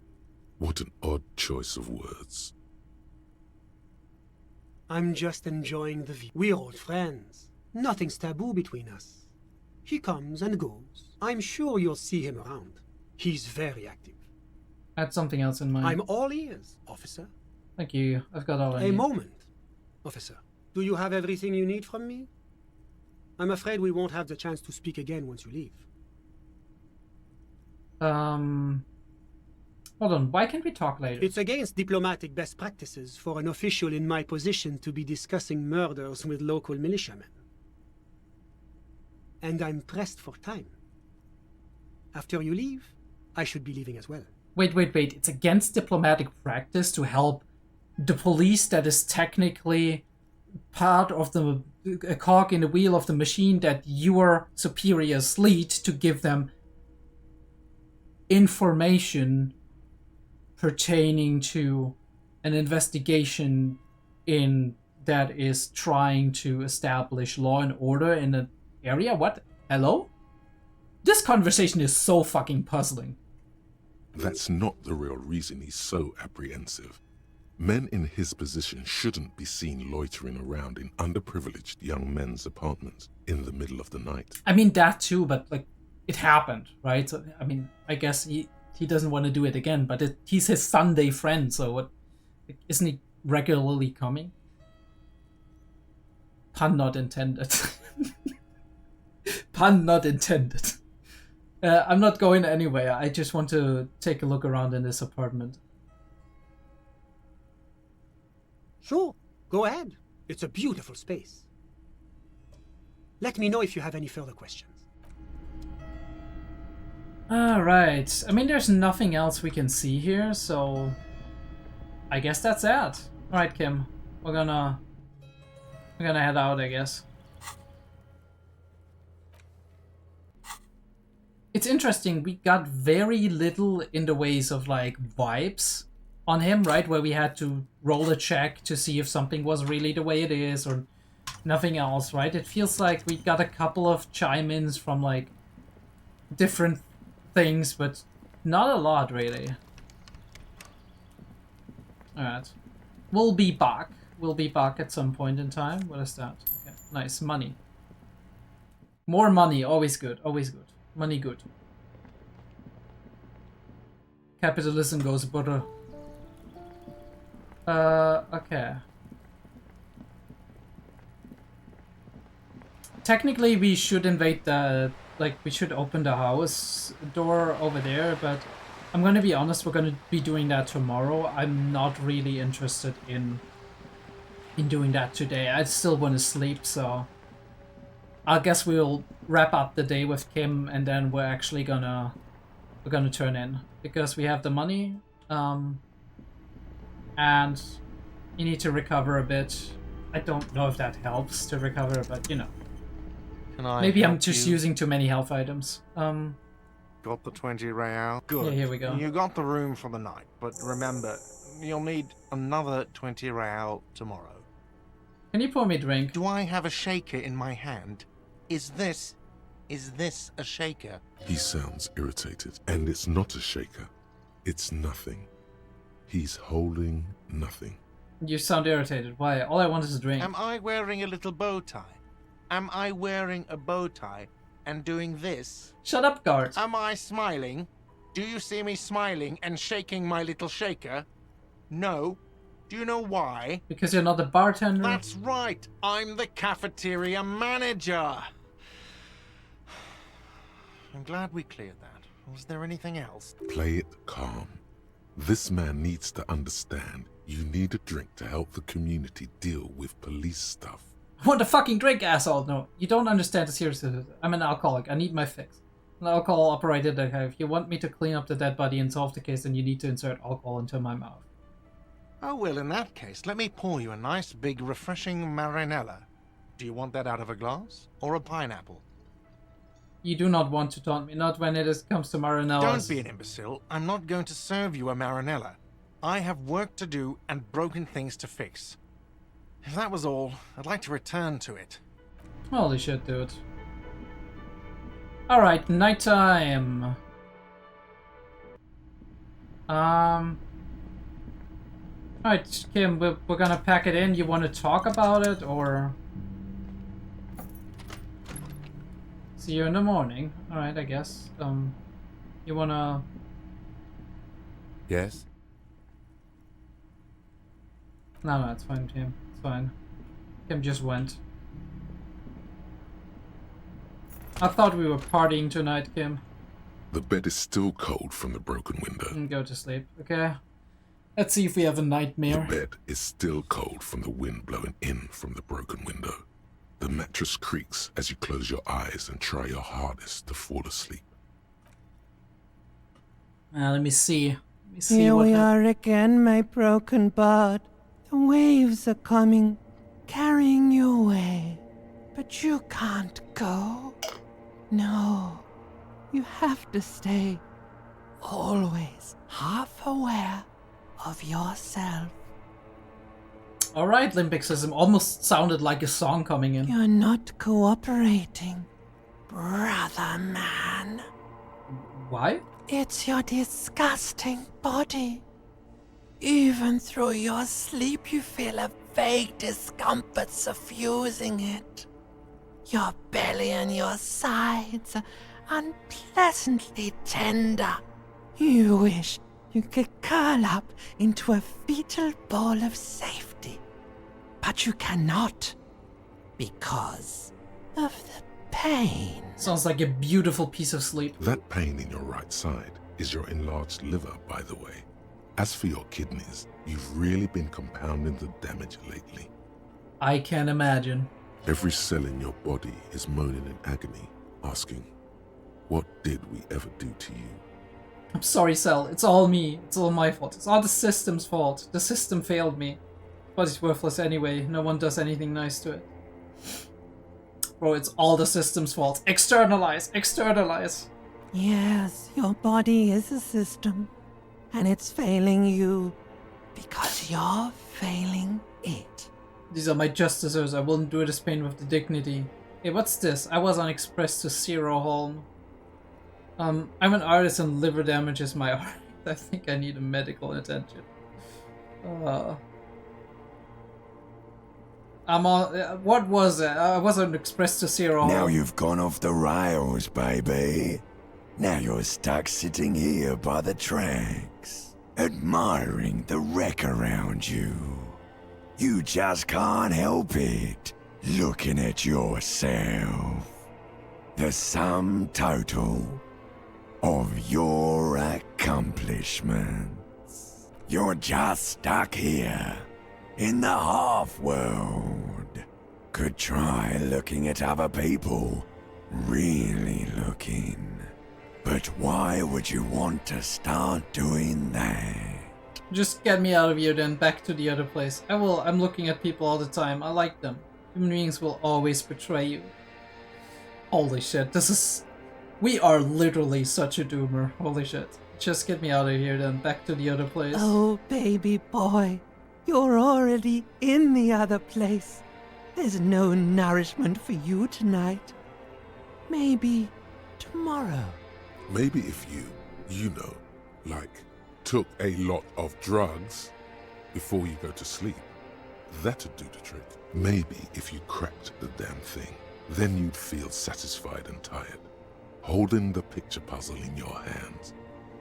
What an odd choice of words.
I'm just enjoying the view. We're old friends. Nothing's taboo between us. He comes and goes. I'm sure you'll see him around. He's very active.
I had something else in mind.
I'm all ears, officer.
Thank you. I've got all I
A
need.
moment, officer. Do you have everything you need from me? I'm afraid we won't have the chance to speak again once you leave.
Hold on. Why can't we talk later?
It's against diplomatic best practices for an official in my position to be discussing murders with local militiamen. And I'm pressed for time. After you leave, I should be leaving as well.
Wait. It's against diplomatic practice to help the police that is technically part of a cog in the wheel of the machine that your superiors lead, to give them information pertaining to an investigation that is trying to establish law and order in an area? What? Hello? This conversation is so fucking puzzling.
That's not the real reason he's so apprehensive. Men in his position shouldn't be seen loitering around in underprivileged young men's apartments in the middle of the night.
I mean, that too, but like, it happened, right? So, I mean, I guess he doesn't want to do it again, but he's his Sunday friend, so what? Isn't he regularly coming? Pun not intended. Pun not intended. I'm not going anywhere. I just want to take a look around in this apartment.
Sure, go ahead. It's a beautiful space. Let me know if you have any further questions.
Alright. I mean, there's nothing else we can see here, so I guess that's that. Alright, Kim. We're gonna head out, I guess. It's interesting, we got very little in the ways of like vibes on him, right? Where we had to roll a check to see if something was really the way it is or nothing else, right? It feels like we got a couple of chime-ins from like different things, but not a lot really. Alright. We'll be back. We'll be back at some point in time. What is that? Okay, nice. Money. More money. Always good. Always good. Money good. Capitalism goes butter. Okay. Technically we should invade the, like, we should open the house door over there, but I'm gonna be honest, we're gonna be doing that tomorrow. I'm not really interested in doing that today. I still want to sleep, so I guess we'll wrap up the day with Kim, and then we're actually gonna turn in because we have the money, and you need to recover a bit. I don't know if that helps to recover, but you know, maybe I'm just using too many health items.
Got the 20 real. Good.
Yeah, here we go.
You got the room for the night, but remember, you'll need another 20 real tomorrow.
Can you pour me a drink?
Do I have a shaker in my hand? Is this a shaker?
He sounds irritated, and it's not a shaker. It's nothing. He's holding nothing.
You sound irritated. Why? All I want is a drink.
Am I wearing a little bow tie? Am I wearing a bow tie and doing this?
Shut up, guard.
Am I smiling? Do you see me smiling and shaking my little shaker? No. Do you know why?
Because you're not the bartender?
That's right. I'm the cafeteria manager. I'm glad we cleared that. Was there anything else?
Play it calm. This man needs to understand you need a drink to help the community deal with police stuff.
I want a fucking drink, asshole! No, you don't understand the seriousness of it. I'm an alcoholic. I need my fix. An alcohol operated that if you want me to clean up the dead body and solve the case, then you need to insert alcohol into my mouth.
Oh, well, in that case, let me pour you a nice, big, refreshing marinella. Do you want that out of a glass or a pineapple?
You do not want to taunt me, not when comes to marinellas.
Don't be an imbecile. I'm not going to serve you a marinella. I have work to do and broken things to fix. If that was all, I'd like to return to it.
Holy shit, dude. Alright, nighttime. Alright, Kim, we're gonna pack it in. You want to talk about it, or... See you in the morning. Alright, I guess. You wanna...
Yes?
No, it's fine, Kim. It's fine. Kim just went. I thought we were partying tonight, Kim.
The bed is still cold from the broken window.
Go to sleep, okay? Let's see if we have a nightmare.
The bed is still cold from the wind blowing in from the broken window. The mattress creaks as you close your eyes and try your hardest to fall asleep.
Let me see. Let me see.
Here we are again, my broken bud. The waves are coming, carrying you away. But you can't go. No, you have to stay. Always half aware of yourself.
Alright, Limbic System. Almost sounded like a song coming in.
You're not cooperating, brother man.
Why?
It's your disgusting body. Even through your sleep you feel a vague discomfort suffusing it. Your belly and your sides are unpleasantly tender. You wish you could curl up into a fetal ball of safety. But you cannot, because of the pain.
Sounds like a beautiful piece of sleep.
That pain in your right side is your enlarged liver, by the way. As for your kidneys, you've really been compounding the damage lately.
I can imagine.
Every cell in your body is moaning in agony, asking, what did we ever do to you?
I'm sorry, Cell. It's all me. It's all my fault. It's all the system's fault. The system failed me. But it's worthless anyway. No one does anything nice to it. Bro, it's all the system's fault. Externalize! Externalize!
Yes, your body is a system. And it's failing you because you're failing it.
These are my justicers. I wouldn't do this pain with the dignity. Hey, what's this? I was on Express to Zero Holm. I'm an artist and liver damage is my art. I think I need a medical attention. I'm on... what was it? I was on Express to Zero Holm.
Now you've gone off the rails, baby. Now you're stuck sitting here by the tracks, admiring the wreck around you. You just can't help it, looking at yourself. The sum total of your accomplishments. You're just stuck here, in the half-world. Could try looking at other people, really looking. But why would you want to start doing that?
Just get me out of here then, back to the other place. I'm looking at people all the time. I like them. Human beings will always betray you. Holy shit, this is... We are literally such a doomer. Holy shit. Just get me out of here then, back to the other place.
Oh, baby boy. You're already in the other place. There's no nourishment for you tonight. Maybe tomorrow.
Maybe if you know, like, took a lot of drugs before you go to sleep, that'd do the trick. Maybe if you cracked the damn thing, then you'd feel satisfied and tired, holding the picture puzzle in your hands,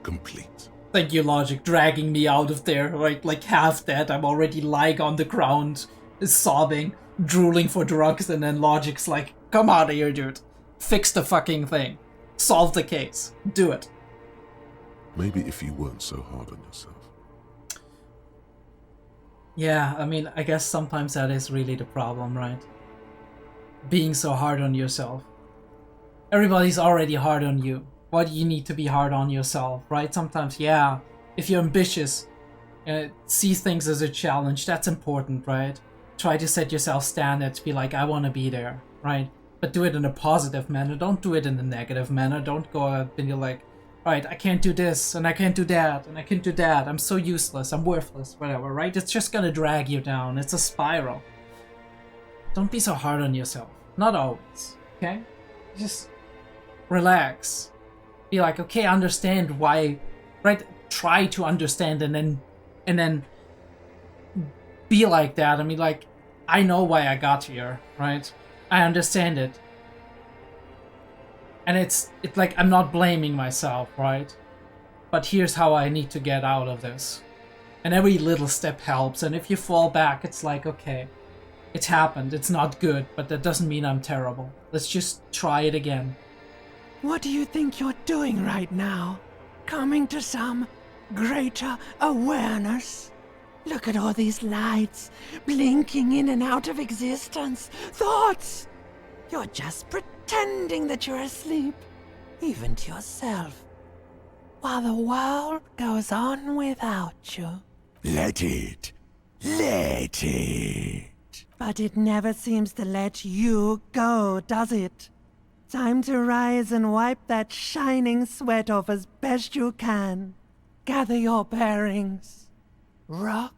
complete.
Thank you, Logic, dragging me out of there, right? Like half dead, I'm already lying on the ground, sobbing, drooling for drugs, and then Logic's like, come out of here, dude. Fix the fucking thing. Solve the case. Do it.
Maybe if you weren't so hard on yourself.
Yeah, I mean, I guess sometimes that is really the problem, right? Being so hard on yourself. Everybody's already hard on you. Why do you need to be hard on yourself, right? Sometimes, yeah, if you're ambitious, see things as a challenge, that's important, right? Try to set yourself standards, be like, I want to be there, right? But do it in a positive manner, don't do it in a negative manner. Don't go up and you're like, alright, I can't do this, and I can't do that, and I can't do that, I'm so useless, I'm worthless, whatever, right? It's just gonna drag you down, it's a spiral. Don't be so hard on yourself. Not always, okay? Just relax. Be like, okay, understand why, right? Try to understand and then be like that. I mean, like, I know why I got here, right? I understand it. And it's like, I'm not blaming myself, right? But here's how I need to get out of this. And every little step helps. And if you fall back, it's like, okay, it's happened. It's not good, but that doesn't mean I'm terrible. Let's just try it again.
What do you think you're doing right now? Coming to some greater awareness? Look at all these lights, blinking in and out of existence. Thoughts! You're just pretending that you're asleep, even to yourself, while the world goes on without you.
Let it. Let it.
But it never seems to let you go, does it? Time to rise and wipe that shining sweat off as best you can. Gather your bearings. Rock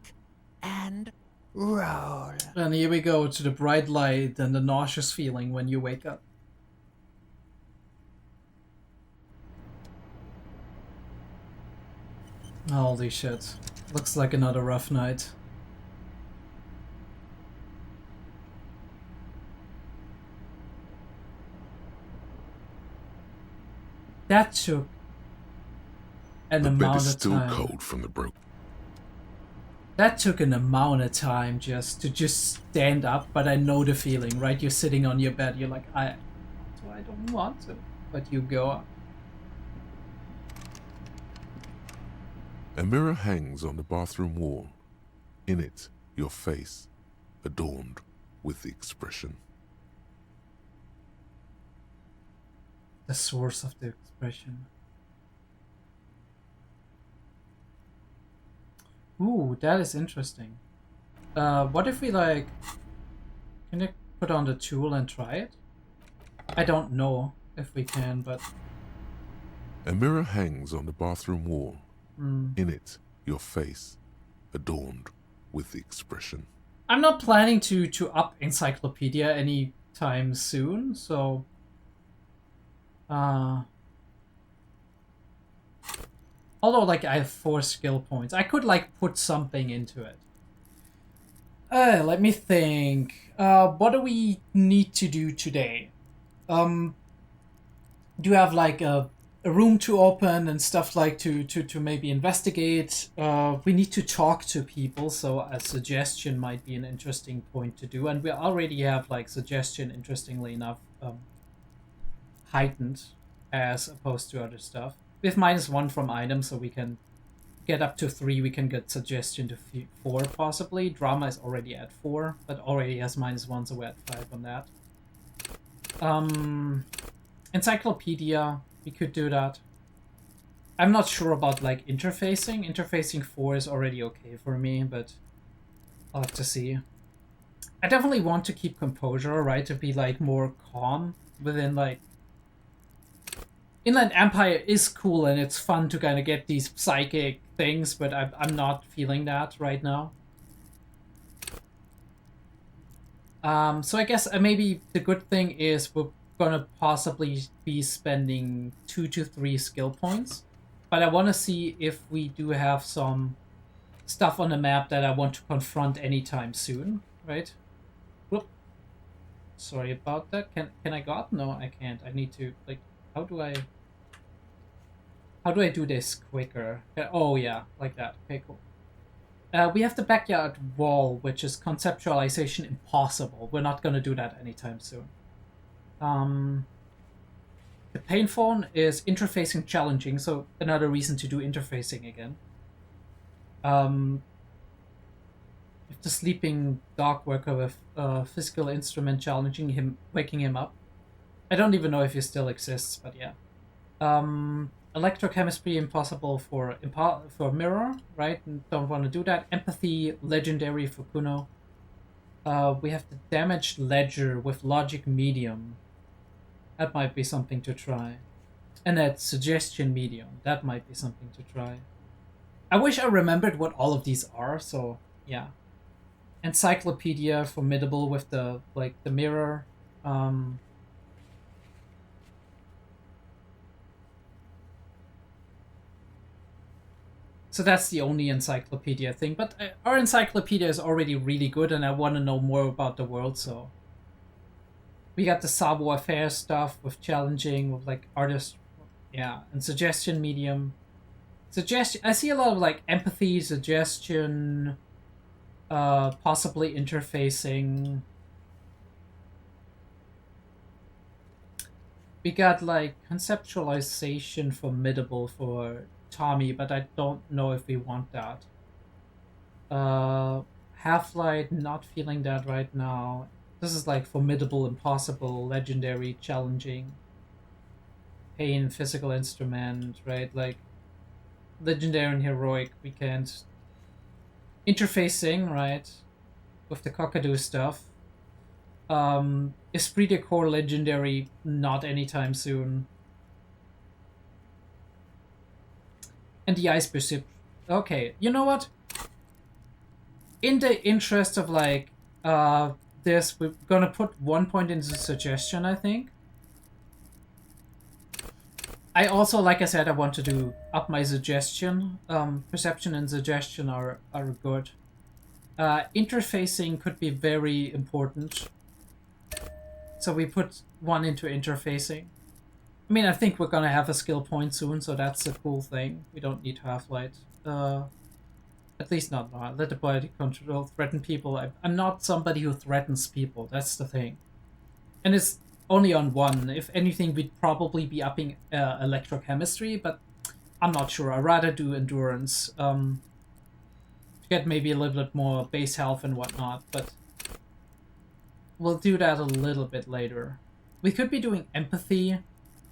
and roll.
And here we go to the bright light and the nauseous feeling when you wake up. Holy shit. Looks like another rough night. That took an
The bed
amount
is
of
still
time.
cold from the broke.
That took an amount of time just to stand up, but I know the feeling, right? You're sitting on your bed, you're like, I don't want to, but you go up.
A mirror hangs on the bathroom wall. In it, your face, adorned with the expression.
The source of the expression. Ooh, that is interesting. What if we like... Can I put on the tool and try it? I don't know if we can, but...
A mirror hangs on the bathroom wall.
Mm.
In it, your face, adorned with the expression.
I'm not planning to up Encyclopedia anytime soon, so... Although, like, I have 4 skill points. I could, like, put something into it. Let me think. What do we need to do today? Do you have, like, a room to open and stuff like to maybe investigate? We need to talk to people, so a suggestion might be an interesting point to do. And we already have, like, suggestion, interestingly enough, heightened as opposed to other stuff. We have -1 from items, so we can get up to 3. We can get suggestion to 4 possibly. Drama is already at 4, but already has -1, so we're at 5 on that. Encyclopedia, we could do that. I'm not sure about like interfacing. Interfacing 4 is already okay for me, but I'll have to see. I definitely want to keep composure, right? To be like more calm within like... Inland Empire is cool and it's fun to kind of get these psychic things, but I'm not feeling that right now. So I guess maybe the good thing is we'll gonna possibly be spending 2 to 3 skill points, but I want to see if we do have some stuff on the map that I want to confront anytime soon, right? Whoop. Sorry about that. Can I go up? No, I can't. I need to, like, how do I do this quicker? Oh yeah, like that. Okay, cool. We have the backyard wall, which is conceptualization impossible. We're not gonna do that anytime soon. The pain phone is interfacing challenging, so another reason to do interfacing again. If the sleeping dog worker with physical instrument challenging him, waking him up. I don't even know if he still exists, but yeah. Electrochemistry impossible for mirror, right? Don't want to do that. Empathy legendary for Kuno. We have the damaged ledger with logic medium. That might be something to try. And that suggestion medium. That might be something to try. I wish I remembered what all of these are, so yeah. Encyclopedia formidable with the mirror. So that's the only encyclopedia thing, but our encyclopedia is already really good and I want to know more about the world, so we got the savoir-faire stuff with challenging, with like artist, yeah, and suggestion medium. Suggestion, I see a lot of like empathy, suggestion, possibly interfacing. We got like conceptualization formidable for Tommy, but I don't know if we want that. Half-Light, not feeling that right now. This is like formidable, impossible, legendary, challenging. Pain, physical instrument, right? Like legendary and heroic, we can't. Interfacing, right? With the cockadoo stuff. Esprit de Corps legendary, not anytime soon. And the ice pursuit. Okay, you know what? In the interest of like this, we're gonna put 1 point into suggestion, I think. I also, like I said, I want to do up my suggestion. Perception and suggestion are good. Interfacing could be very important. So we put 1 into interfacing. I mean, I think we're gonna have a skill point soon, so that's a cool thing. We don't need Half-Light. At least not now. Let the body control threaten people. I'm not somebody who threatens people, that's the thing. And it's only on 1. If anything, we'd probably be upping electrochemistry, but I'm not sure. I'd rather do endurance. To get maybe a little bit more base health and whatnot, but we'll do that a little bit later. We could be doing empathy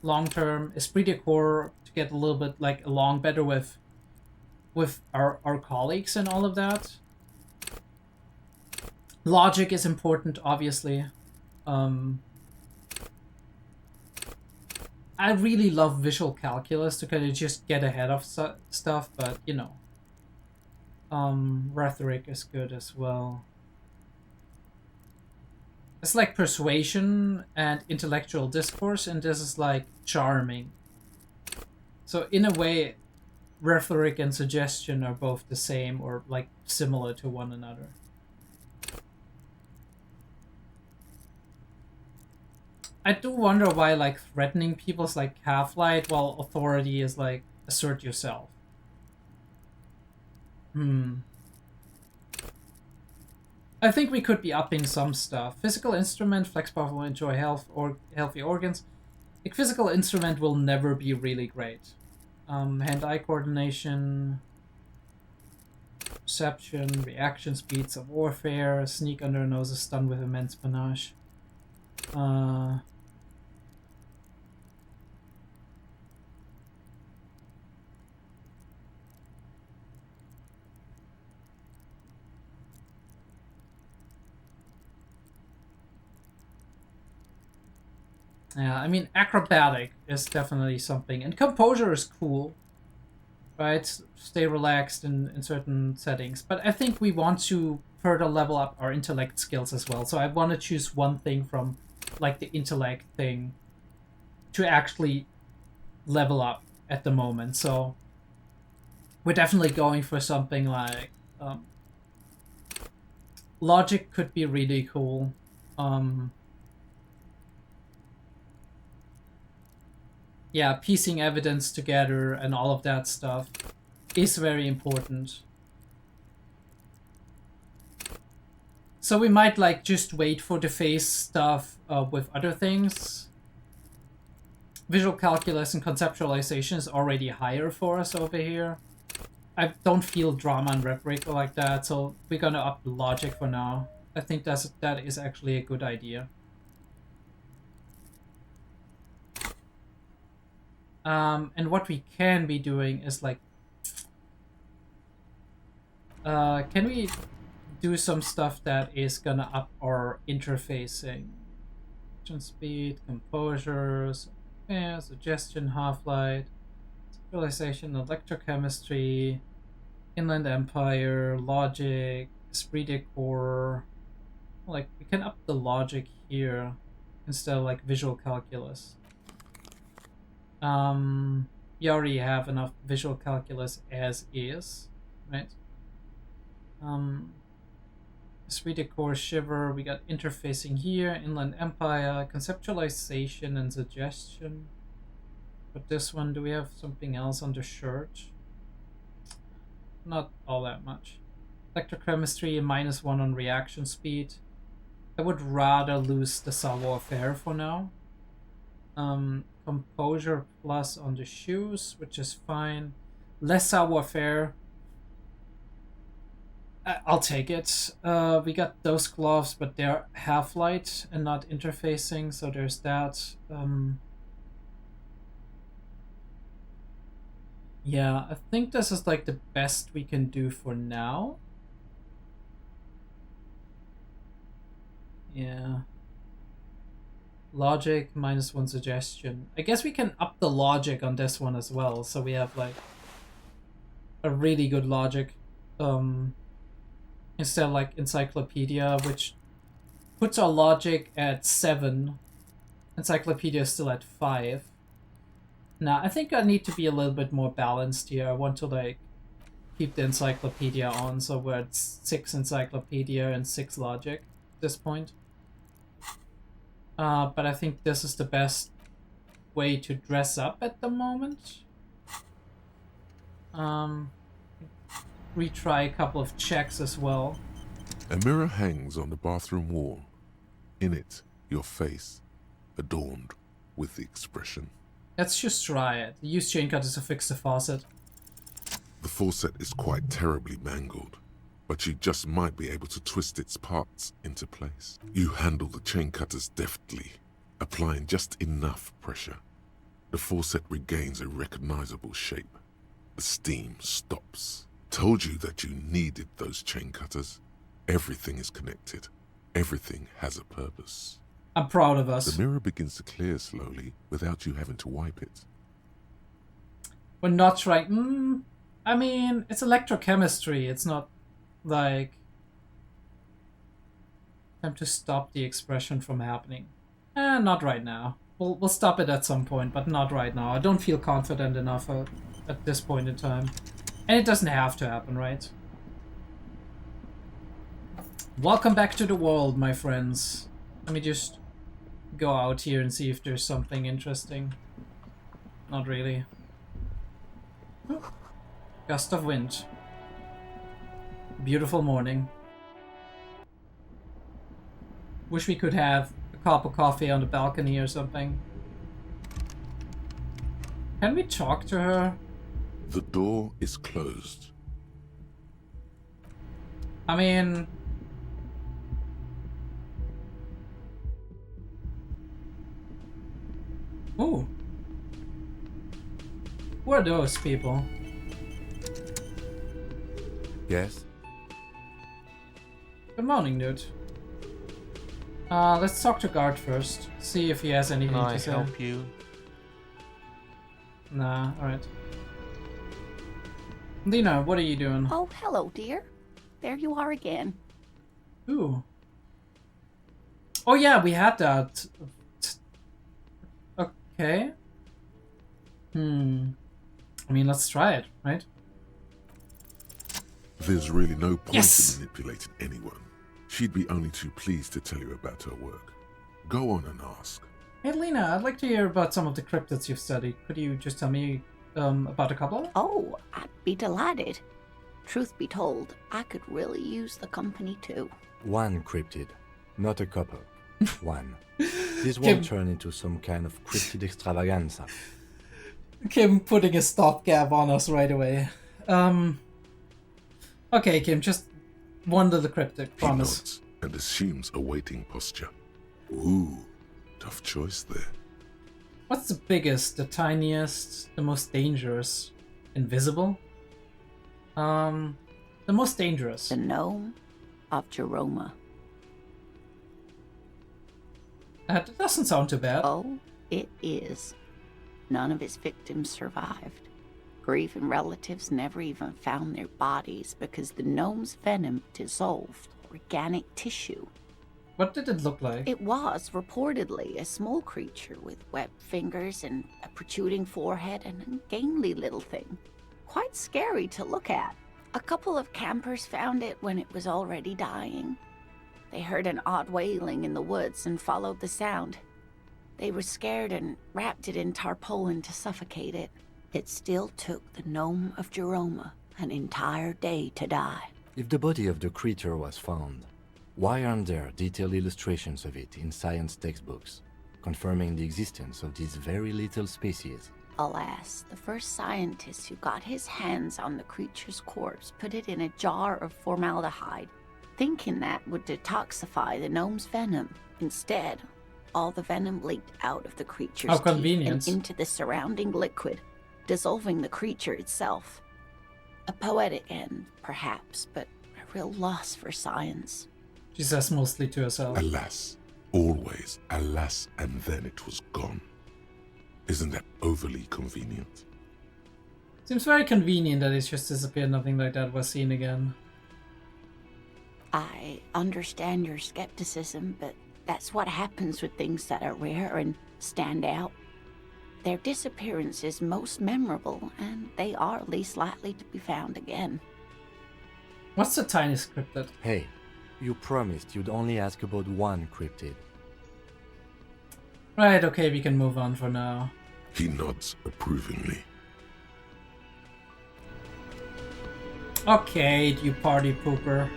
long term, esprit de corps to get a little bit like along better with our colleagues and all of that. Logic is important, obviously. I really love visual calculus to kind of just get ahead of stuff, but you know. Rhetoric is good as well. It's like persuasion and intellectual discourse, and this is like charming. So in a way, rhetoric and suggestion are both the same or like similar to one another. I do wonder why like threatening people's like Half-Light, while authority is like assert yourself. I think we could be upping some stuff. Physical instrument, flex powerful, enjoy health or healthy organs. Like physical instrument will never be really great. Hand-eye coordination, perception, reaction speeds of warfare, sneak under noses, stun with immense panache. Yeah, I mean, acrobatic is definitely something. And composure is cool, right? Stay relaxed in certain settings. But I think we want to further level up our intellect skills as well. So I want to choose 1 thing from like the intellect thing to actually level up at the moment. So we're definitely going for something like logic could be really cool. Yeah, piecing evidence together and all of that stuff is very important. So we might like just wait for the face stuff with other things. Visual calculus and conceptualization is already higher for us over here. I don't feel drama and rhetoric like that, so we're gonna up the logic for now. I think that is actually a good idea. And what we can be doing is like, can we do some stuff that is gonna up our interfacing? Speed, composures, yeah, suggestion, half-light, civilization, electrochemistry, Inland Empire, logic, esprit de corps. Like, we can up the logic here instead of like visual calculus. You already have enough visual calculus as is, right? Esprit de corps, shiver, we got interfacing here, Inland Empire, conceptualization and suggestion. But this one, do we have something else on the shirt? Not all that much. Electrochemistry, -1 on reaction speed. I would rather lose the savoir-faire for now. Composure plus on the shoes, which is fine. Less savoir-faire. I'll take it. We got those gloves, but they're half-light and not interfacing, so there's that. Yeah, I think this is like the best we can do for now. Yeah. Logic, -1 suggestion. I guess we can up the logic on this one as well, so we have like a really good logic. Instead of like encyclopedia, which puts our logic at 7. Encyclopedia is still at 5. Now, I think I need to be a little bit more balanced here. I want to like keep the encyclopedia on, so we're at 6 encyclopedia and 6 logic at this point. But I think this is the best way to dress up at the moment. Retry a couple of checks as well.
A mirror hangs on the bathroom wall. In it, your face, adorned with the expression.
Let's just try it. Use chain cutters to fix the faucet.
The faucet is quite terribly mangled, but you just might be able to twist its parts into place. You handle the chain cutters deftly, applying just enough pressure. The faucet regains a recognizable shape. The steam stops. Told you that you needed those chain cutters. Everything is connected. Everything has a purpose.
I'm proud of us.
The mirror begins to clear slowly without you having to wipe it.
We're not trying... I mean, it's electrochemistry. It's not like... time to stop the expression from happening. Not right now. We'll stop it at some point, but not right now. I don't feel confident enough at this point in time. And it doesn't have to happen, right? Welcome back to the world, my friends. Let me just go out here and see if there's something interesting. Not really. Gust of wind. Beautiful morning. Wish we could have a cup of coffee on the balcony or something. Can we talk to her?
The door is closed.
I mean... Ooh. Who are those people?
Yes?
Good morning, dude. Let's talk to guard first. See if he has anything to say.
Can I help you?
Nah, alright. Lena, what are you doing?
Oh, hello, dear. There you are again.
Ooh. Oh yeah, we had that. Okay. I mean, let's try it, right?
There's really no point
Yes!
in manipulating anyone. She'd be only too pleased to tell you about her work. Go on and ask.
Hey Lena, I'd like to hear about some of the cryptids you've studied. Could you just tell me about a couple?
Oh, I'd be delighted. Truth be told, I could really use the company too.
One cryptid, not a couple. One. This won't turn into some kind of cryptid extravaganza.
Kim putting a stopgap on us right away. Okay, Kim, just one little cryptid, promise.
He nods and assumes a waiting posture. Ooh, tough choice there.
What's the biggest, the tiniest, the most dangerous? Invisible? The most dangerous.
The gnome of Jeroma.
That doesn't sound too bad.
Oh, it is. None of his victims survived. Grieving relatives never even found their bodies because the gnome's venom dissolved organic tissue.
What did it look like?
It was reportedly a small creature with webbed fingers and a protruding forehead and an ungainly little thing. Quite scary to look at. A couple of campers found it when it was already dying. They heard an odd wailing in the woods and followed the sound. They were scared and wrapped it in tarpaulin to suffocate it. It still took the gnome of Jeroma an entire day to die.
If the body of the creature was found, why aren't there detailed illustrations of it in science textbooks, confirming the existence of this very little species?
Alas, the first scientist who got his hands on the creature's corpse put it in a jar of formaldehyde, thinking that would detoxify the gnome's venom. Instead, all the venom leaked out of the creature's teeth and into the surrounding liquid, dissolving the creature itself. A poetic end, perhaps, but a real loss for science.
She says mostly to herself.
Alas, always alas, and then it was gone. Isn't that overly convenient?
Seems very convenient that it's just disappeared, nothing like that was seen again.
I understand your skepticism, but that's what happens with things that are rare and stand out. Their disappearance is most memorable, and they are least likely to be found again.
What's the tiniest cryptid?
Hey, you promised you'd only ask about one cryptid.
Right, okay, we can move on for now.
He nods approvingly.
Okay, you party pooper.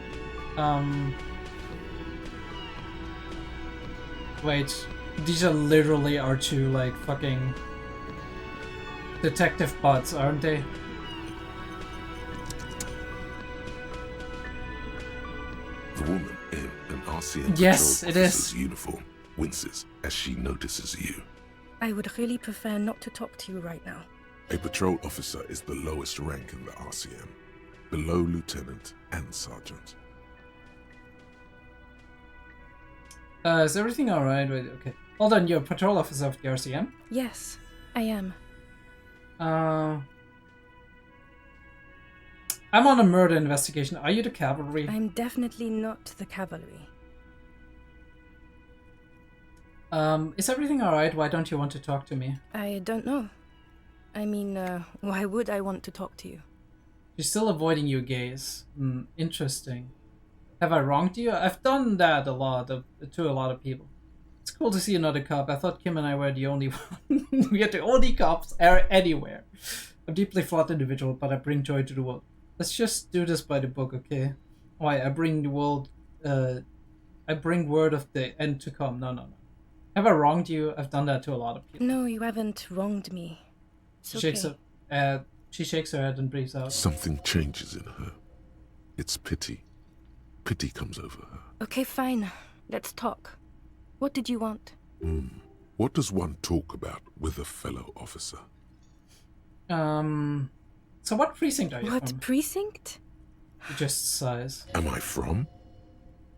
Wait, these are literally our two, like, fucking detective bots, aren't they?
The woman in an RCM
yes,
patrol
it
officer's
is.
uniform winces as she notices you.
I would really prefer not to talk to you right now.
A patrol officer is the lowest rank in the RCM, below lieutenant and sergeant.
Is everything alright? Wait, okay. Hold on, you're a patrol officer of the RCM?
Yes, I am.
I'm on a murder investigation. Are you the cavalry?
I'm definitely not the cavalry.
Is everything alright? Why don't you want to talk to me?
I don't know. I mean, why would I want to talk to you?
She's still avoiding your gaze. Interesting. Have I wronged you? I've done that to a lot of people. It's cool to see another cop. I thought Kim and I were the only one. We are the only cops anywhere. I'm a deeply flawed individual, but I bring joy to the world. Let's just do this by the book, okay? Why, I bring the world, I bring word of the end to come. No. Have I wronged you? I've done that to a lot of people.
No, you haven't wronged me. It's okay.
She shakes her head and breathes out.
Something changes in her. It's pity. Pity comes over her.
Okay, fine. Let's talk. What did you want?
What does one talk about with a fellow officer?
So what precinct are you from?
What precinct?
He just sighs.
Am I from?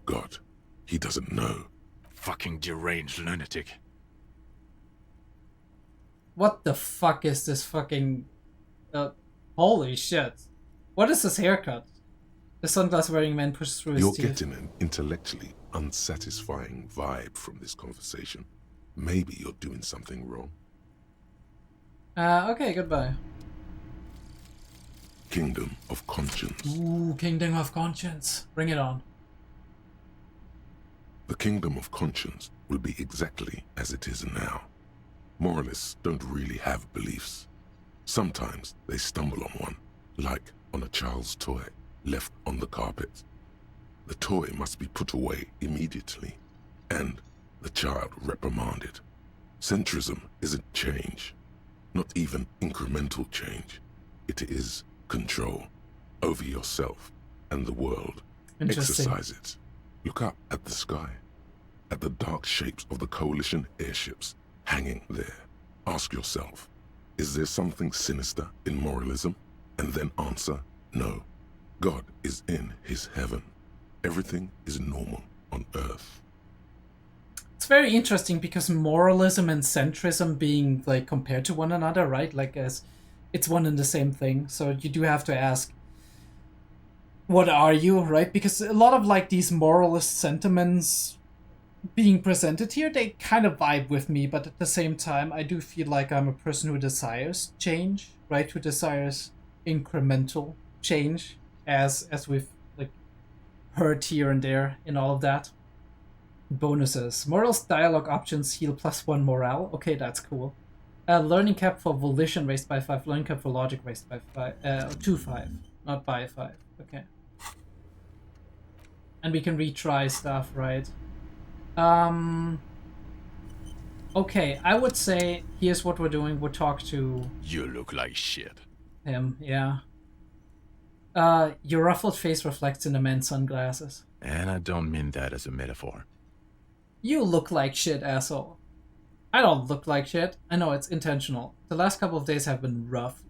God, he doesn't know.
Fucking deranged lunatic.
What the fuck is this fucking... holy shit. What is this haircut? The sunglass wearing man pushes through his
You're
teeth.
getting an intellectually unsatisfying vibe from this conversation. Maybe you're doing something wrong.
Okay, goodbye.
Kingdom of Conscience.
Ooh, Kingdom of Conscience. Bring it on.
The Kingdom of Conscience will be exactly as it is now. Moralists don't really have beliefs. Sometimes they stumble on one, like on a child's toy left on the carpet. The toy must be put away immediately, and the child reprimanded. Centrism isn't change, not even incremental change. It is control over yourself and the world. Exercise it. Look up at the sky, at the dark shapes of the coalition airships hanging there. Ask yourself, is there something sinister in moralism? And then answer, no. God is in his heaven. Everything is normal on earth.
It's very interesting because moralism and centrism being like compared to one another, right? Like as it's one and the same thing. So you do have to ask, what are you, right? Because a lot of like these moralist sentiments being presented here, they kind of vibe with me, but at the same time, I do feel like I'm a person who desires change, right? Who desires incremental change, as we've like heard here and there in all of that. Bonuses. Morals dialogue options heal +1 morale. Okay, that's cool. Learning cap for volition raised by 5. Learning cap for logic raised by 5. To 5, not by 5. Okay. And we can retry stuff, right? Okay, I would say here's what we're doing. We'll talk to...
You look like shit.
Him, yeah. Your ruffled face reflects in the man's sunglasses.
And I don't mean that as a metaphor.
You look like shit, asshole. I don't look like shit. I know it's intentional. The last couple of days have been rough.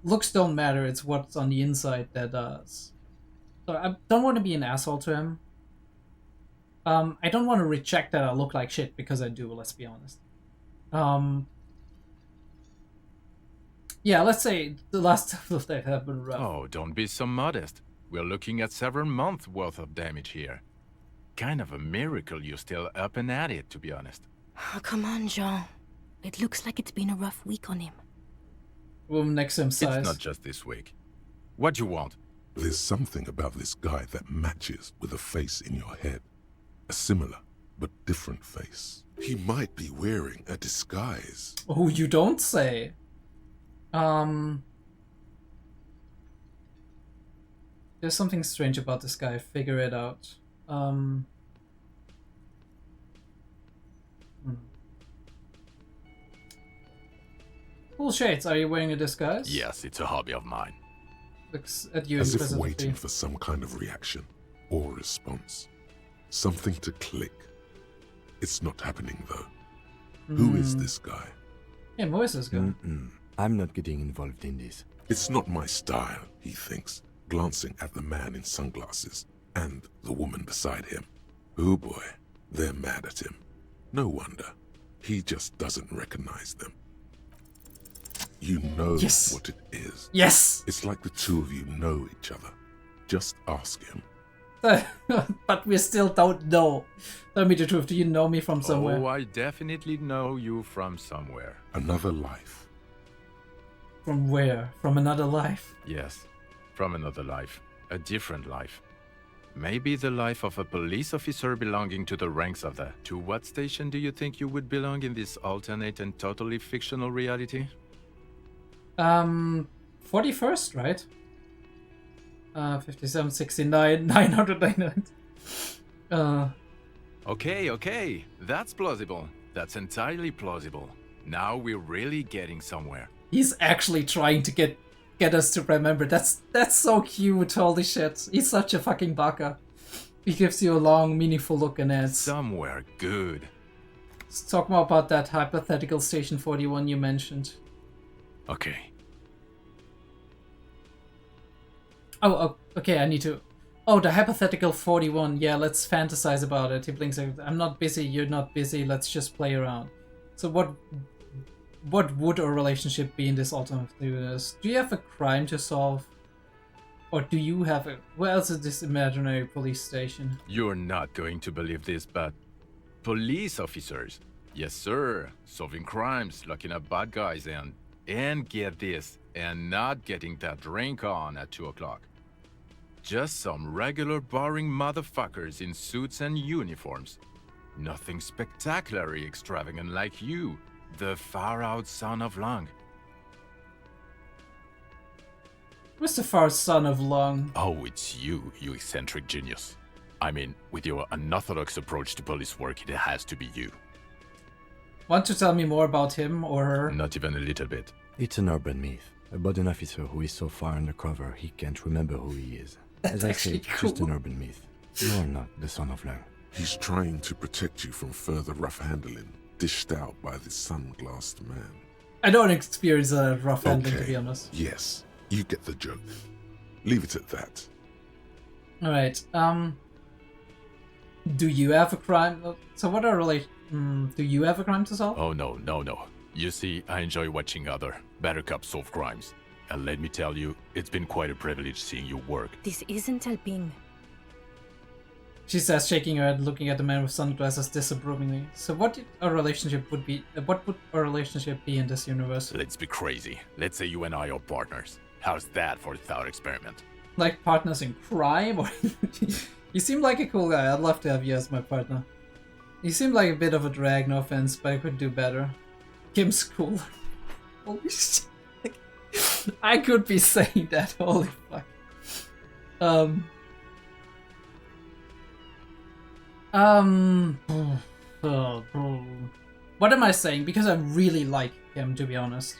Looks don't matter. It's what's on the inside that does. So I don't want to be an asshole to him. I don't want to reject that I look like shit because I do. Let's be honest. Yeah, let's say the last couple of days have been rough.
Oh, don't be so modest. We're looking at several months worth of damage here. Kind of a miracle you're still up and at it, to be honest.
Oh, come on, Jean. It looks like it's been a rough week on him.
Room next to him size.
It's not just this week. What do you want?
There's something about this guy that matches with a face in your head. A similar but different face. He might be wearing a disguise.
Oh, you don't say. There's something strange about this guy. Figure it out. Cool shades. Are you wearing a disguise?
Yes, it's a hobby of mine.
Looks at you
as if waiting for some kind of reaction or response. Something to click. It's not happening though. Who is this guy?
Yeah, who is this guy?
I'm not getting involved in this.
It's not my style, he thinks, glancing at the man in sunglasses and the woman beside him. Oh boy, they're mad at him. No wonder. He just doesn't recognize them. You know what it is.
Yes!
It's like the two of you know each other. Just ask him.
But we still don't know. Tell me the truth, do you know me from somewhere?
Oh, I definitely know you from somewhere.
Another life.
From where? From another life?
Yes, from another life. A different life. Maybe the life of a police officer belonging to the ranks of the... To what station do you think you would belong in this alternate and totally fictional reality?
41st, right? 57, 69, 999.
Okay. That's plausible. That's entirely plausible. Now we're really getting somewhere.
He's actually trying to get us to remember. That's so cute. Holy shit. He's such a fucking baka. He gives you a long, meaningful look and adds.
Somewhere good.
Let's talk more about that hypothetical Station 41 you mentioned.
Okay.
Oh, okay, I need to... Oh, the hypothetical 41. Yeah, let's fantasize about it. He blinks like, I'm not busy, you're not busy, let's just play around. So what would a relationship be in this alternate universe? Do you have a crime to solve? Or do you have a... Where else is this imaginary police station?
You're not going to believe this, but police officers, yes sir, solving crimes, locking up bad guys, and get this, and not getting that drink on at 2 o'clock. Just some regular boring motherfuckers in suits and uniforms. Nothing spectacularly extravagant like you, the far-out son of Lung.
Who's the far son of Lung?
Oh, it's you, you eccentric genius. I mean, with your unorthodox approach to police work, it has to be you.
Want to tell me more about him or her?
Not even a little bit.
It's an urban myth about an officer who is so far undercover he can't remember who he is. As I say, just an urban myth. You're not the son of Lang.
He's trying to protect you from further rough handling, dished out by this sunglassed man.
I don't experience a rough handling, to be honest.
Yes, you get the joke. Leave it at that.
Alright, do you have a crime? So what are do you have a crime to solve?
Oh no. You see, I enjoy watching other better cops solve crimes. And let me tell you, it's been quite a privilege seeing you work.
This isn't helping.
She says, shaking her head, looking at the man with sunglasses disapprovingly. So what would a relationship be in this universe?
Let's be crazy. Let's say you and I are partners. How's that for a thought experiment?
Like partners in crime? Or you seem like a cool guy. I'd love to have you as my partner. You seem like a bit of a drag, no offense, but I could do better. Kim's cool. Holy shit. I could be saying that, holy fuck. What am I saying? Because I really like him, to be honest.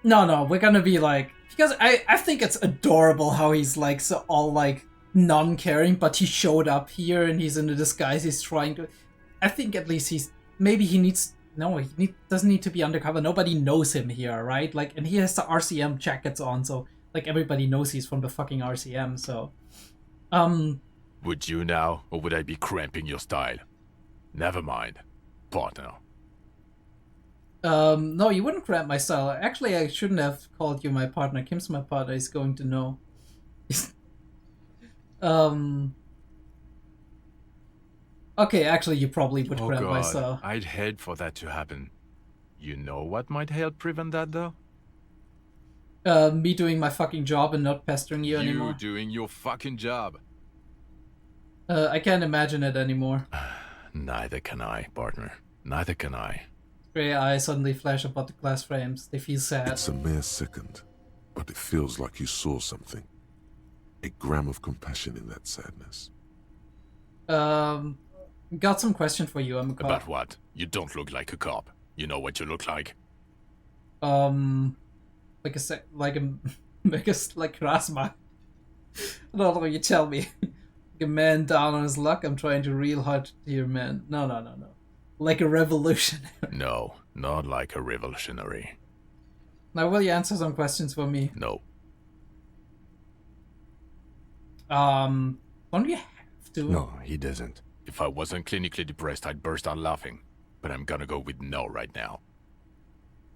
No, we're gonna be like, because I think it's adorable how he's like so all like non-caring, but he showed up here and he's in a disguise. He's trying to. I think at least doesn't need to be undercover. Nobody knows him here, right? Like, and he has the RCM jackets on, so like everybody knows he's from the fucking RCM. So,
Would you now, or would I be cramping your style? Never mind, partner.
No, you wouldn't cramp my style. Actually, I shouldn't have called you my partner. Kim's my partner. He's going to know. Okay, actually, you probably would cramp my style.
I'd hate for that to happen. You know what might help prevent that, though?
Me doing my fucking job and not pestering you anymore.
You doing your fucking job.
I can't imagine it anymore.
Neither can I, partner. Neither can I.
Grey eyes suddenly flash about the glass frames. They feel sad.
It's a mere second, but it feels like you saw something. A gram of compassion in that sadness.
Got some question for you. I'm a cop.
About what? You don't look like a cop. You know what you look like?
Like Rasma. I don't know, you tell me. Like a man down on his luck. I'm trying to real hard here, man. No. Like a revolutionary.
No, not like a revolutionary.
Now, will you answer some questions for me?
No.
Don't you have to?
No, he doesn't.
If I wasn't clinically depressed, I'd burst out laughing. But I'm gonna go with no right now.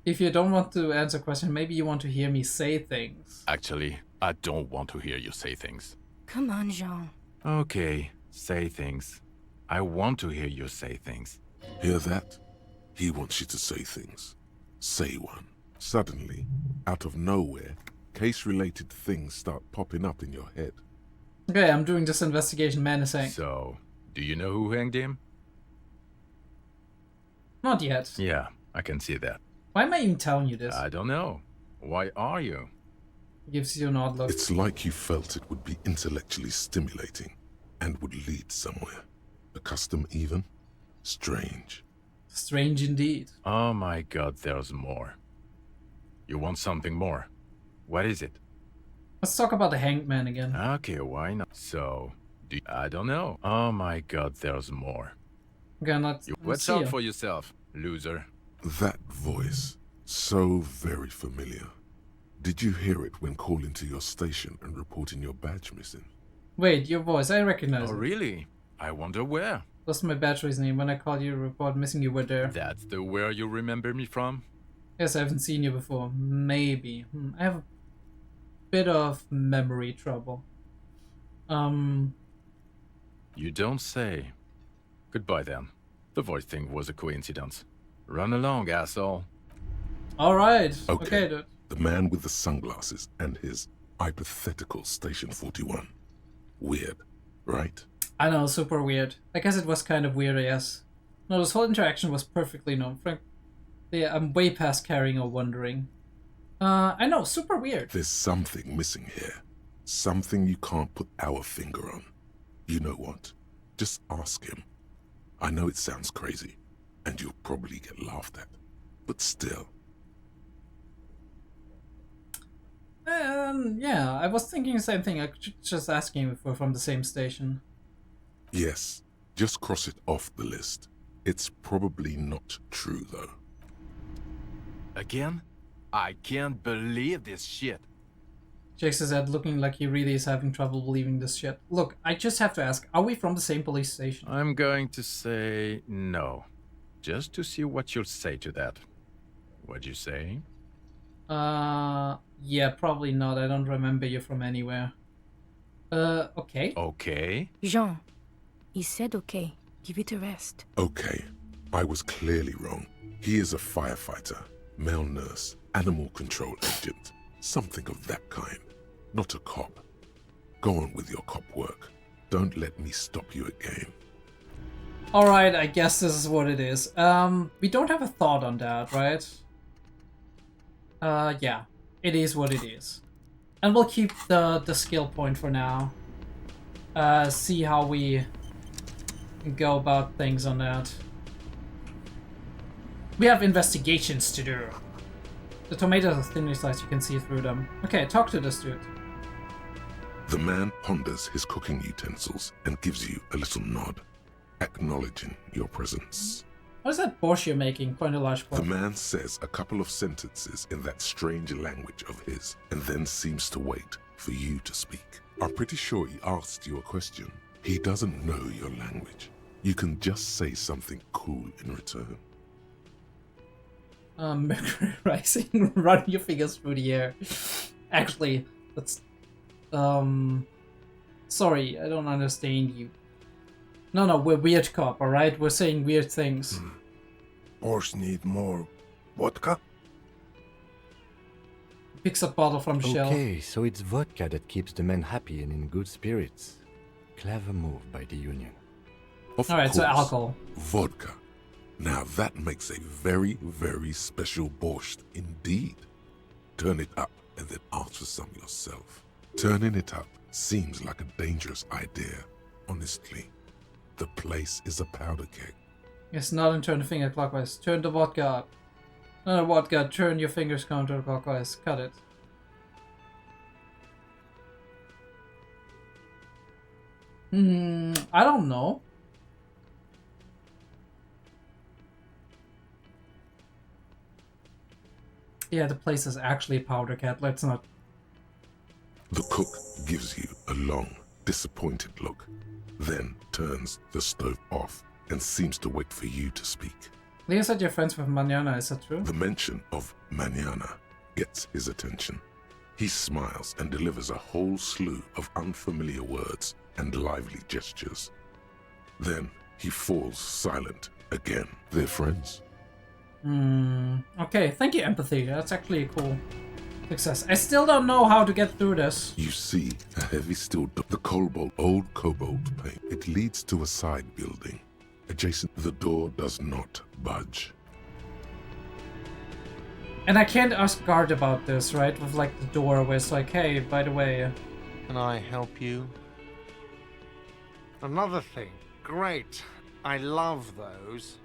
If you don't want to answer questions, maybe you want to hear me say things.
Actually, I don't want to hear you say things.
Come on, Jean.
Okay, say things. I want to hear you say things.
Hear that? He wants you to say things. Say one. Suddenly, out of nowhere, case-related things start popping up in your head.
Okay, I'm doing this investigation, menacing.
So, do you know who hanged him?
Not yet.
Yeah, I can see that.
Why am I even telling you this?
I don't know. Why are you?
Gives you an odd look.
It's like you felt it would be intellectually stimulating and would lead somewhere. A custom even? Strange.
Strange indeed.
Oh my god, there's more. You want something more? What is it?
Let's talk about the hanged man again.
Okay, why not? So, I don't know. Oh my god, there's more.
Okay,
Watch out for yourself, loser.
That voice, so very familiar. Did you hear it when calling to your station and reporting your badge missing?
Wait, your voice, I recognize
Oh,
it.
really? I wonder where.
That's my battery's name. When I called you to report missing, you were there.
That's the where you remember me from?
Yes, I haven't seen you before. Maybe. I have a bit of memory trouble.
You don't say. Goodbye then. The voice thing was a coincidence. Run along, asshole.
Alright.
Okay,
dude.
the man with the sunglasses and his hypothetical Station 41. Weird, right?
I know, super weird. I guess it was kind of weird, yes. No, this whole interaction was perfectly known. Frank, yeah, I'm way past caring or wondering. I know, super weird.
There's something missing here. Something you can't put our finger on. You know what? Just ask him. I know it sounds crazy, and you'll probably get laughed at. But still.
Yeah, I was thinking the same thing. I could just asking if we're from the same station.
Yes, just cross it off the list. It's probably not true, though.
Again? I can't believe this shit.
Jake says that looking like he really is having trouble believing this shit. Look, I just have to ask, are we from the same police station?
I'm going to say no. Just to see what you'll say to that. What'd you say?
Yeah, probably not. I don't remember you from anywhere. Okay.
Okay.
Jean, he said okay. Give it a rest.
Okay, I was clearly wrong. He is a firefighter, male nurse, animal control agent, something of that kind. Not a cop. Go on with your cop work. Don't let me stop you again.
Alright, I guess this is what it is. We don't have a thought on that, right? Yeah. It is what it is. And we'll keep the skill point for now. See how we go about things on that. We have investigations to do. The tomatoes are thinly sliced, you can see through them. Okay, talk to this dude.
The man ponders his cooking utensils and gives you a little nod, acknowledging your presence.
What is that borscht you're making? Quite a large borscht.
The man says a couple of sentences in that strange language of his, and then seems to wait for you to speak. I'm pretty sure he asked you a question. He doesn't know your language. You can just say something cool in return.
Mercury rising, run your fingers through the air. Actually, that's... Sorry, I don't understand you. No, we're weird cop, alright? We're saying weird things.
Borscht need more vodka?
Picks up bottle from shelf.
Okay, so it's vodka that keeps the men happy and in good spirits. Clever move by the Union.
Of
Alright,
course,
so alcohol.
Vodka. Now that makes a very, very special borscht indeed. Turn it up and then ask for some yourself. Turning it up seems like a dangerous idea, honestly. The place is a powder keg.
Yes, not and turn the finger clockwise. Turn the vodka up. No, vodka, turn your fingers counterclockwise. Cut it. I don't know. Yeah, the place is actually a powder cat. Let's not...
The cook gives you a long, disappointed look, then turns the stove off and seems to wait for you to speak.
Leo said you're friends with Manana, is that true?
The mention of Manana gets his attention. He smiles and delivers a whole slew of unfamiliar words and lively gestures. Then he falls silent again. They're friends.
Okay, thank you, empathy. That's actually a cool success. I still don't know how to get through this.
You see a heavy steel door. The old cobalt paint. It leads to a side building. Adjacent, the door does not budge.
And I can't ask guard about this, right? With like the door where it's like, hey, by the way...
Can I help you? Another thing. Great. I love those.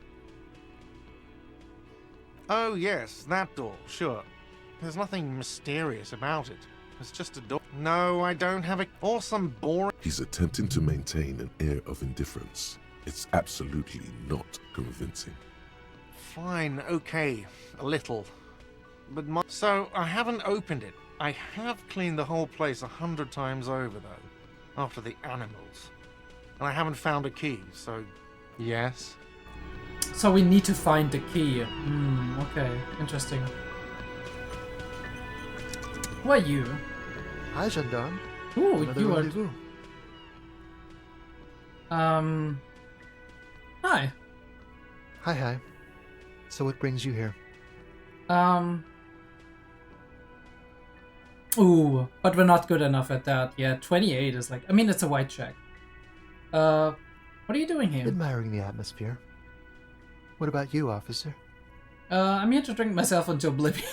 Oh yes, that door, sure. There's nothing mysterious about it. It's just a door. No, I don't have a awesome boring...
He's attempting to maintain an air of indifference. It's absolutely not convincing.
Fine, okay, a little. But so, I haven't opened it. I have cleaned the whole place 100 times over, though. after the animals. And I haven't found a key, so yes.
So we need to find the key. Okay, interesting. Who are you?
Hi, gendarme.
Ooh,
Another
you
rendezvous.
are... Hi.
Hi. So what brings you here?
Ooh, but we're not good enough at that. Yeah, 28 is like... I mean, it's a white check. What are you doing here?
Admiring the atmosphere. What about you, officer?
I'm here to drink myself into oblivion.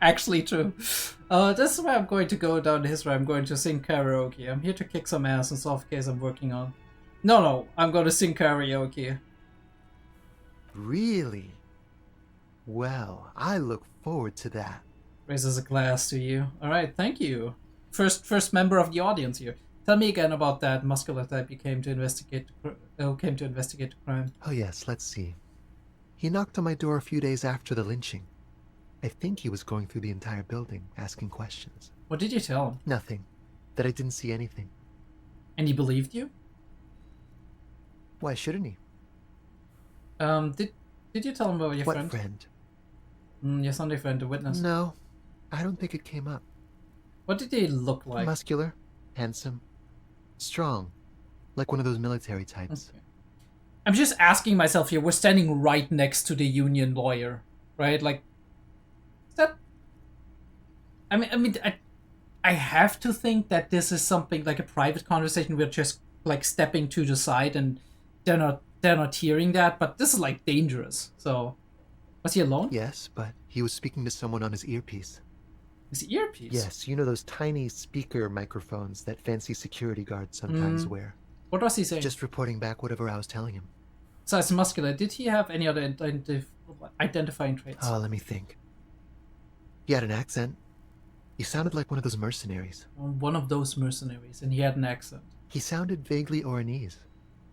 Actually true. This is where I'm going to go down this way. I'm going to sing karaoke. I'm here to kick some ass and solve a case I'm working on. No, I'm going to sing karaoke.
Really? Well, I look forward to that.
Raises a glass to you. Alright, thank you. First member of the audience here. Tell me again about that muscular type you came to investigate the crime.
Oh yes, let's see. He knocked on my door a few days after the lynching. I think he was going through the entire building, asking questions.
What did you tell him?
Nothing. That I didn't see anything.
And he believed you?
Why shouldn't he?
Did you tell him about your friend?
What friend?
Your Sunday friend, the witness.
No, I don't think it came up.
What did he look like?
Muscular, handsome, strong, like one of those military types.
Okay. I'm just asking myself here, we're standing right next to the union lawyer, right? Like, is that... I have to think that this is something like a private conversation. We're just like stepping to the side and they're not hearing that, but this is like dangerous. So, was he alone?
Yes, but he was speaking to someone on his earpiece.
His earpiece?
Yes, you know those tiny speaker microphones that fancy security guards sometimes wear.
What was he saying?
Just reporting back whatever I was telling him.
Size muscular. Did he have any other identifying traits?
Oh, let me think. He had an accent. He sounded like one of those mercenaries.
One of those mercenaries, and he had an accent.
He sounded vaguely Oranese.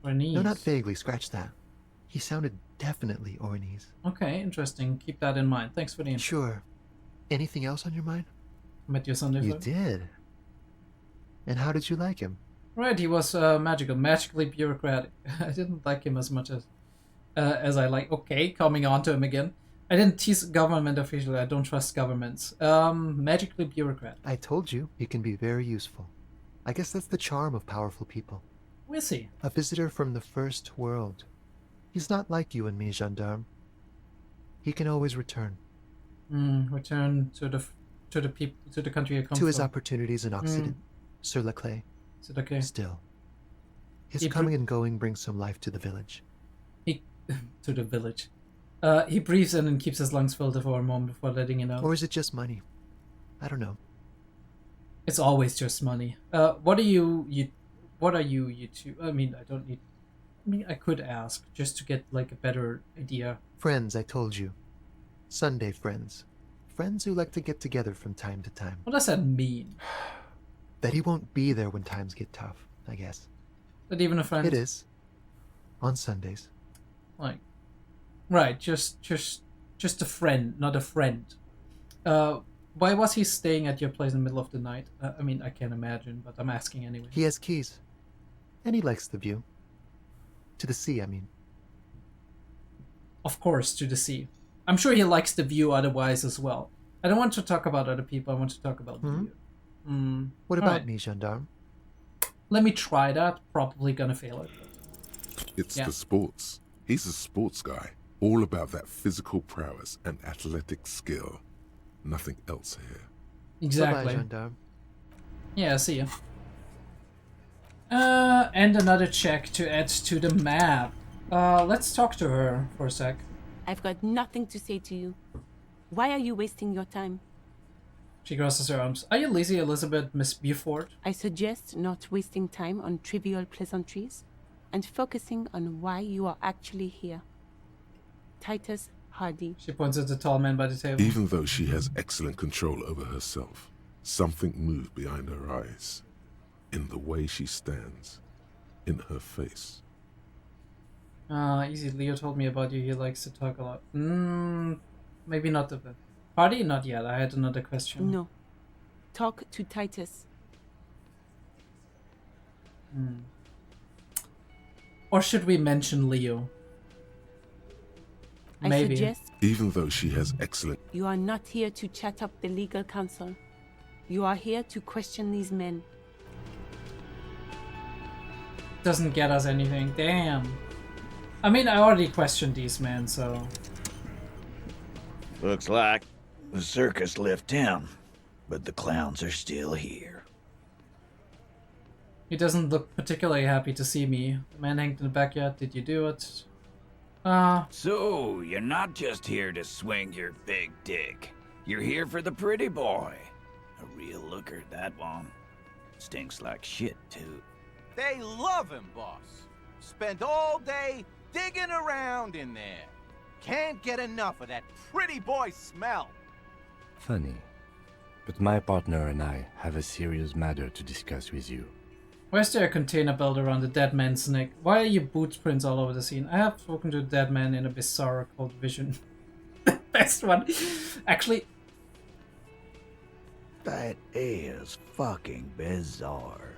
Oranese?
No, not vaguely, scratch that. He sounded definitely Oranese.
Okay, interesting. Keep that in mind. Thanks for the info.
Sure. Anything else on your mind?
Met your Sunday
You did? And how did you like him?
Right, he was magically bureaucratic. I didn't like him as much as I like. Okay, coming on to him again. I didn't tease government officially. I don't trust governments. Magically bureaucratic.
I told you, he can be very useful. I guess that's the charm of powerful people.
We'll see.
A visitor from the first world. He's not like you and me, gendarme. He can always return.
Return to the people, to the country you come from.
To his opportunities in Occident. Sur la clé.
Okay.
Still. His coming and going brings some life to the village.
To the village. He breathes in and keeps his lungs filled for a moment before letting it out.
Or is it just money? I don't know.
It's always just money. What are you two? I mean, I could ask just to get like a better idea.
Friends, I told you. Sunday friends. Friends who like to get together from time to time.
What does that mean?
That he won't be there when times get tough, I guess.
Not even a friend?
It is. On Sundays.
Like, right, just a friend, not a friend. Why was he staying at your place in the middle of the night? I mean, I can't imagine, but I'm asking anyway.
He has keys. And he likes the view. To the sea, I mean.
Of course, to the sea. I'm sure he likes the view otherwise as well. I don't want to talk about other people, I want to talk about the view.
What about me, gendarme?
Let me try that. Probably gonna fail it.
It's the sports. He's a sports guy. All about that physical prowess and athletic skill. Nothing else here.
Exactly.
Bye-bye, gendarme.
Yeah, see ya. And another check to add to the map. Let's talk to her for a sec.
I've got nothing to say to you. Why are you wasting your time?
She crosses her arms. Are you Lizzie Elizabeth Miss Beaufort?
I suggest not wasting time on trivial pleasantries and focusing on why you are actually here. Titus Hardy.
She points at the tall man by the table.
Even though she has excellent control over herself, something moved behind her eyes. In the way she stands. In her face.
Easy. Leo told me about you. He likes to talk a lot. Maybe not the party? Not yet. I had another question.
No. Talk to Titus.
Or should we mention Leo?
I
Maybe.
suggest
Even though she has excellent...
you are not here to chat up the legal counsel. You are here to question these men.
Doesn't get us anything. Damn. I mean, I already questioned these men, so...
Looks like the circus left town, but the clowns are still here.
He doesn't look particularly happy to see me. The man hanged in the backyard. Did you do it?
So, you're not just here to swing your big dick. You're here for the pretty boy. A real looker, that one. Stinks like shit, too.
They love him, boss. Spend all day digging around in there. Can't get enough of that pretty boy smell.
Funny, but my partner and I have a serious matter to discuss with you.
Where's there a container belt around the dead man's neck? Why are your boot prints all over the scene? I have spoken to a dead man in a bizarre called Vision. Best one. Actually...
That is fucking bizarre.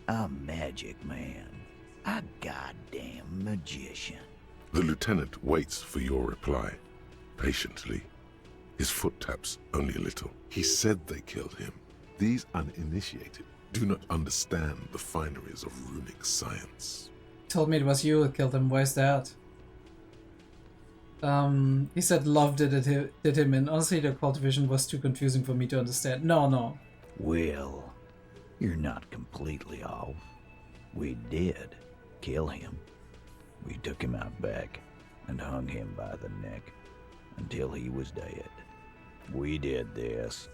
A magic man. A goddamn magician.
The lieutenant waits for your reply, patiently. His foot taps only a little. He said they killed him. These uninitiated do not understand the fineries of runic science.
Told me it was you who killed him. Why is that? He said love did him in. Honestly, the cult vision was too confusing for me to understand. No.
Well, you're not completely off. We did kill him. We took him out back and hung him by the neck until he was dead. We did this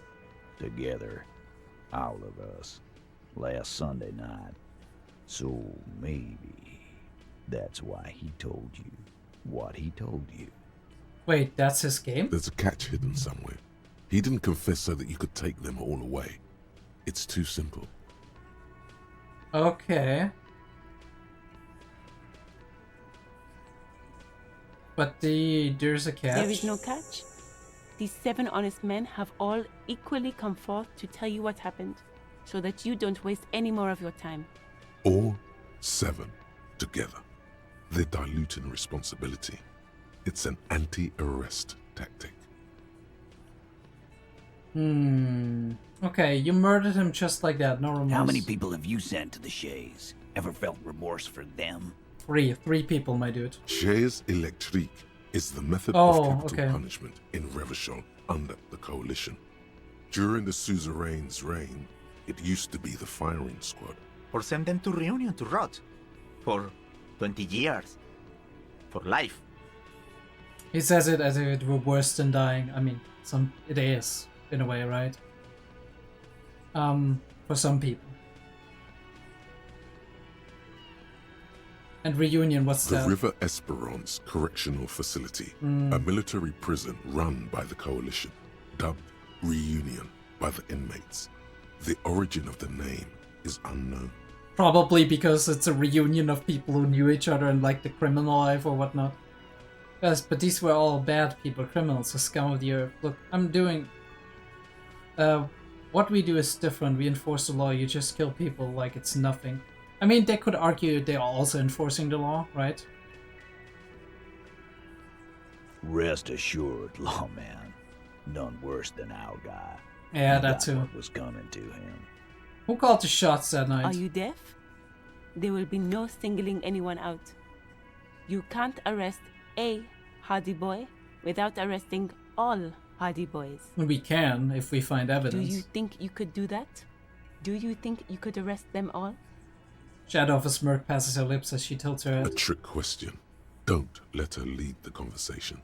together, all of us, last Sunday night. So maybe that's why he told you what he told you.
Wait, that's his game?
There's a catch hidden somewhere. He didn't confess so that you could take them all away. It's too simple.
Okay. But there's a catch.
There is no catch. These 7 honest men have all equally come forth to tell you what happened, so that you don't waste any more of your time.
All 7 together. They're diluting responsibility. It's an anti-arrest tactic.
Okay, you murdered him just like that, no remorse.
How many people have you sent to the Shays? Ever felt remorse for them?
3 people, my dude.
Chaise électrique is the method
Oh,
of capital punishment in Revachol under the Coalition. During the suzerain's reign, it used to be the firing squad.
Or send them to Reunion to rot. For 20 years. For life.
He says it as if it were worse than dying. I mean, it is, in a way, right? For some people. And Reunion, what's
the
that?
River Esperance Correctional Facility, a military prison run by the Coalition, dubbed Reunion by the inmates. The origin of the name is unknown.
Probably because it's a reunion of people who knew each other and liked the criminal life or whatnot. Yes, but these were all bad people, criminals, the scum of the earth. Look, I'm doing... what we do is different. We enforce the law, you just kill people like it's nothing. I mean, they could argue they are also enforcing the law, right?
Rest assured, lawman. None worse than our guy.
Yeah,
He
that
got
too.
What was coming to him.
Who called the shots that night?
Are you deaf? There will be no singling anyone out. You can't arrest a hardy boy without arresting all hardy boys.
We can, if we find evidence.
Do you think you could do that? Do you think you could arrest them all?
Shadow of a smirk passes her lips as she tilts her
A
head.
trick question. Don't let her lead the conversation.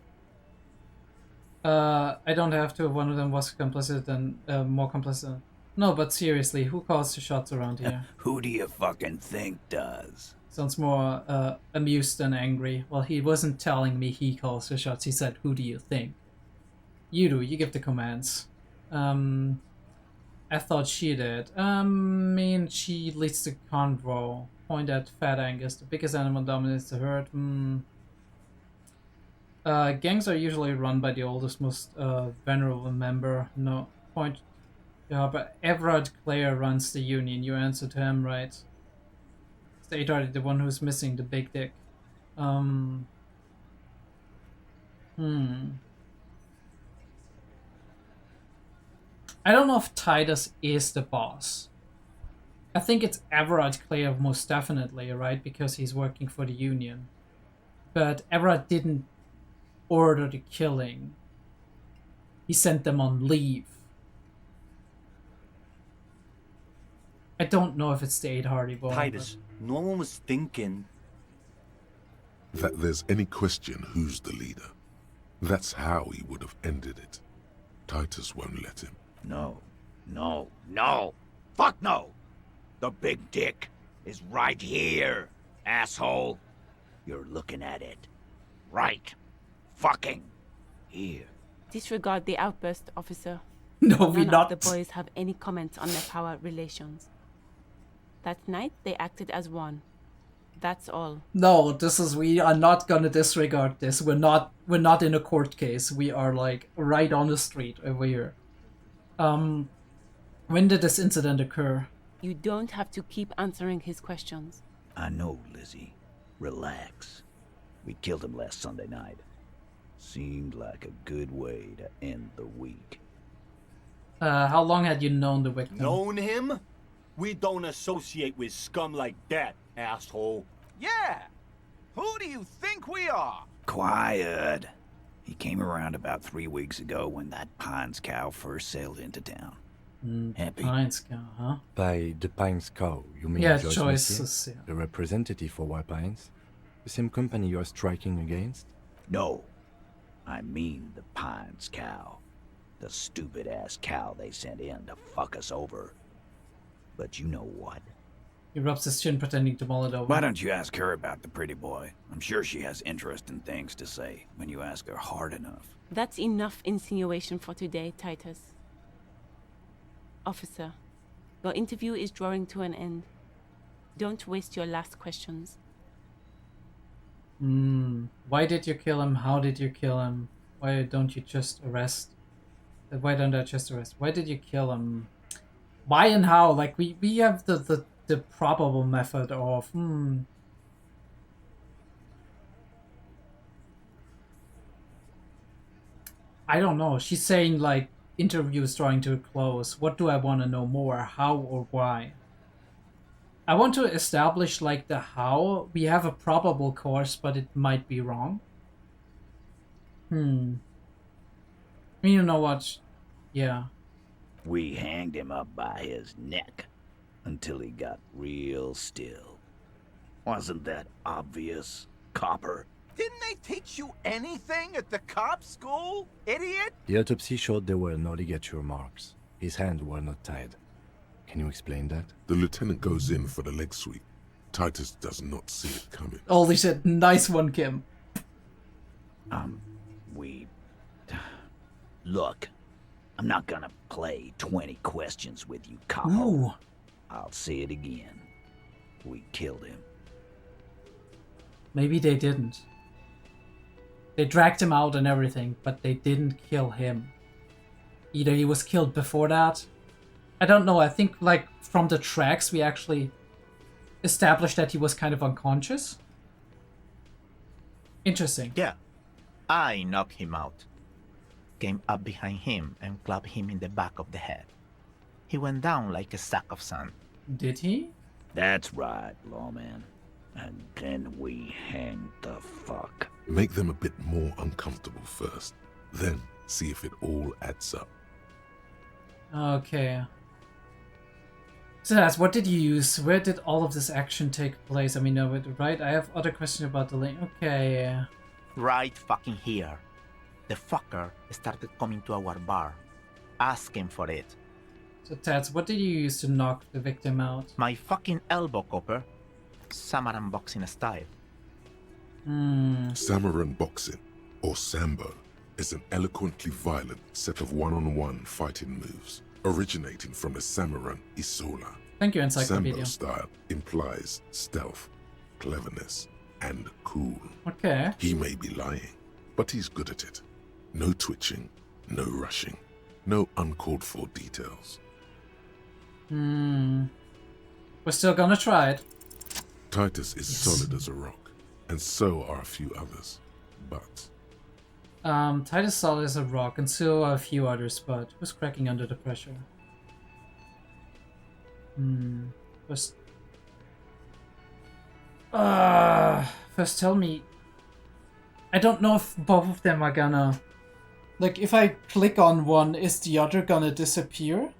I don't have to if one of them was complicit and more complicit. No, but seriously, who calls the shots around here?
Who do you fucking think does?
Sounds more amused than angry. Well, he wasn't telling me he calls the shots. He said, who do you think? You do. You give the commands. I thought she did. Mean she leads the convoy. Point at Fat Angus. The biggest animal dominates the herd. Gangs are usually run by the oldest, most venerable member. No point. Yeah, but Everard Clare runs the union. You answer to him, right? It's the 8 the one who's missing the big dick. I don't know if Titus is the boss. I think it's Everard Clare most definitely, right? Because he's working for the Union. But Everard didn't order the killing. He sent them on leave. I don't know if it's the 8 Hardy Boy.
Titus, no one was thinking
that there's any question who's the leader. That's how he would have ended it. Titus won't let him.
No. No. No. Fuck no! The big dick is right here, asshole. You're looking at it. Right. Fucking here.
Disregard the outburst, officer.
No, we
None
not.
of the boys have any comments on their power relations. That night, they acted as one. That's all.
No, we are not gonna disregard this. We're not in a court case. We are like right on the street over here. When did this incident occur?
You don't have to keep answering his questions.
I know, Lizzie. Relax. We killed him last Sunday night. Seemed like a good way to end the week.
How long had you known the victim?
known him? We don't associate with scum like that, asshole.
Yeah! Who do you think we are?
Quiet. He came around about 3 weeks ago when that Pines cow first sailed into town. Happy?
Pines cow, huh?
By the Pines cow, you mean
Yeah,
Joyce
choices,
Messier,
yeah.
the representative for White Pines? The same company you're striking against?
No. I mean the Pines cow. The stupid-ass cow they sent in to fuck us over. But you know what?
He rubs his chin pretending to mull it over.
Why don't you ask her about the pretty boy? I'm sure she has interesting things to say when you ask her hard enough.
That's enough insinuation for today, Titus. Officer, your interview is drawing to an end. Don't waste your last questions.
Why did you kill him? How did you kill him? Why don't you just arrest? Why don't I just arrest? Why did you kill him? Why and how? Like we have the probable method of I don't know. She's saying like interviews drawing to a close. What do I want to know more? How or why? I want to establish like the how. We have a probable course, but it might be wrong. You know what? Yeah.
We hanged him up by his neck until he got real still. Wasn't that obvious, copper?
Didn't they teach you anything at the cop school, idiot?
The autopsy showed there were no ligature marks. His hands were not tied. Can you explain that?
The lieutenant goes in for the leg sweep. Titus does not see it coming.
Holy shit, nice one, Kim.
Look, I'm not gonna play 20 questions with you, copper.
Ooh.
I'll say it again. We killed him.
Maybe they didn't. They dragged him out and everything, but they didn't kill him. Either he was killed before that. I don't know, I think like from the tracks we actually established that he was kind of unconscious. Interesting.
Yeah, I knocked him out. Came up behind him and clapped him in the back of the head. He went down like a sack of sand.
Did he?
That's right, lawman. And then we hanged the fuck.
Make them a bit more uncomfortable first. Then see if it all adds up.
Okay. So that's what did you use? Where did all of this action take place? I mean, no, right? I have other questions about the link. Okay.
Right fucking here. The fucker started coming to our bar, asking for it.
So Tats, what did you use to knock the victim out?
My fucking elbow, copper. Samaran boxing style.
Samaran boxing, or Sambo, is an eloquently violent set of one-on-one fighting moves, originating from the Samaran Isola.
Thank you, Encyclopedia.
Sambo style implies stealth, cleverness, and cool.
Okay.
He may be lying, but he's good at it. No twitching, no rushing, no uncalled for details.
We're still gonna try it.
Titus is solid as a rock, and so are a few others. But
Titus solid as a rock, and so are a few others, but who's cracking under the pressure? First... first tell me... I don't know if both of them are gonna... Like, if I click on one, is the other gonna disappear?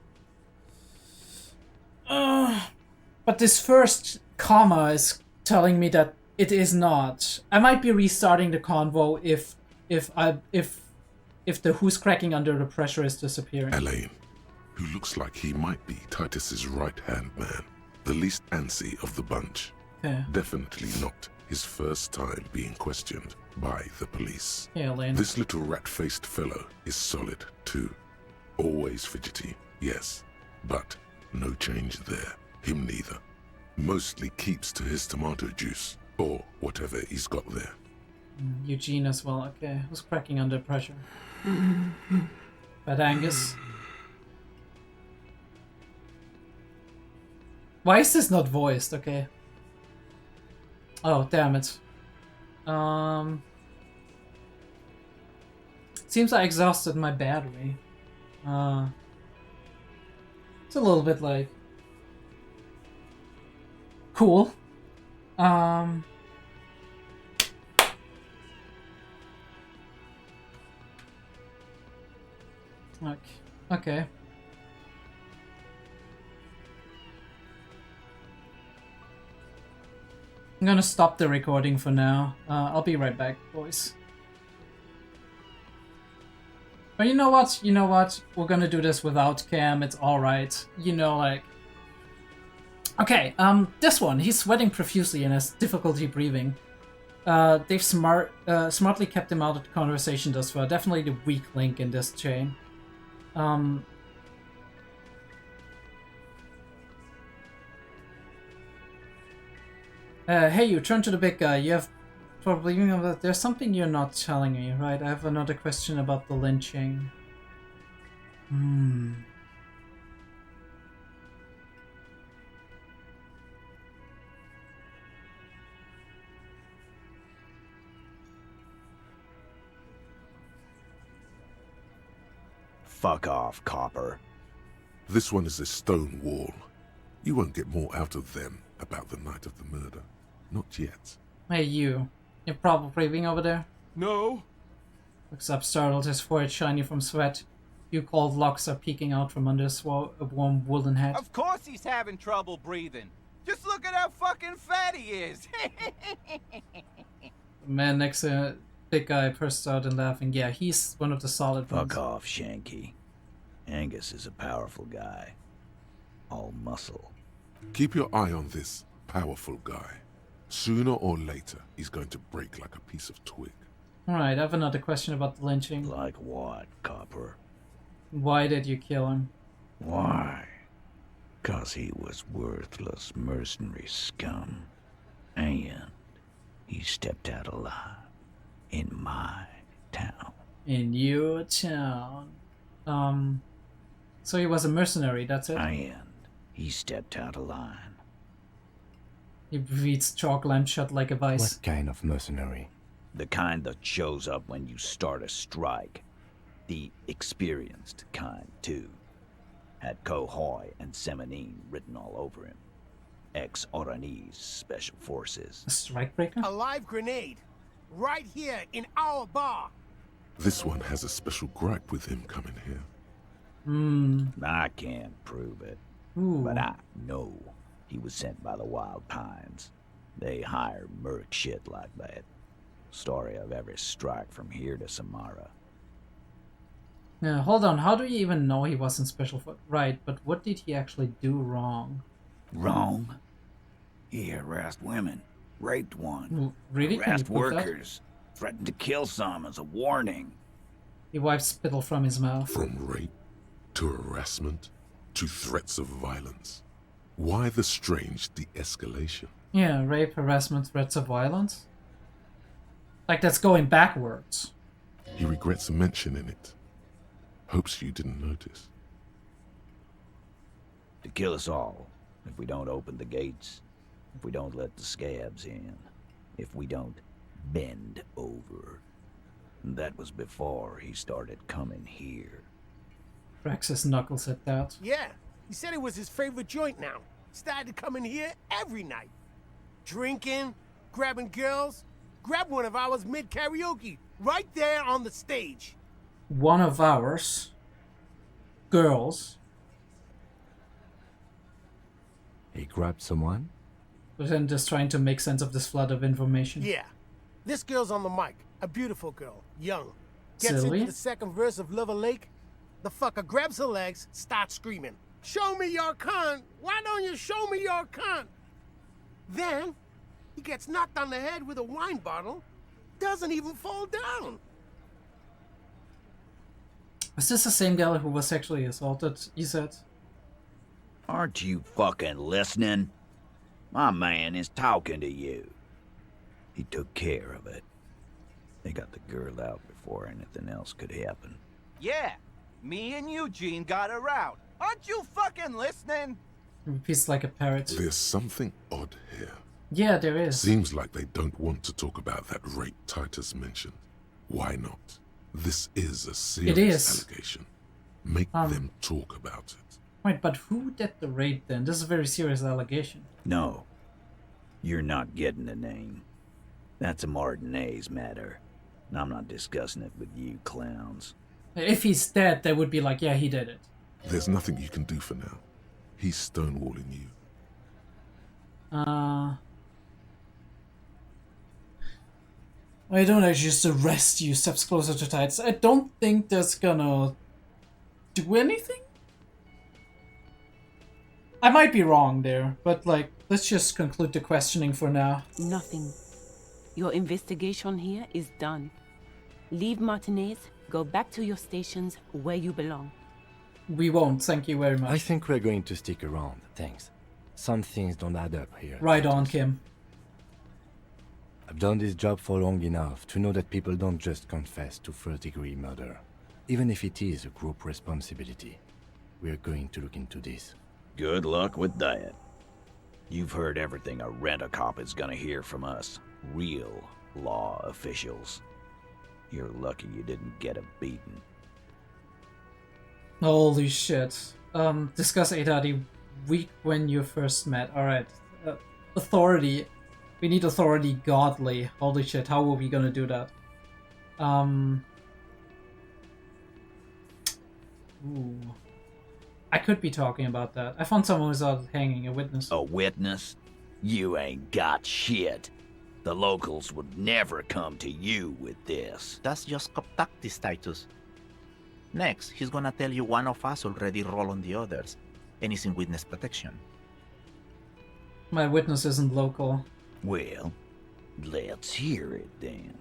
But this first comma is telling me that it is not. I might be restarting the convo if the who's cracking under the pressure is disappearing.
Elaine, who looks like he might be Titus's right-hand man, the least antsy of the bunch.
Okay.
Definitely not his first time being questioned by the police.
Yeah, Elaine.
This little rat-faced fellow is solid too. Always fidgety, yes, but no change there. Him neither. Mostly keeps to his tomato juice, or whatever he's got there.
Eugene as well, okay. Who's cracking under pressure? Bad Angus. Why is this not voiced? Okay. Oh, damn it. Seems I exhausted my battery. It's a little bit like... Cool. Okay. I'm gonna stop the recording for now. I'll be right back, boys. But you know what? You know what? We're gonna do this without Cam. It's alright. You know, like... Okay, this one. He's sweating profusely and has difficulty breathing. They've smartly kept him out of the conversation thus far. Definitely the weak link in this chain. Hey, you turn to the big guy. You have probably that there's something you're not telling me, right? I have another question about the lynching.
Fuck off, copper.
This one is a stone wall. You won't get more out of them about the night of the murder. Not yet.
Hey, you. You're probably breathing over there?
No.
Looks up, startled, his forehead shiny from sweat. Few cold locks are peeking out from under his warm woolen hat.
Of course he's having trouble breathing. Just look at how fucking fat he is.
The man next to big guy bursts out and laughing. Yeah, he's one of the solid ones.
Fuck off, Shanky. Angus is a powerful guy. All muscle.
Keep your eye on this powerful guy. Sooner or later, he's going to break like a piece of twig.
Alright, I have another question about the lynching.
Like what, copper?
Why did you kill him?
Why? 'Cause he was worthless mercenary scum. And he stepped out alive. In my town.
In your town. So he was a mercenary, that's it?
And he stepped out of line.
He breathes chalk lamp shut like a vice.
What kind of mercenary?
The kind that shows up when you start a strike. The experienced kind, too. Had Cohoy and Semenine written all over him. Ex-Oranese Special Forces.
A strikebreaker?
A live grenade! Right here in our bar!
This one has a special gripe with him coming here.
I can't prove it. But I know he was sent by the Wild Pines. They hire merc shit like that. Story of every strike from here to Samara.
Yeah, hold on. How do you even know he wasn't special for... Right, but what did he actually do wrong?
Wrong? He harassed women. Raped one.
Really?
Harassed workers. Threatened to kill some as a warning.
He wipes spittle from his mouth.
From rape to harassment to threats of violence. Why the strange de-escalation?
Yeah, rape, harassment, threats of violence. Like that's going backwards.
He regrets mentioning it. Hopes you didn't notice.
To kill us all if we don't open the gates. if we don't let the scabs in, if we don't bend over. And that was before he started coming here.
Cracks his knuckles at that.
Yeah, he said it was his favorite joint now. Started to come in here every night. Drinking, grabbing girls. Grab one of ours mid-karaoke, right there on the stage.
One of ours. Girls.
He grabbed someone?
But then just trying to make sense of this flood of information.
Yeah. This girl's on the mic. A beautiful girl. Young. Gets
Silly.
into the second verse of Lover Lake. The fucker grabs her legs, starts screaming. Show me your cunt! Why don't you show me your cunt? Then, he gets knocked on the head with a wine bottle. Doesn't even fall down.
Is this the same guy who was sexually assaulted, you said?
Aren't you fucking listening? My man is talking to you. He took care of it. They got the girl out before anything else could happen.
Yeah, me and Eugene got her out. Aren't you fucking listening?
Repeats like a parrot.
There's something odd here.
Yeah, there is.
Seems like they don't want to talk about that rape Titus mentioned. Why not? This is a serious allegation. Make them talk about it.
Right, but who did the rape then? This is a very serious allegation.
No. You're not getting the name. That's a Martinez matter. And I'm not discussing it with you clowns.
If he's dead, they would be like, yeah, he did it.
There's nothing you can do for now. He's stonewalling you.
I don't actually just arrest you steps closer to Titus. I don't think that's gonna do anything. I might be wrong there, but like, let's just conclude the questioning for now.
Nothing. Your investigation here is done. Leave Martinez, go back to your stations where you belong.
We won't, thank you very much.
I think we're going to stick around, thanks. Some things don't add up here.
Right on, Kim.
I've done this job for long enough to know that people don't just confess to first-degree murder. Even if it is a group responsibility. We're going to look into this.
Good luck with that. You've heard everything a rent-a-cop is gonna hear from us. Real law officials. You're lucky you didn't get a beating.
Holy shit. Discuss Ada the week when you first met. Alright. Authority. We need authority godly. Holy shit, how are we gonna do that? Ooh. I could be talking about that. I found someone who's out hanging, a witness.
A witness? You ain't got shit. The locals would never come to you with this.
That's just cop tactics, Titus. Next, he's gonna tell you one of us already rolled on the others, and is in witness protection.
My witness isn't local.
Well, let's hear it then.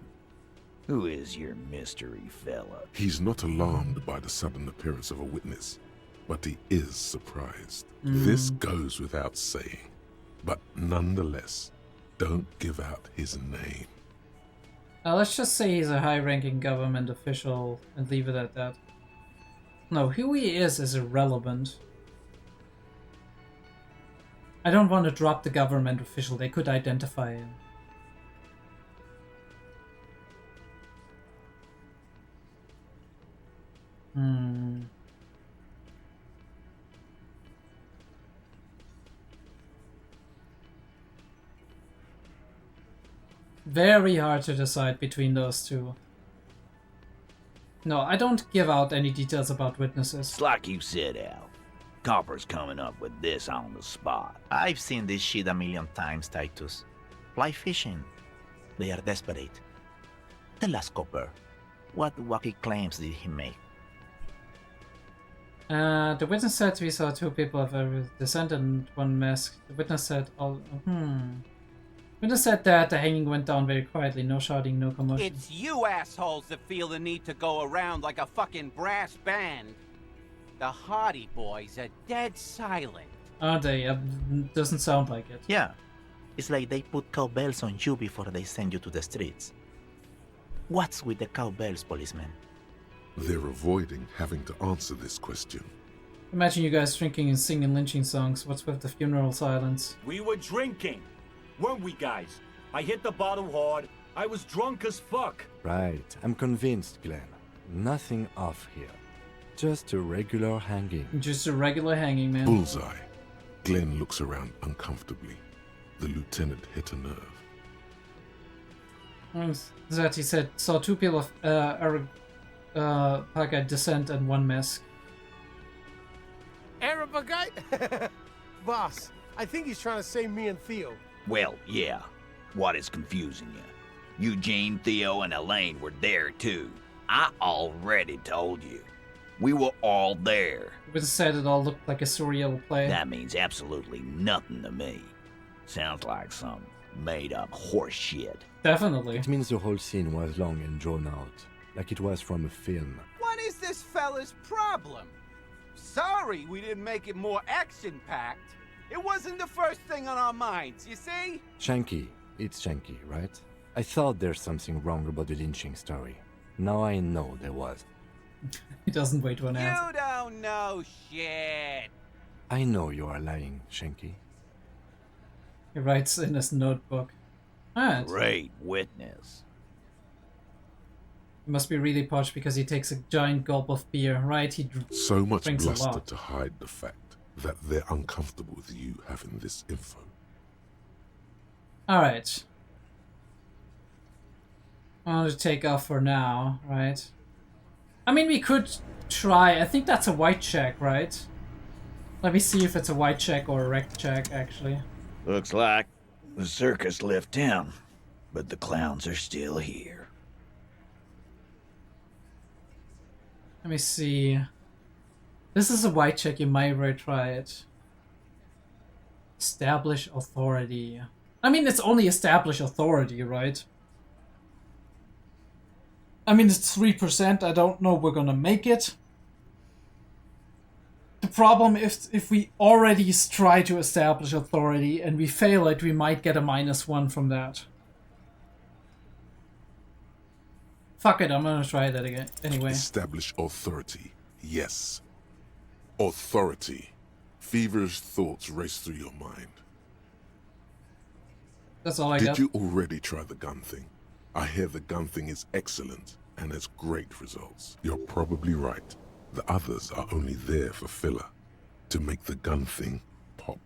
Who is your mystery fella?
He's not alarmed by the sudden appearance of a witness, but he is surprised. This goes without saying, but nonetheless, don't give out his name.
Let's just say he's a high-ranking government official and leave it at that. No, who he is irrelevant. I don't want to drop the government official, they could identify him. Very hard to decide between those two. No, I don't give out any details about witnesses.
It's like you said, Al. Copper's coming up with this on the spot.
I've seen this shit a million times, Titus. Fly fishing. They are desperate. Tell us, Copper, what wacky claims did he make?
The witness said we saw two people of every descent and one mask. The witness said Witness said that the hanging went down very quietly, no shouting, no commotion.
It's you assholes that feel the need to go around like a fucking brass band. The Hardy Boys are dead silent.
Are they? Doesn't sound like it.
Yeah. It's like they put cowbells on you before they send you to the streets. What's with the cowbells, policeman?
They're avoiding having to answer this question.
Imagine you guys drinking and singing lynching songs. What's with the funeral silence?
We were drinking. weren't we, guys? I hit the bottle hard. I was drunk as fuck.
Right, I'm convinced, Glenn. Nothing off here. Just a regular hanging.
Just a regular hanging, man.
Bullseye. Glenn looks around uncomfortably. The lieutenant hit a nerve.
That he said, saw two people of Eric Parker descent and one mask.
Arabagite? Boss, I think he's trying to say me and Theo.
Well, yeah. What is confusing you? Eugene, Theo, and Elaine were there too. I already told you. We were all there.
We said it all looked like a surreal play.
That means absolutely nothing to me. Sounds like some made-up horse shit.
Definitely.
It means the whole scene was long and drawn out, like it was from a film.
What is this fella's problem? Sorry we didn't make it more action-packed. It wasn't the first thing on our minds, you see?
Shanky. It's Shanky, right? I thought there's something wrong about the lynching story. Now I know there was.
He doesn't wait to announce.
You don't know shit.
I know you are lying, Shanky.
He writes in his notebook. Alright.
Great witness.
He must be really posh because he takes a giant gulp of beer, right? He
so much
drinks a
bluster
lot.
to hide the fact that they're uncomfortable with you having this info.
Alright. I'll just take off for now, right? I mean, we could try. I think that's a white check, right? Let me see if it's a white check or a rec check, actually.
Looks like the circus left town, but the clowns are still here.
Let me see. This is a white check. You might retry it. Establish authority. I mean, it's only establish authority, right? I mean, it's 3%. I don't know we're gonna make it. The problem is if we already try to establish authority and we fail it, we might get a -1 from that. Fuck it, I'm gonna try that again. Anyway.
Establish authority. Yes. Authority. Feverish thoughts race through your mind.
That's all I got.
Did you already try the gun thing? I hear the gun thing is excellent and has great results. You're probably right. The others are only there for filler, to make the gun thing pop.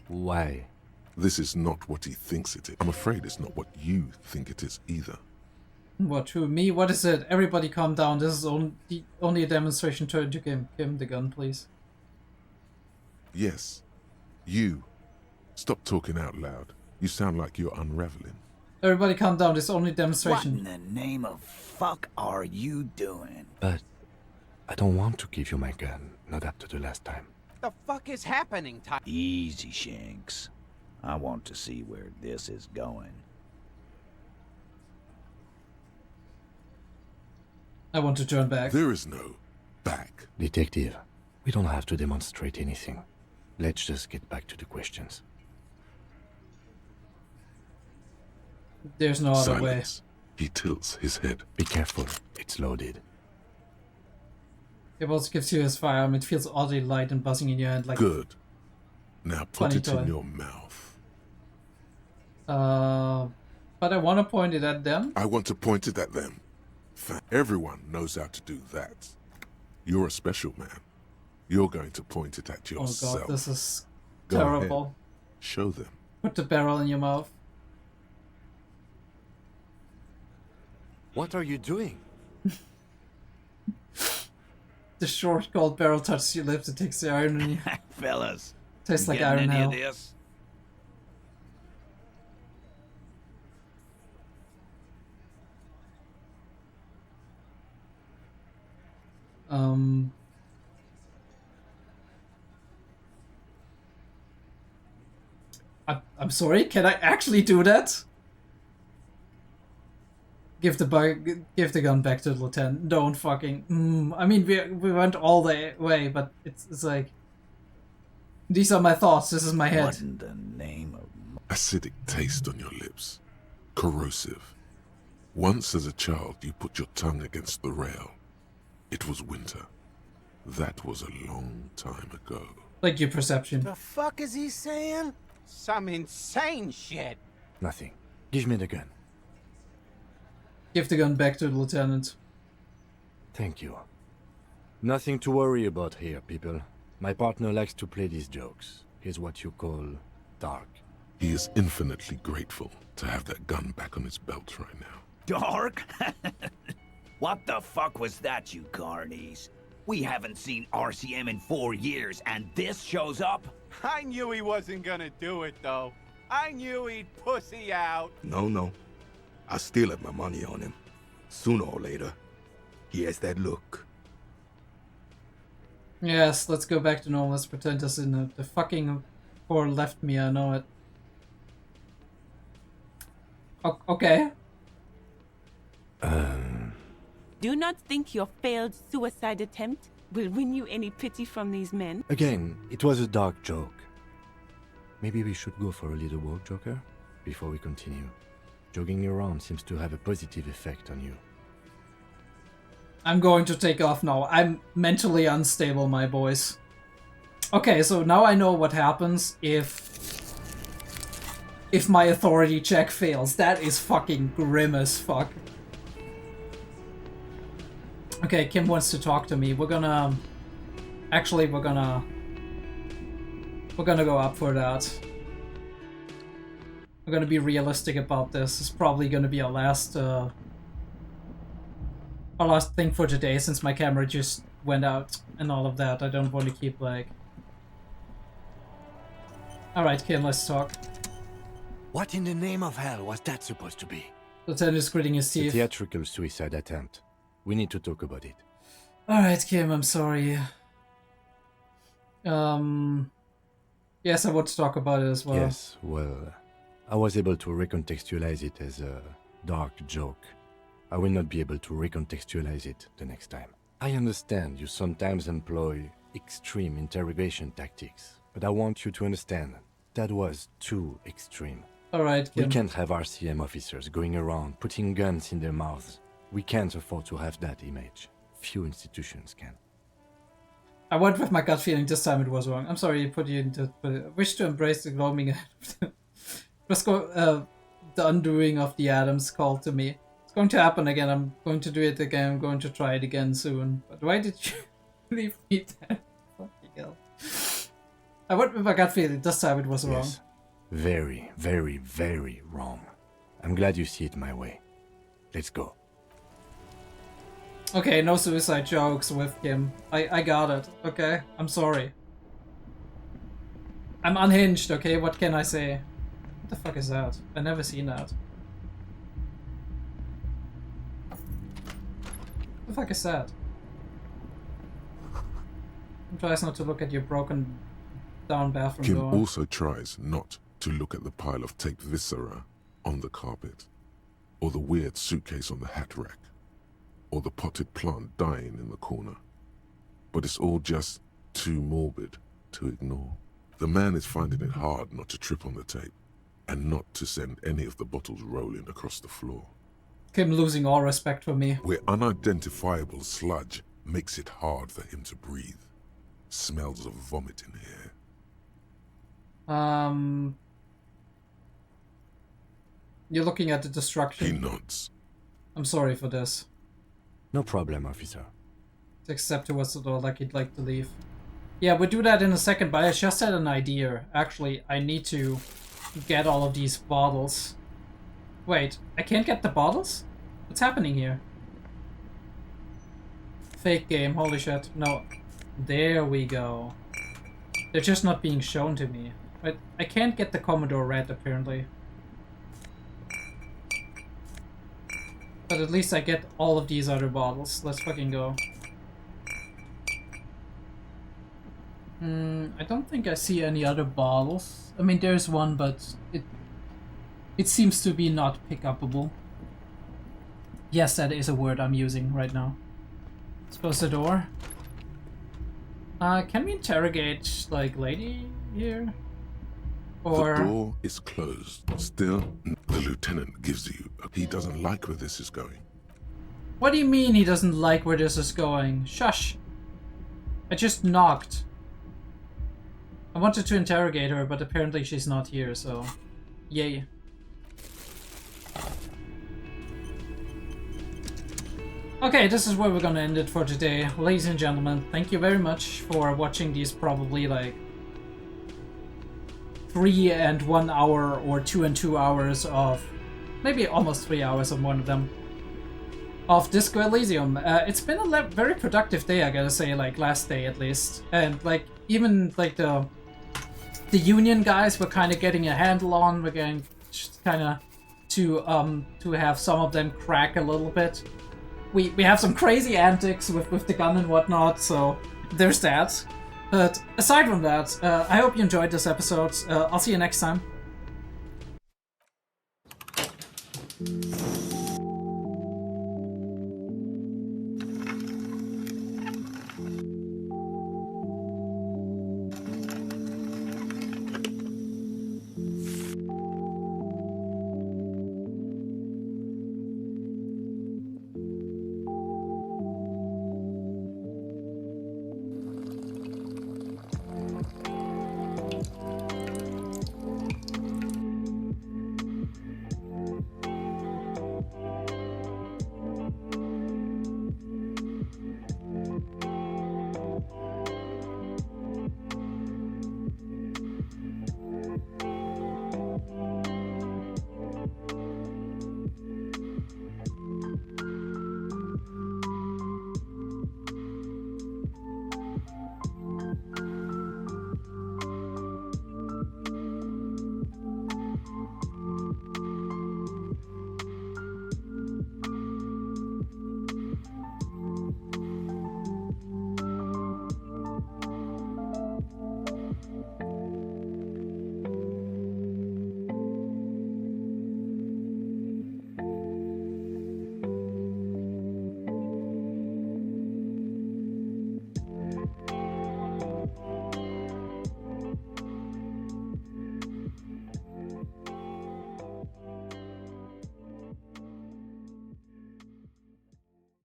Why?
This is not what he thinks it is. I'm afraid it's not what you think it is either.
What, to me? What is it? Everybody calm down. This is only a demonstration to give him the gun, please.
Yes. You. Stop talking out loud. You sound like you're unraveling.
Everybody calm down. This is only a demonstration.
What in the name of fuck are you doing?
But I don't want to give you my gun, not after the last time.
The fuck is happening, Ty?
Easy, Shanks. I want to see where this is going.
I want to turn back.
There is no back.
Detective, we don't have to demonstrate anything. Let's just get back to the questions.
There's no other way.
Silence. He tilts his head.
Be careful, it's loaded.
It also gives you his firearm. It feels oddly light and buzzing in your hand like...
Good. Now put it
toy.
in your mouth.
But I want to point it at them.
I want to point it at them. Everyone knows how to do that. You're a special man. You're going to point it at yourself.
Oh god, this is
Go
terrible.
ahead. Show them.
Put the barrel in your mouth.
What are you doing?
The short gold barrel touches your lips. It takes the iron in you.
Fellas,
Tastes like
getting
iron
any
hell.
of this?
I'm sorry. Can I actually do that? Give the gun back to the lieutenant. Don't fucking. I mean, we went all the way, but it's like. These are my thoughts. This is my head.
What in the name of...
Acidic taste on your lips. Corrosive. Once as a child you put your tongue against the rail. It was winter. That was a long time ago.
Like your perception.
The fuck is he saying?
Some insane shit.
Nothing. Give me the gun.
Give the gun back to the lieutenant.
Thank you. Nothing to worry about here, people. My partner likes to play these jokes. He's what you call dark.
He is infinitely grateful to have that gun back on his belt right now.
Dark? What the fuck was that, you carnies? We haven't seen RCM in 4 years, and this shows up?
I knew he wasn't gonna do it, though. I knew he'd pussy out.
No. I still have my money on him. Sooner or later, he has that look.
Yes, let's go back to normal. Let's pretend this in the fucking core left me, I know it. Okay.
Do not think your failed suicide attempt will win you any pity from these men.
Again, it was a dark joke. Maybe we should go for a little walk, Joker, before we continue. Jogging around seems to have a positive effect on you.
I'm going to take off now. I'm mentally unstable, my boys. Okay, so now I know what happens if my authority check fails. That is fucking grim as fuck. Okay, Kim wants to talk to me. We're gonna go up for that. We're gonna be realistic about this. It's probably gonna be our last thing for today, since my camera just went out and all of that. I don't want to keep like... Alright, Kim, let's talk.
What in the name of hell was that supposed to be?
Lieutenant is gritting his
A
teeth.
theatrical suicide attempt. We need to talk about it.
Alright, Kim, I'm sorry. Yes, I want to talk about it as well.
Yes, well, I was able to recontextualize it as a dark joke. I will not be able to recontextualize it the next time. I understand you sometimes employ extreme interrogation tactics, but I want you to understand that was too extreme.
Alright, Kim.
We can't have RCM officers going around putting guns in their mouths. We can't afford to have that image. Few institutions can.
I went with my gut feeling. This time it was wrong. I'm sorry to put you into... But I wish to embrace the gloaming... the undoing of the atoms called to me. It's going to happen again. I'm going to do it again. I'm going to try it again soon. But why did you leave me there? Fucking hell. I went with my gut feeling. This time it was wrong.
Yes. Very, very, very wrong. I'm glad you see it my way. Let's go.
Okay, no suicide jokes with Kim. I got it, okay? I'm sorry. I'm unhinged, okay? What can I say? What the fuck is that? I never seen that. What the fuck is that? Tries not to look at your broken down bathroom
Kim
door.
also tries not to look at the pile of taped viscera on the carpet, or the weird suitcase on the hat rack, or the potted plant dying in the corner. But it's all just too morbid to ignore. The man is finding it hard not to trip on the tape, and not to send any of the bottles rolling across the floor.
Kim losing all respect for me.
Where unidentifiable sludge makes it hard for him to breathe. Smells of vomit in here.
You're looking at the destruction.
He nods.
I'm sorry for this.
No problem, officer.
Take a step towards the door like he'd like to leave. Yeah, we'll do that in a second, but I just had an idea. Actually, I need to get all of these bottles. Wait, I can't get the bottles? What's happening here? Fake game, holy shit. No. There we go. They're just not being shown to me. But I can't get the Commodore Red, apparently. But at least I get all of these other bottles. Let's fucking go. I don't think I see any other bottles. I mean, there's one, but it seems to be not pick-upable. Yes, that is a word I'm using right now. Let's close the door. Can we interrogate, like, lady here? Or...
The door is closed. Still, the lieutenant gives you... He doesn't like where this is going.
What do you mean he doesn't like where this is going? Shush. I just knocked. I wanted to interrogate her, but apparently she's not here, so... Yay. Okay, this is where we're gonna end it for today. Ladies and gentlemen, thank you very much for watching these probably like 3 and 1 hour or 2 and 2 hours of... maybe almost 3 hours of one of them. Of Disco Elysium. It's been a very productive day, I gotta say, like last day at least. And like, even like the Union guys were kind of getting a handle on. We're getting kind of to have some of them crack a little bit. We have some crazy antics with the gun and whatnot, so there's that. But aside from that, I hope you enjoyed this episode. I'll see you next time.